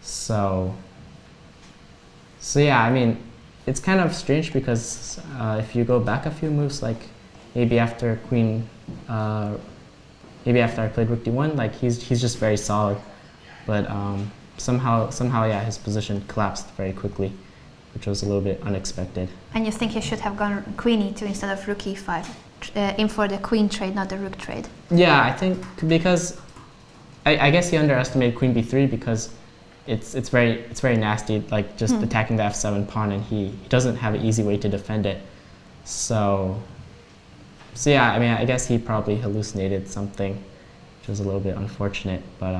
So yeah, I mean, it's kind of strange because if you go back a few moves, like maybe after maybe after I played rook d1, like he's just very solid. But somehow, yeah, his position collapsed very quickly, which was a little bit unexpected. And you think he should have gone queen e2 instead of rook e5, in for the queen trade, not the rook trade? Yeah, I think because I guess he underestimated queen b3 because it's very nasty, like just attacking the f7 pawn, and he doesn't have an easy way to defend it. So yeah, I mean, I guess he probably hallucinated something, which was a little bit unfortunate, but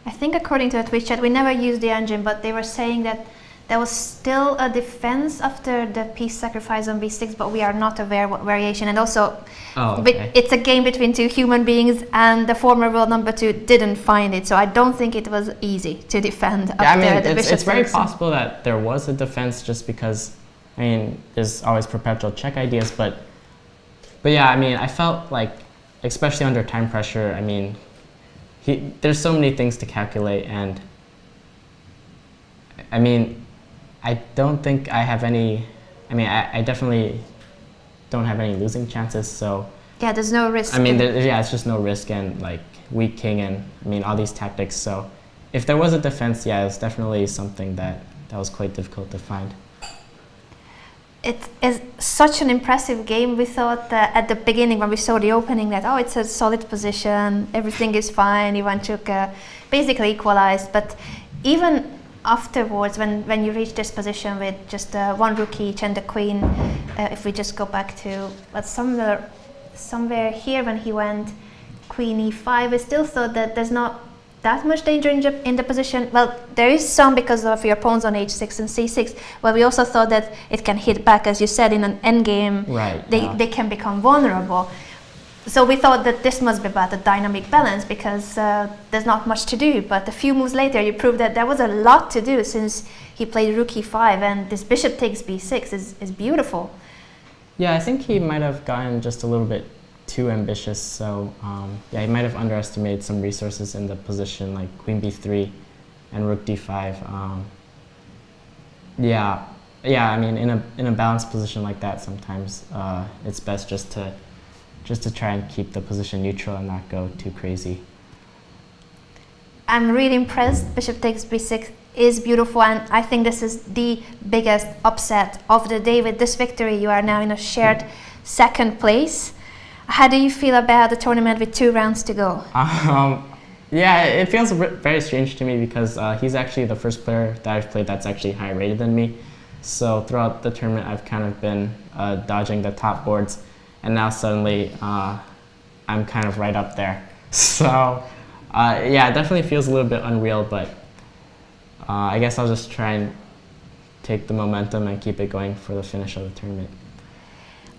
I think according to the Twitch chat, we never used the engine, but they were saying that there was still a defense after the piece sacrifice on b6, but we are not aware what variation. And also, it's a game between two human beings, and the former world number 2 didn't find it, so I don't think it was easy to defend after the bishop. It's very possible that there was a defense just because, I mean, there's always perpetual check ideas, but yeah, I mean, I felt like, especially under time pressure, I mean, there's so many things to calculate, and I mean, I don't think I have any, I mean, I definitely don't have any losing chances, so. Yeah, there's no risk. I mean, yeah, it's just no risk, and like weak king, and I mean, all these tactics, so if there was a defense, yeah, it's definitely something that was quite difficult to find. It is such an impressive game. We thought that at the beginning when we saw the opening that, oh, it's a solid position, everything is fine, Ivanchuk basically equalized, but even afterwards, when you reach this position with just one rook each and the queen, if we just go back to somewhere here when he went queen e5, we still thought that there's not that much danger in the position. Well, there is some because of your pawns on h6 and c6, but we also thought that it can hit back, as you said, in an endgame. Right. They can become vulnerable. So we thought that this must be about the dynamic balance because there's not much to do. But a few moves later, you proved that there was a lot to do since he played rook e5, and this bishop takes b6 is beautiful. Yeah, I think he might have gotten just a little bit too ambitious. So yeah, he might have underestimated some resources in the position, like queen b3 and rook d5. Yeah. I mean, in a balanced position like that, sometimes it's best just to try and keep the position neutral and not go too crazy. I'm really impressed. Bishop takes b6 is beautiful, and I think this is the biggest upset of the day. With this victory, you are now in a shared second place. How do you feel about the tournament with 2 rounds to go? Yeah, it feels very strange to me because he's actually the first player that I've played that's actually higher rated than me. So throughout the tournament, I've kind of been dodging the top boards, and now suddenly I'm kind of right up there. So yeah, it definitely feels a little bit unreal, but I guess I'll just try and take the momentum and keep it going for the finish of the tournament.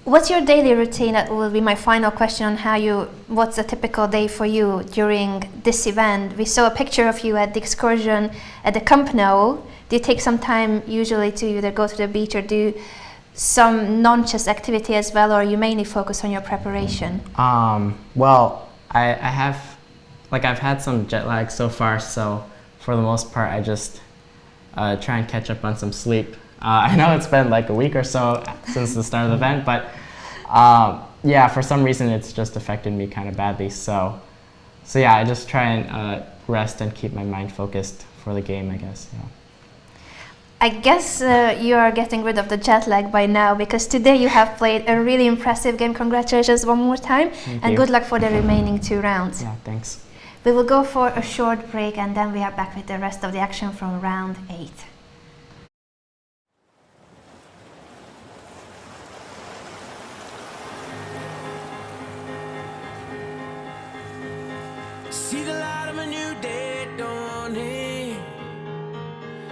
What's your daily routine? That will be my final question on what's a typical day for you during this event. We saw a picture of you at the excursion at the Camp Nou. Do you take some time usually to either go to the beach or do some non-chess activity as well, or you mainly focus on your preparation? Well, I've had some jet lag so far, so for the most part I just try and catch up on some sleep. I know it's been like a week or so since the start of the event, but yeah, for some reason it's just affected me kind of badly. So yeah, I just try and rest and keep my mind focused for the game, I guess. Yeah. I guess you are getting rid of the jet lag by now, because today you have played a really impressive game. Congratulations one more time. Thank and you. Good luck for the remaining 2 rounds. Yeah, thanks. We will go for a short break and then we are back with the rest of the action from round 8. See the light of a new day dawning.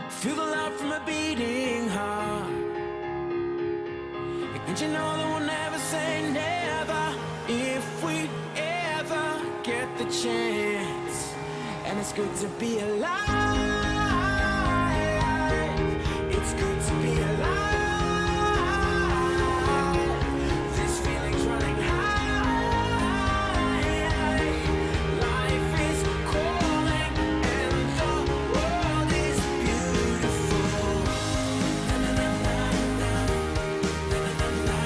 Feel the love from a beating heart. And you know that we'll never say never if we ever get the chance. And it's good to be alive. It's good to be alive. This feeling's running high. Life is calling and the world is beautiful. Na, na, na, na, na, na, na, na,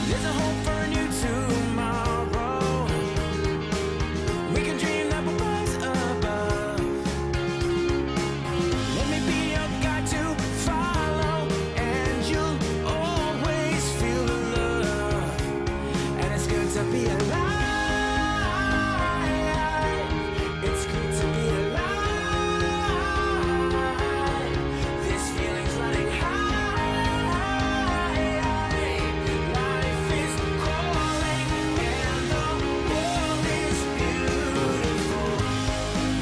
There's a hope for a new tomorrow. We can dream that we'll rise above. Let me be your guide to follow, and you'll always feel the love. And it's good to be alive. It's good to be alive. This feeling's running high. Life is calling and the world is beautiful.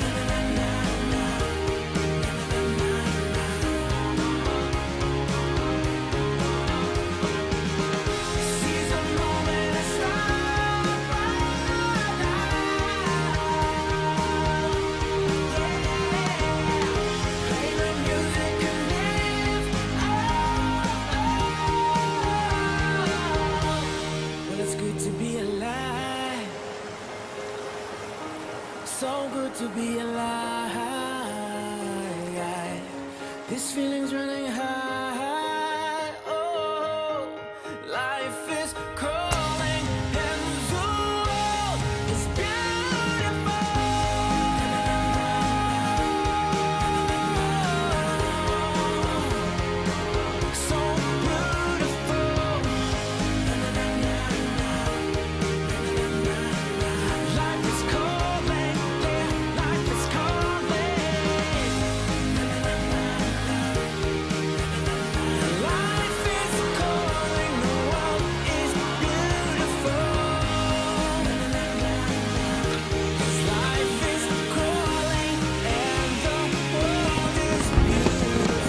Na, na, na, na, Seize the moment and start right now. Play the music and live. Well, it's good to be alive. So good to be alive. This feeling's running high. Oh, life is calling and the world is beautiful. So beautiful. Life is calling, yeah, life is calling. Life is calling, the world is beautiful. Life is calling and the world is beautiful.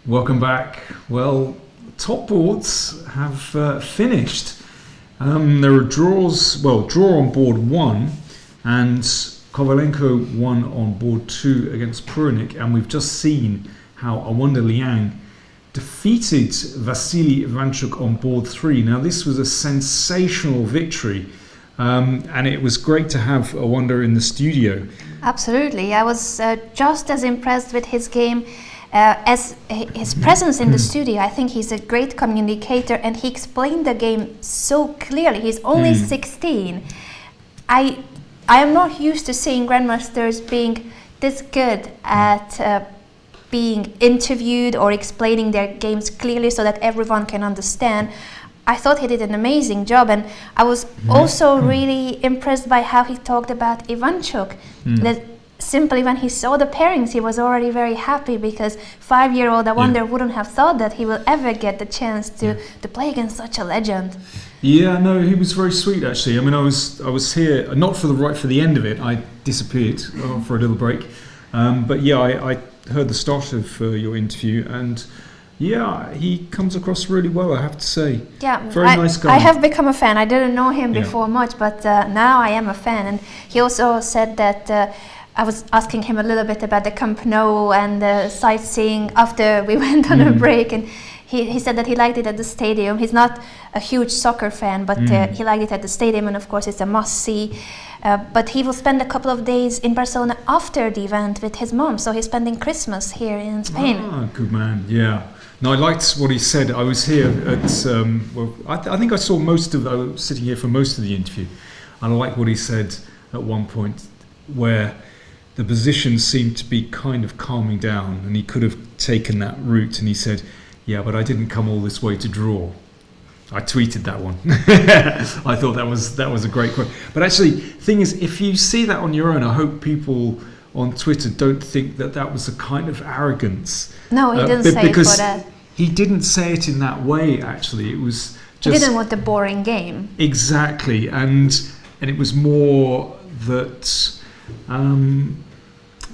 Welcome back. Well, top boards have finished. There are draws. Well, draw on board 1, and Kovalenko won on board 2 against Puranik, and we've just seen how Awonder Liang defeated Vassily Ivanchuk on board 3. Now, this was a sensational victory, and it was great to have Awonder in the studio. Absolutely. I was just as impressed with his game as his presence in the studio. I think he's a great communicator, and he explained the game so clearly. He's only 16. I am not used to seeing grandmasters being this good at being interviewed or explaining their games clearly so that everyone can understand. I thought he did an amazing job, and I was also really impressed by how he talked about Ivanchuk. That simply when he saw the pairings, he was already very happy, because 5-year-old Awonder wouldn't have thought that he will ever get the chance to play against such a legend. Yeah, no, he was very sweet actually. I mean, I was here not for the end of it. I disappeared for a little break, but yeah, I heard the start of your interview, and yeah, he comes across really well, I have to say. Yeah, very nice guy. I have become a fan. I didn't know him before much, but now I am a fan. And he also said that I was asking him a little bit about the Camp Nou and the sightseeing after we went on a break, and he said that he liked it at the stadium. He's not a huge soccer fan, but he liked it at the stadium, and of course it's a must-see. But he will spend a couple of days in Barcelona after the event with his mom, so he's spending Christmas here in Spain. Ah, good man, yeah. No, I liked what he said. I was here at, I think I saw I was sitting here for most of the interview, and I like what he said at one point, where the position seemed to be kind of calming down, and he could have taken that route, and he said, yeah, but I didn't come all this way to draw. I tweeted that one. I thought that was a great quote. But actually, the thing is, if you see that on your own, I hope people on Twitter don't think that was a kind of arrogance. No, he didn't say it for that. He didn't say it in that way, actually. It was just... He didn't want a boring game. Exactly. And it was more that...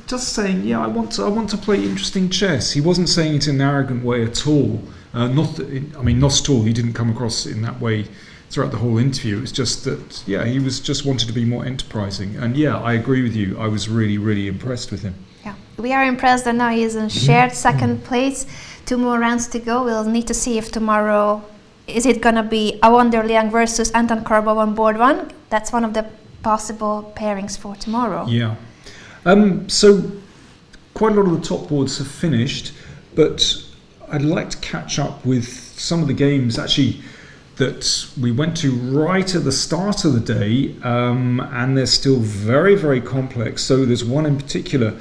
just saying, yeah, I want to play interesting chess. He wasn't saying it in an arrogant way at all. Not at all. He didn't come across in that way throughout the whole interview. It was just that, yeah, he was just wanted to be more enterprising. And yeah, I agree with you. I was really, really impressed with him. Yeah, we are impressed that now he is in shared second place. 2 more rounds to go. We'll need to see if tomorrow, is it gonna be Awonder Liang versus Anton Korobov on board 1? That's one of the possible pairings for tomorrow. Yeah. So quite a lot of the top boards have finished, but I'd like to catch up with some of the games actually that we went to right at the start of the day, and they're still very, very complex. So there's one in particular.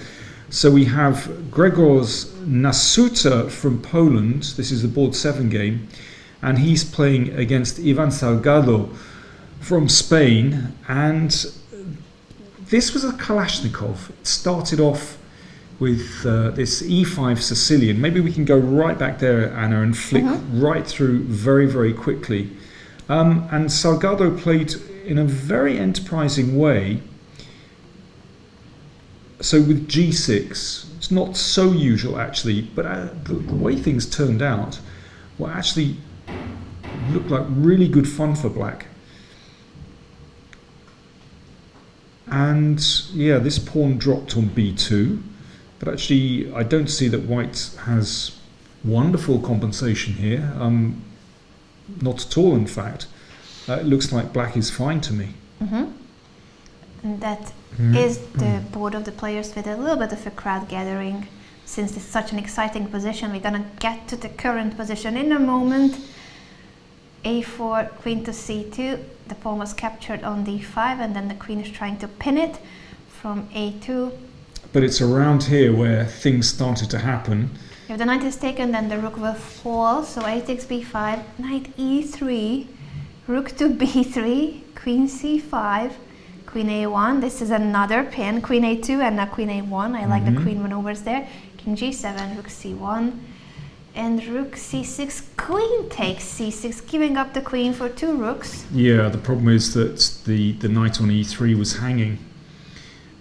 So we have Gregor's Nasuta from Poland. This is the board 7 game, and he's playing against Ivan Salgado from Spain, and this was a Kalashnikov. It started off with this E5 Sicilian. Maybe we can go right back there, Anna, and flick right through very, very quickly. And Salgado played in a very enterprising way. So with G6, it's not so usual actually, but the way things turned out were actually looked like really good fun for black. And yeah, this pawn dropped on B2, but actually I don't see that white has wonderful compensation here. Not at all, in fact. It looks like black is fine to me. And that is the board of the players with a little bit of a crowd gathering. Since it's such an exciting position, we're gonna get to the current position in a moment. A4, queen to C2. The pawn was captured on D5, and then the queen is trying to pin it from A2. But it's around here where things started to happen. If the knight is taken, then the rook will fall. So A takes B5, knight E3, rook to B3, queen C5, queen A1. This is another pin, queen A2 and now queen A1. I like the queen maneuvers there. King G7, rook C1, and rook C6, queen takes C6, giving up the queen for 2 rooks. Yeah, the problem is that the knight on E3 was hanging.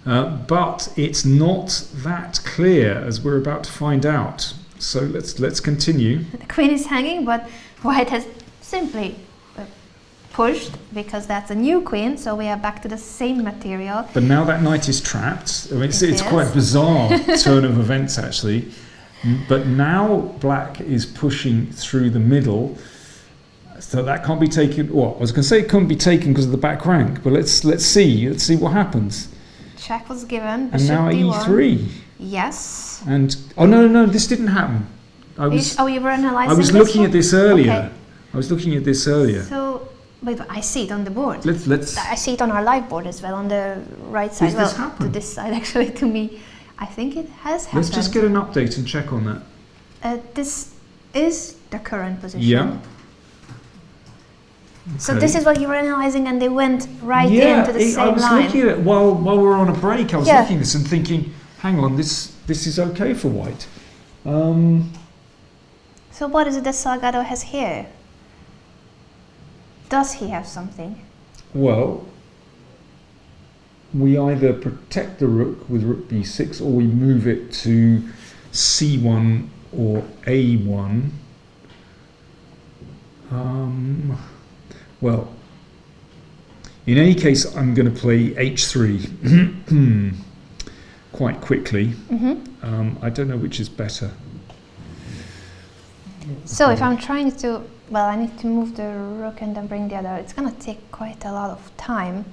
But it's not that clear, as we're about to find out. So let's continue. The queen is hanging, but white has simply pushed because that's a new queen, so we are back to the same material. But now that knight is trapped. I mean, it's It quite is. bizarre turn of events, actually. But now black is pushing through the middle, so that can't be taken. Well, I was going to say it couldn't be taken because of the back rank, but let's see what happens. Check was given. And now bishop d1. e3. Yes. And no, this didn't happen. You were analyzing. I was this looking one? at this earlier. Okay. I was looking at this earlier. So, but I see it on the board. Let's. I see it on our live board as well, on the right side. Does this happen? To this side, actually, to me, I think it has happened. Let's just get an update and check on that. This is the current position. Yeah. So Okay. this is what you were analyzing, and they went right Yeah, into the I same was line. looking at it while we were on a break. I was Yeah. looking at this and thinking, hang on, this is okay for white. So what is it that Salgado has here? Does he have something? Well, we either protect the rook with rook b6, or we move it to c1 or a1. Well, in any case, I'm going to play h3 quite quickly. I don't know which is better. So if I'm trying to, well, I need to move the rook and then bring the other. It's going to take quite a lot of time.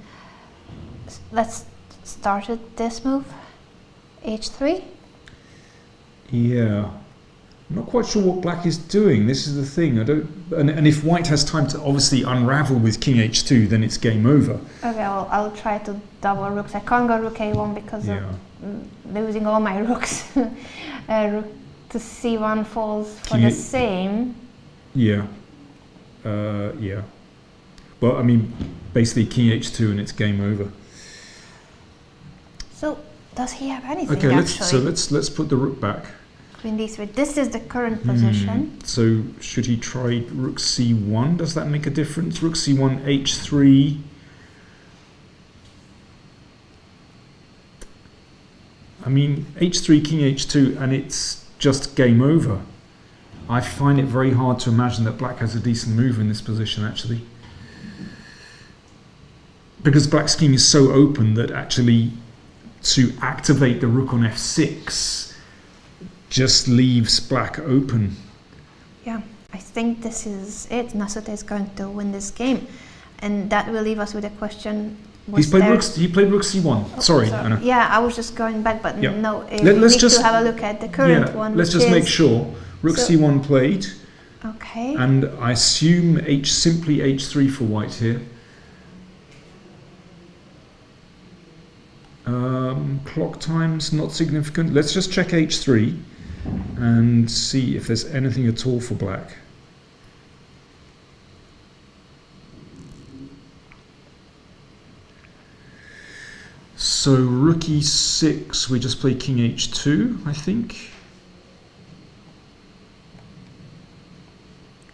Let's start with this move, h3. Yeah, I'm not quite sure what black is doing. This is the thing. I don't. And if white has time to obviously unravel with king h2, then it's game over. Okay, well, I'll try to double rooks. I can't go rook a1 because Yeah. of losing all my rooks. Rook to c1 falls for King the a- same. Yeah. Yeah. Well, I mean, basically king h2 and it's game over. So does he have anything Okay, actually? let's put the rook back. Queen d3. This is the current position. So should he try rook c1? Does that make a difference? Rook c1, h3. I mean, h3, king h2, and it's just game over. I find it very hard to imagine that black has a decent move in this position, actually. Because black's scheme is so open that actually to activate the rook on f6 just leaves black open. Yeah, I think this is it. Nasute is going to win this game, and that will leave us with a question. He played rook c1. Sorry, Anna. Yeah, I was just going back, but Yeah. no. Let's we need just to have a look at the current one. Let's which just make is- sure. Rook so- c1 played, Okay. and I assume simply h3 for white here. Clock time's not significant. Let's just check h3 and see if there's anything at all for black. So rook e6, we just play king h2, I think.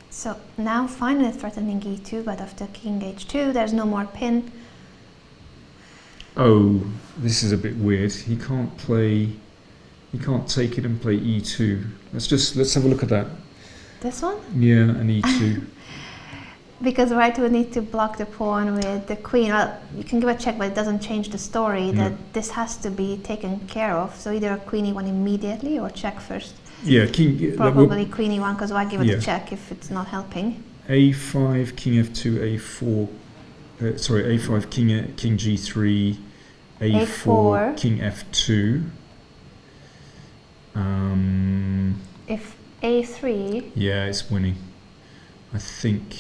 So now finally threatening e2, but after king h2, there's no more pin. Oh, this is a bit weird. He can't take it and play e2. Let's have a look at that. This one? Yeah, an e2. Because white would need to block the pawn with the queen. Well, you can give a check, but it doesn't change the story that this has to be taken care of. So either a queen e1 immediately or check first. Yeah, king. Probably queen e1, because why give it Yeah. a check if it's not helping? a5, king f2, a4. Sorry, a5, king g3, a4, A4. king f2. If a3, Yeah, it's winning. I think.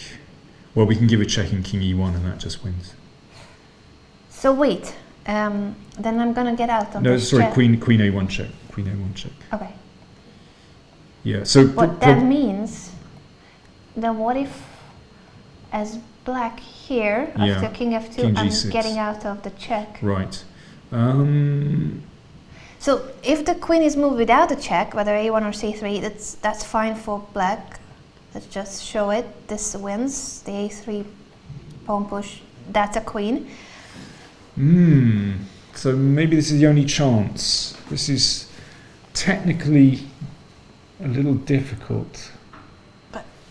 Well, we can give a check in king e1, and that just wins. so wait, then I'm gonna get out of No, this sorry, check. queen a1 check. Queen a1 check. Okay. Yeah. So. What that means, then what if, as black here, Yeah, after king f2, king I'm g6. getting out of the check. Right. So if the queen is moved without a check, whether a1 or c3, that's fine for black. Let's just show it. This wins. The a3 pawn push, that's a queen. So maybe this is the only chance. This is technically a little difficult.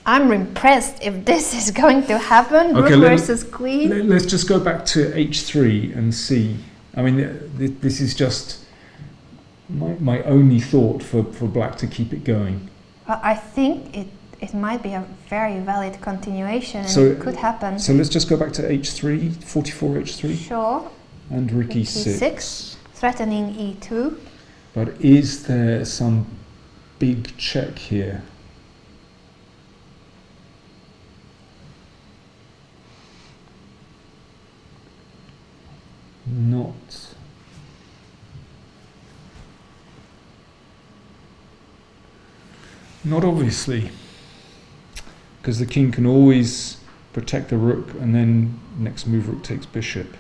I'm impressed if this is going to happen. Okay, Rook versus queen. Let's just go back to h3 and see. I mean, this is just my only thought for black to keep it going. I think it might be a very valid continuation, and So- it could happen. So let's just go back to h3, 44 h3, Sure. and rook e6. e6, threatening e2. But is there some big check here? Not obviously, because the king can always protect the rook, and then next move rook takes bishop.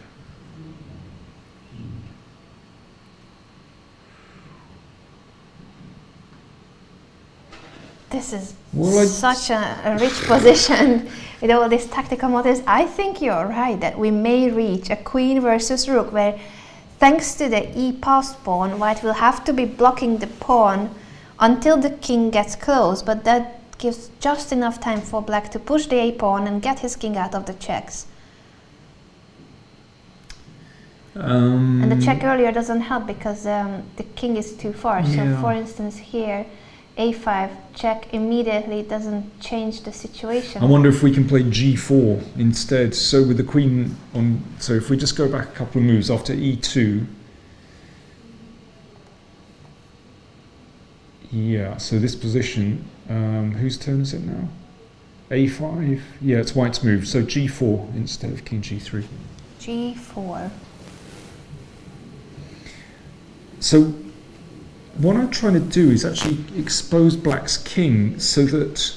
This is Well, such a rich position with all these tactical motives. I think you're right that we may reach a queen versus rook where, thanks to the e-passed pawn, white will have to be blocking the pawn until the king gets close, but that gives just enough time for black to push the a-pawn and get his king out of the checks. And the check earlier doesn't help because the king is too far. So Yeah. for instance here, a5 check immediately doesn't change the situation. I wonder if we can play g4 instead. So with the queen on, so if we just go back a couple of moves after e2. Yeah, so this position, whose turn is it now? a5, yeah, it's white's move. So g4 instead of king g3. g4. So what I'm trying to do is actually expose black's king so that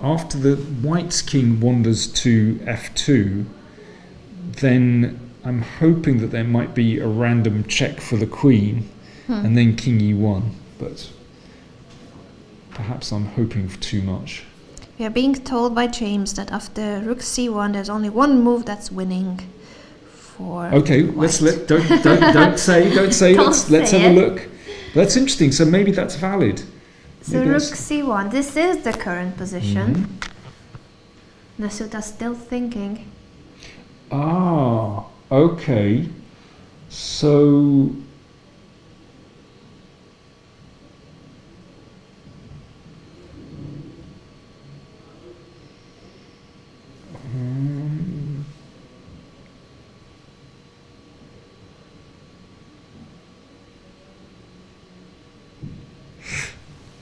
after the white's king wanders to f2, then I'm hoping that there might be a random check for the queen and then king e1, but perhaps I'm hoping for too much. We are being told by James that after rook c1 there's only one move that's winning for Okay, white. don't say. Don't let's say have a it. look. That's interesting. So maybe that's valid. So Maybe rook that's- c1, this is the current position. Mhm. Nasuta's still thinking. Ah, okay. So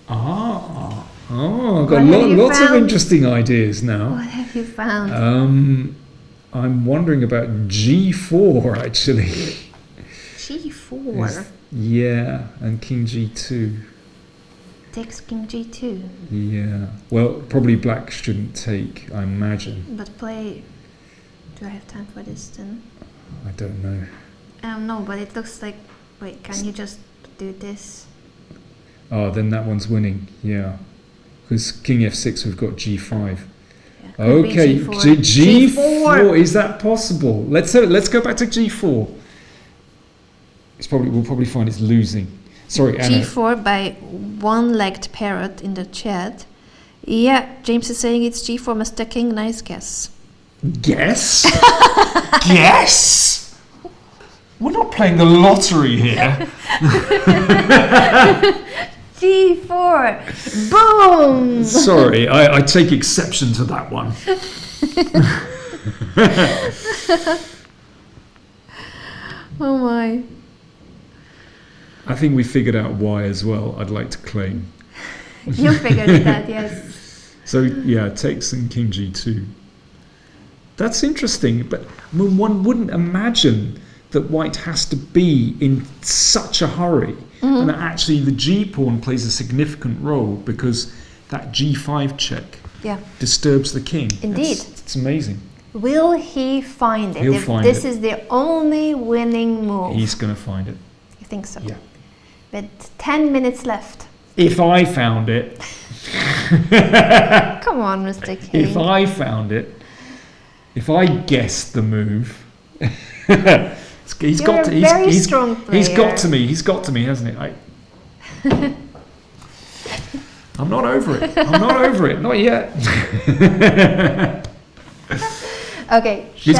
I've got What have you lots of found? interesting ideas now. What have you found? I'm wondering about g4 actually. g4 Yeah, and king g2. takes king g2, Yeah. Well, probably black shouldn't take, I imagine. but play. Do I have time for this then? I don't know. I don't know, but it looks like. Wait, can you just do this? Oh, then that one's winning. Yeah. Because king f6, we've got g5. Yeah, could be Okay, g4. G4. Is that possible? Let's go back to g4. We'll probably find it's losing. Sorry, Anna. G4 by one-legged parrot in the chat. Yeah, James is saying it's G4, Mr. King. Nice guess. Guess? Guess? We're not playing the lottery here. G4. Boom. Sorry, I take exception to that one. Oh my. I think we figured out why as well, I'd like to claim. You figured it out, yes. So, yeah, takes and king g2. That's interesting, but I mean, one wouldn't imagine that white has to be in such a hurry. And that actually the g-pawn plays a significant role because that g5 check Yeah. disturbs the king. Indeed. It's amazing. Will he find it? He'll If find this it. is the only winning move. He's going to find it. You think so? Yeah. But 10 minutes left. If I found it, Come on, Mr. King. if I found it, if I guessed the move, he's You're got to. a very strong He's got player. to me. He's got to me, hasn't it? I'm not over it. I'm not over it. Not yet. Okay, He's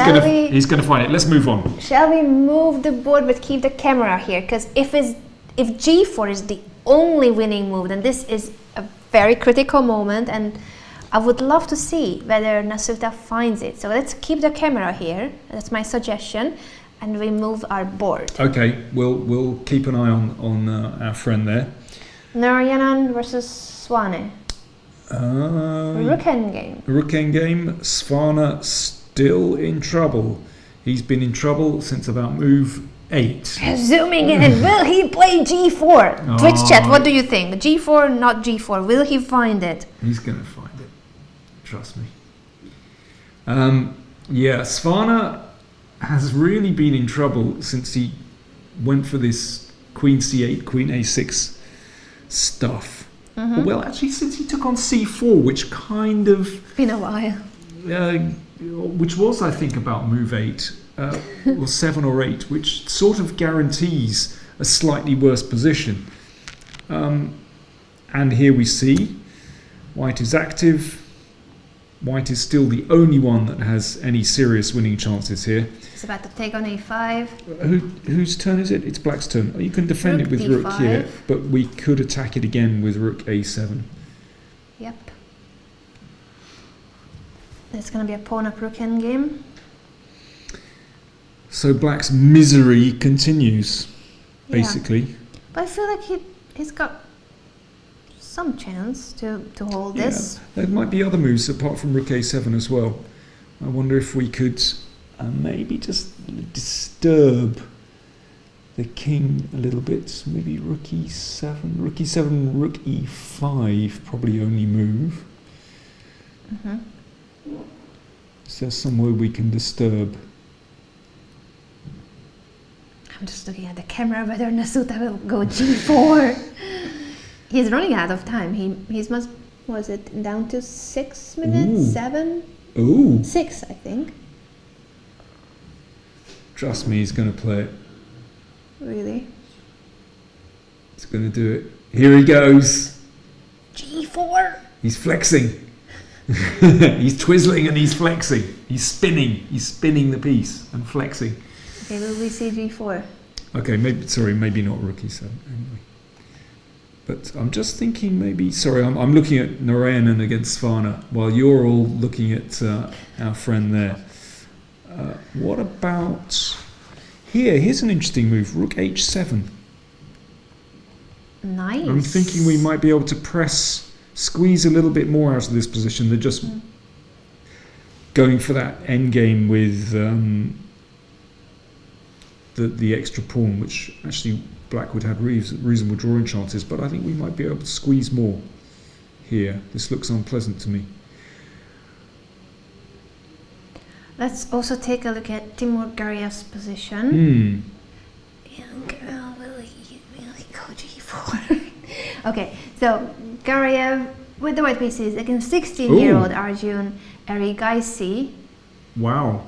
gonna find it. Let's move on. shall we move the board but keep the camera here? Because if g4 is the only winning move, then this is a very critical moment, and I would love to see whether Nasuta finds it. So let's keep the camera here. That's my suggestion, and we move our board. Okay, we'll keep an eye on our friend there. Narayanan versus Swane. Rook Endgame. Rook Endgame. Svana still in trouble. He's been in trouble since about move 8. Zooming in, will he play g4? Twitch chat, what do you think? G4, not g4. Will he find it? He's going to find it. Trust me. Yeah, Svana has really been in trouble since he went for this Queen C8, Queen A6 stuff. Well, actually, since he took on C4, which kind of... Been a while. Which was, I think, about move 8, or 7 or 8, which sort of guarantees a slightly worse position. And here we see White is active. White is still the only one that has any serious winning chances here. It's about to take on a5. Whose turn is it? It's Black's turn. You can defend Rook it with Rook D5. here, but we could attack it again with Rook A7. Yep. It's going to be a pawn up Rook Endgame. So Black's misery continues, Yeah. basically. But I feel like he's got some chance to hold this. There might be other moves apart from Rook A7 as well. I wonder if we could maybe just disturb the king a little bit. Maybe Rook E7, Rook E7, Rook E5 probably only move. Is there somewhere we can disturb? I'm just looking at the camera whether Nasuta will go g4. He's running out of time. He's was it down to 6 minutes? Ooh. 7? Ooh! 6, I think. Trust me, he's going to play it. Really? He's going to do it. Here he goes. g4. He's flexing. He's twizzling and he's flexing. He's spinning. He's spinning the piece and flexing. Okay, will we see g4? Okay, maybe not Rook E7 anyway. But I'm just thinking maybe... Sorry, I'm looking at Narayanan against Svana while you're all looking at our friend there. What about... Here's an interesting move. Rook H7. Nice. I'm thinking we might be able to squeeze a little bit more out of this position than just going for that endgame with the extra pawn, which actually Black would have reasonable drawing chances, but I think we might be able to squeeze more here. This looks unpleasant to me. Let's also take a look at Timur Garyev's position. And, will he go g4? Okay, so Garyev with the white pieces against 16-year-old Arjun Erigaisi. Wow.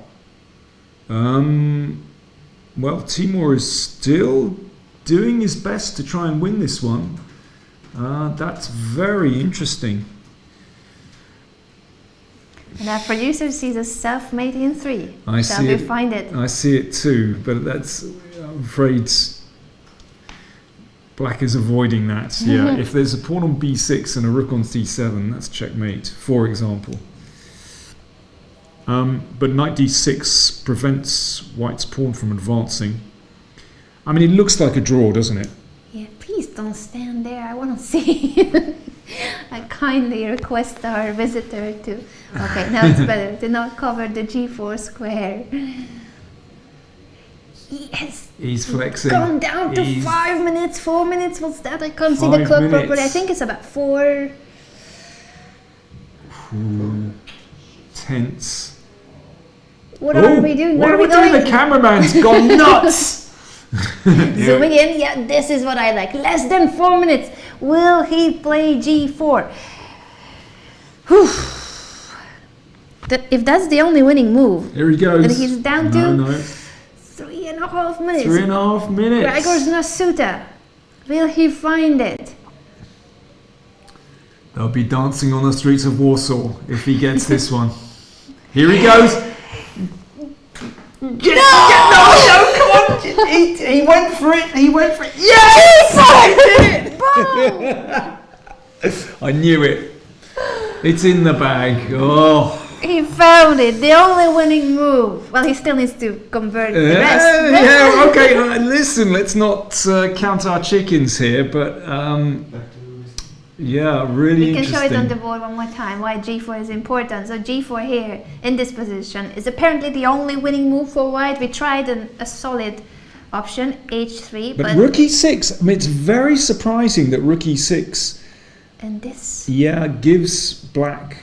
Well, Timur is still doing his best to try and win this one. That's very interesting. And our producer sees a self-mate in 3. I Shall see we it. find it? I see it too, but that's, I'm afraid Black is avoiding that. Yeah, if there's a pawn on b6 and a rook on c7, that's checkmate, for example. But knight d6 prevents White's pawn from advancing. I mean, it looks like a draw, doesn't it? Yeah, please don't stand there. I want to see. I kindly request our visitor to... Okay, now it's better to not cover the g4 square. He's flexing. Gone down to 5 minutes, 4 minutes. What's that? I can't see the clock properly. I think it's about 4. Ooh, tense. What are we doing? What Where are we going? doing? The cameraman's gone nuts. Zooming in. Yeah, this is what I like. Less than 4 minutes. Will he play g4? Whew. If that's the only winning move, Here he goes. then he's down to No. 3.5 minutes. 3.5 minutes. Gregor's Nasuta. Will he find it? They'll be dancing on the streets of Warsaw if he gets this one. Here he goes. No, come on. He went for it. Yes! I knew it. It's in the bag. Oh. He found it. The only winning move. Well, he still needs to convert the rest. Yeah, okay. Listen, let's not count our chickens here, but yeah, really We can interesting. show it on the board one more time why g4 is important. So g4 here in this position is apparently the only winning move for white. We tried a solid option, h3, But rook e6, I mean, it's very surprising that rook e6 and this. yeah, gives black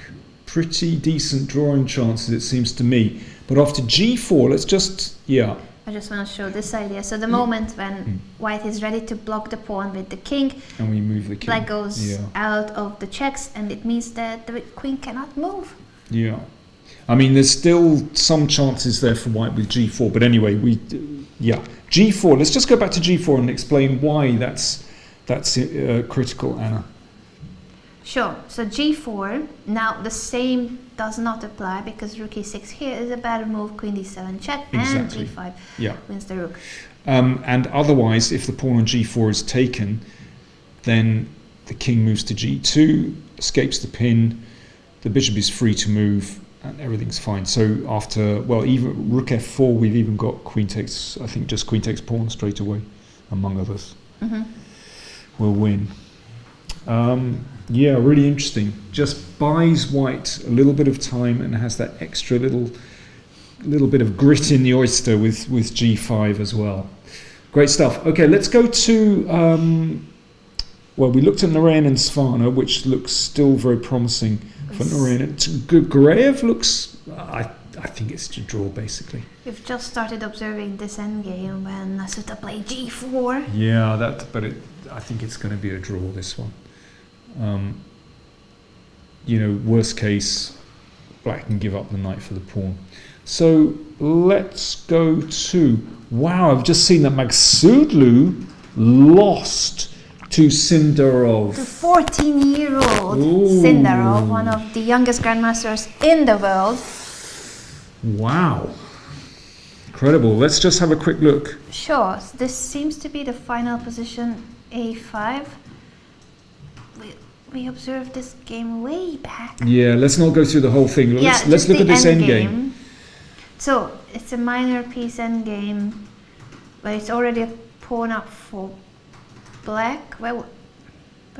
pretty decent drawing chances, it seems to me. But after g4, let's just, yeah. I just want to show this idea. So the moment when white is ready to block the pawn with the king, And we move the king. black goes Yeah. out of the checks, and it means that the queen cannot move. Yeah. I mean, there's still some chances there for white with g4, but anyway, yeah. g4, let's just go back to g4 and explain why that's critical, Anna. Sure. So g4, now the same does not apply because rook e6 here is a better move, queen d7 check, Exactly. and g5 Yeah. wins the rook. And otherwise, if the pawn on g4 is taken, then the king moves to g2, escapes the pin, the bishop is free to move, and everything's fine. So after, well, even rook f4, we've even got queen takes, I think just queen takes pawn straight away, among others. Will win. Yeah, really interesting. Just buys white a little bit of time and has that extra little bit of grit in the oyster with g5 as well. Great stuff. Okay, let's go to, well, we looked at Narayan and Svana, which looks still very promising for Narayan. Grayev looks, I think it's to draw, basically. We've just started observing this endgame when Nasuta played g4. Yeah, I think it's going to be a draw, this one. You know, worst case, black can give up the knight for the pawn. So let's go to, wow, I've just seen that Magsudlu lost to Sindarov. The 14-year-old Ooh. Sindarov, one of the youngest grandmasters in the world. Wow. Incredible. Let's just have a quick look. Sure, so this seems to be the final position, a5. We observed this game way back. Yeah, let's not go through the whole thing. Let's look at this endgame. So, it's a minor piece endgame, but it's already a pawn up for black. Where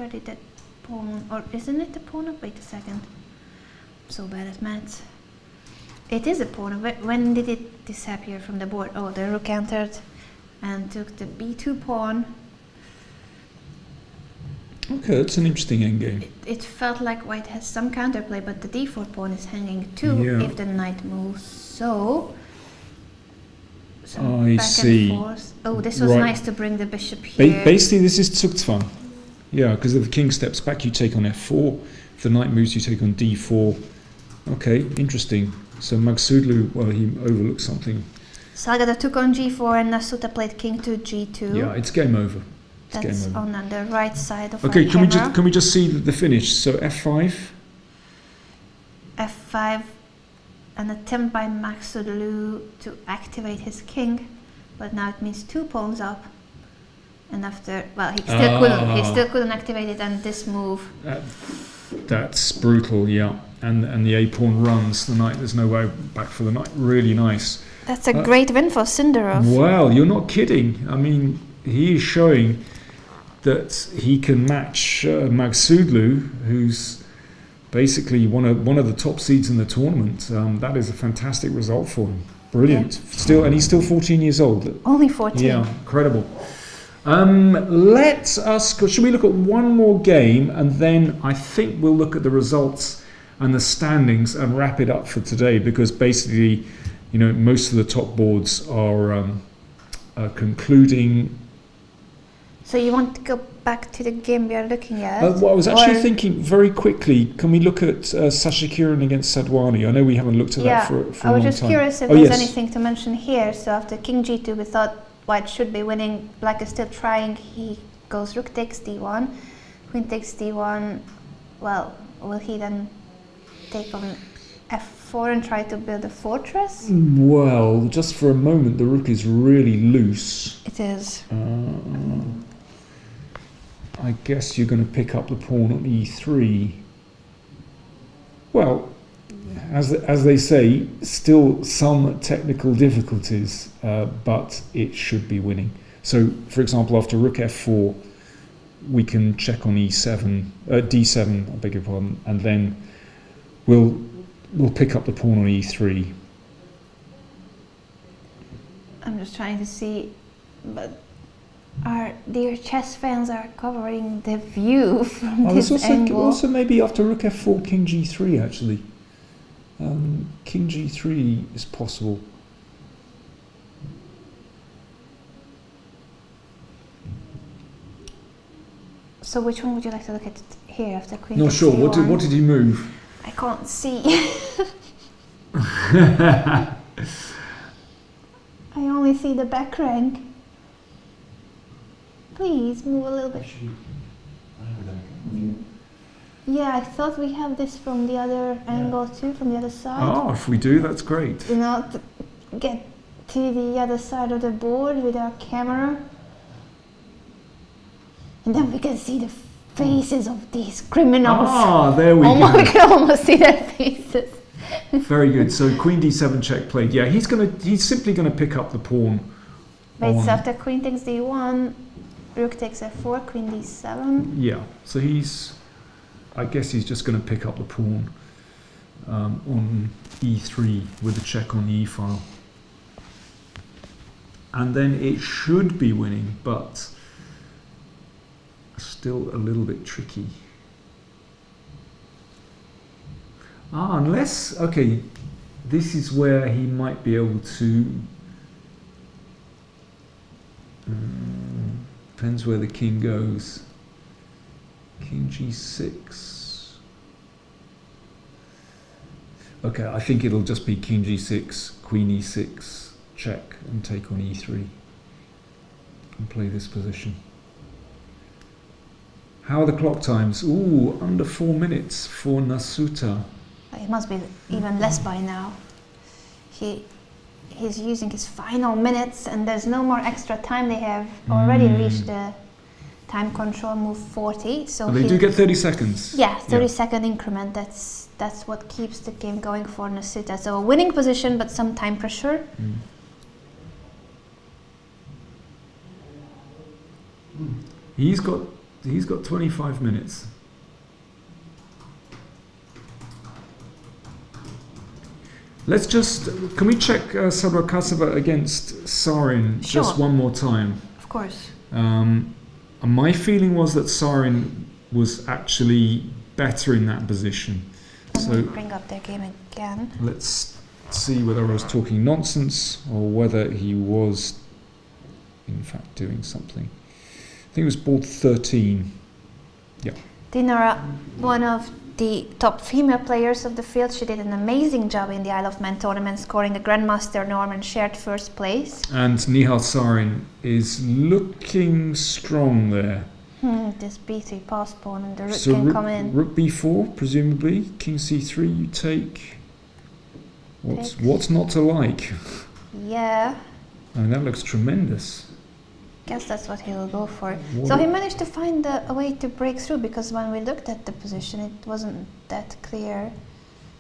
did that pawn, or isn't it the pawn up? Wait a second. I'm so bad at maths. It is a pawn up. When did it disappear from the board? Oh, the rook entered and took the b2 pawn. Okay, that's an interesting endgame. It felt like white has some counterplay, but the d4 pawn is hanging too if the knight moves. So I back see. and forth. Oh, this was Right. nice to bring the bishop here. Basically, this is Zugzwang. Yeah, because if the king steps back, you take on f4. If the knight moves, you take on d4. Okay, interesting. So Magsudlu, well, he overlooked something. Salgado took on g4 and Nasuta played king to g2. Yeah, it's game over. That's on the right side of Okay, our can camera. we just see the finish? So f5. f5, an attempt by Magsudlu to activate his king, but now it means 2 pawns up. And after, well, he still couldn't activate it, and this move. That's brutal, yeah. And the a pawn runs the knight. There's no way back for the knight. Really nice. That's a great win for Sindarov. Wow, you're not kidding. I mean, he is showing that he can match Magsudlu, who's basically one of the top seeds in the tournament. That is a fantastic result for him. Brilliant. Yeah. And he's still 14 years old. Only 14. Yeah, incredible. Let us go. Should we look at one more game, and then I think we'll look at the results and the standings and wrap it up for today, because basically, you know, most of the top boards are concluding. So you want to go back to the game we are looking at? Well, I was actually thinking very quickly, can we look at Sashakiran against Sadwani? I know we haven't looked at that for a long time. I was just curious if there's anything to mention here. So after king g2, we thought white should be winning. Black is still trying. He goes rook takes d1, queen takes d1. well, will he then take on f4 and try to build a fortress? Well, just for a moment, the rook is really loose. It is. I guess you're going to pick up the pawn on e3. Well, as they say, still some technical difficulties, but it should be winning. So, for example, after rook f4, we can check on e7, d7, I beg your pardon, and then we'll pick up the pawn on e3. I'm just trying to see, but our dear chess fans are covering the view from this angle. Also maybe after rook f4, king g3 actually. King g3 is possible. So which one would you like to look at here after queen? Not sure. What did he move? I can't see. I only see the back rank. Please move a little bit. Yeah, I thought we have this from the other angle too, from the other side. Oh, if we do, that's great. You know, to get to the other side of the board with our camera. And then we can see the faces of these criminals. Ah, there we go. We can almost see their faces. Very good. So queen d7 check played. Yeah, he's simply gonna pick up the pawn. Wait, so after queen takes d1, rook takes f4, queen d7. Yeah. So I guess he's just gonna pick up the pawn on e3 with a check on the e file, and then it should be winning, but still a little bit tricky. Unless, okay, this is where he might be able to, depends where the king goes. King g6. Okay, I think it'll just be king g6, queen e6, check, and take on e3, and play this position. How are the clock times? Ooh, under 4 minutes for Nasuta. It must be even less by now. He's using his final minutes and there's no more extra time. They have already reached the time control move 40. So they do get 30 seconds. Yeah, 30-second increment. That's what keeps the game going for Nasuta. So a winning position, but some time pressure. He's got 25 minutes. Let's can we check Sarakasova against Sarin just one more time? Of course. My feeling was that Sarin was actually better in that position. So bring up their game again. Let's see whether I was talking nonsense or whether he was in fact doing something. I think it was board 13. Yeah. Dinara, one of the top female players of the field, she did an amazing job in the Isle of Man tournament, scoring a Grandmaster norm and shared first place. And Nihal Sarin is looking strong there. This b3 pass pawn and the rook So can come in. Rook b4, presumably. King c3, you take. What's not to like? Yeah. I mean, that looks tremendous. Guess that's what he'll go for. So he managed to find a way to break through, because when we looked at the position, it wasn't that clear.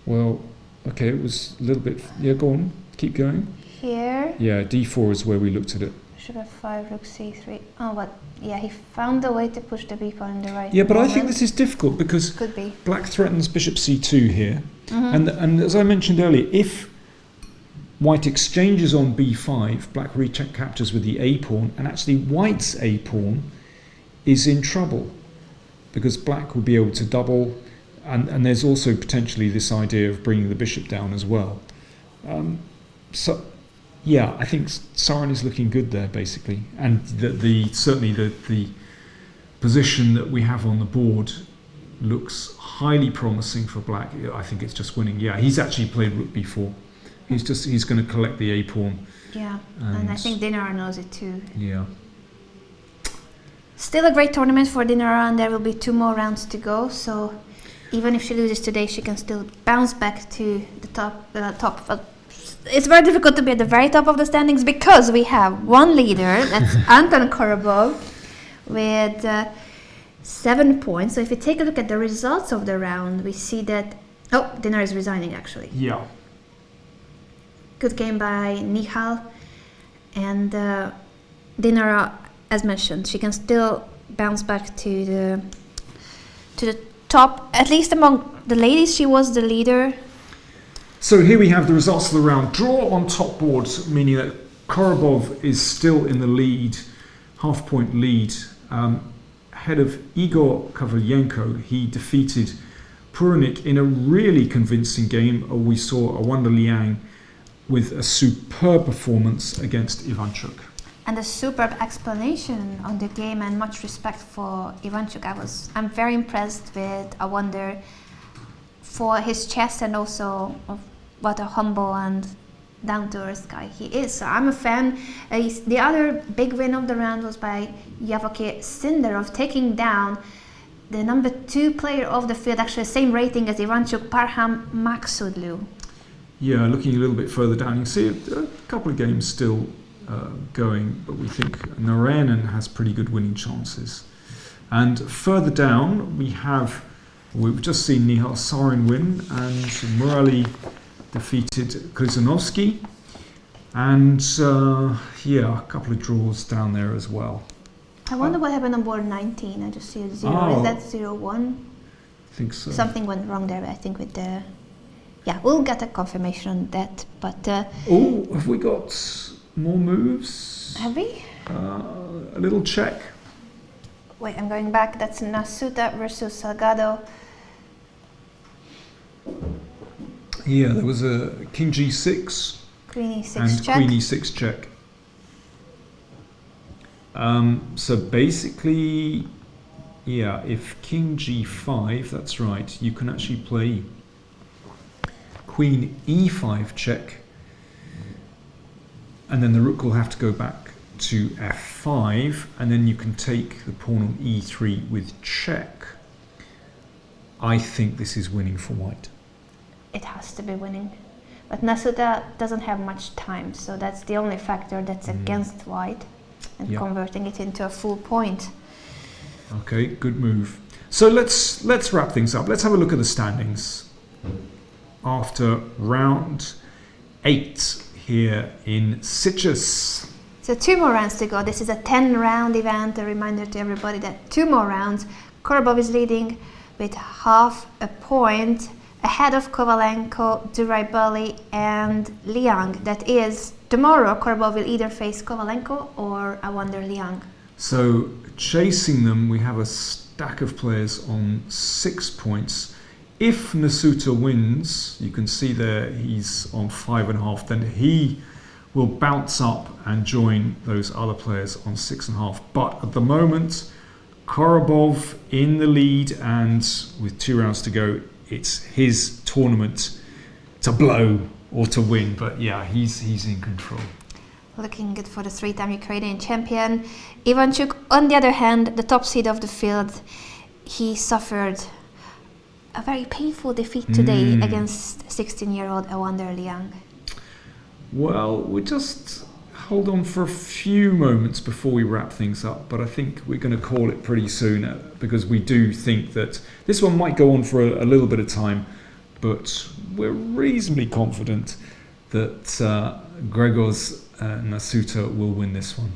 Well, okay, it was a little bit. Yeah, go on, keep going. Here. Yeah, d4 is where we looked at it. Bishop f5, rook c3. Oh, but yeah, he found a way to push the b pawn in the right. Yeah, but moment. I think this is difficult because Could be. Black threatens bishop c2 here, and as I mentioned earlier, if White exchanges on b5, Black recaptures with the a pawn, and actually White's a pawn is in trouble because Black would be able to double, and there's also potentially this idea of bringing the bishop down as well. So, yeah, I think Sarin is looking good there basically, and certainly the position that we have on the board looks highly promising for Black. I think it's just winning. Yeah, he's actually played rook b4. He's going to collect the a pawn. Yeah, and I think Dinara knows it too. Yeah. Still a great tournament for Dinara, and there will be 2 more rounds to go. So even if she loses today, she can still bounce back to the top. But it's very difficult to be at the very top of the standings because we have one leader, that's Anton Korobov, with 7 points. So if you take a look at the results of the round, we see that Dinar is resigning actually. Yeah. Good game by Nihal, and Dinar, as mentioned, she can still bounce back to the top. At least among the ladies, she was the leader. So here we have the results of the round. Draw on top board, meaning that Korobov is still in the lead, half-point lead. Ahead of Igor Kovalenko, he defeated Puranik in a really convincing game. We saw Awonder Liang with a superb performance against Ivanchuk. And a superb explanation on the game, and much respect for Ivanchuk. I'm very impressed with Awonder for his chess, and also of what a humble and down-to-earth guy he is. So I'm a fan. The other big win of the round was by Yavoke Sinderov, taking down the number 2 player of the field, actually the same rating as Ivanchuk, Parham Maksudlu. Yeah, looking a little bit further down, you can see a couple of games still going, but we think Narayanan has pretty good winning chances. And further down, we've just seen Nihal Sarin win, and Murali defeated Krizanovsky, and a couple of draws down there as well. I wonder what happened on board 19. I just see a 0. Oh. Is that 0-1? I think so. Something went wrong there, I think, with the... Yeah, we'll get a confirmation on that, but... have we got more moves? Have we? A little check. Wait, I'm going back. That's Nasuta versus Salgado. Yeah, there was a King G6 Queen E6 and check. Queen E6 check. So basically, if King G5, that's right, you can actually play Queen E5 check, and then the rook will have to go back to F5, and then you can take the pawn on E3 with check. I think this is winning for white. It has to be winning. But Nasuta doesn't have much time, so that's the only factor that's against white, and converting it into a full point. Okay, good move. So let's wrap things up. Let's have a look at the standings after round 8 here in Sitges. So 2 more rounds to go. This is a 10-round event. A reminder to everybody that 2 more rounds. Korobov is leading with half a point, ahead of Kovalenko, Durarbayli and Liang. That is, tomorrow Korobov will either face Kovalenko or Awonder Liang. So chasing them, we have a stack of players on 6 points. If Nasuta wins, you can see there he's on 5.5, then he will bounce up and join those other players on 6.5. But at the moment, Korobov in the lead, and with 2 rounds to go, it's his tournament to blow or to win. But yeah, he's in control. Looking good for the 3-time Ukrainian champion. Ivanchuk, on the other hand, the top seed of the field, he suffered a very painful defeat today against 16-year-old Awonder Liang. Well, we'll just hold on for a few moments before we wrap things up, but I think we're going to call it pretty soon, because we do think that this one might go on for a little bit of time, but we're reasonably confident that Gregor's Nasuta will win this one.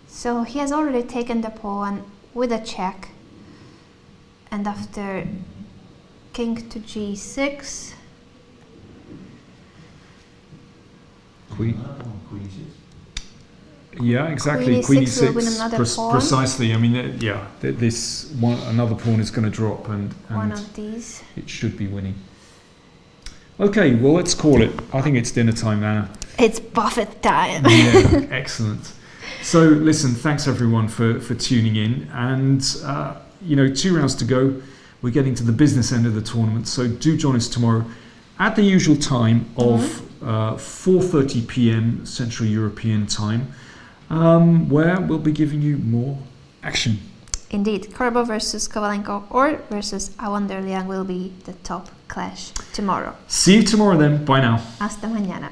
So he has already taken the pawn with a check, and after King to G6, Queen. Yeah, exactly. Queen E6 will win another pawn. Precisely. I mean, this one, another pawn is going to drop, and one of these. It should be winning. Okay, well, let's call it. I think it's dinner time now. It's Buffett time. Yeah, excellent. So, listen, thanks everyone for tuning in, and 2 rounds to go. We're getting to the business end of the tournament, so do join us tomorrow at the usual time of 4:30 p.m. Central European time, where we'll be giving you more action. Indeed, Korobov versus Kovalenko or versus Awonder Liang will be the top clash tomorrow. See you tomorrow then. Bye now. Hasta mañana.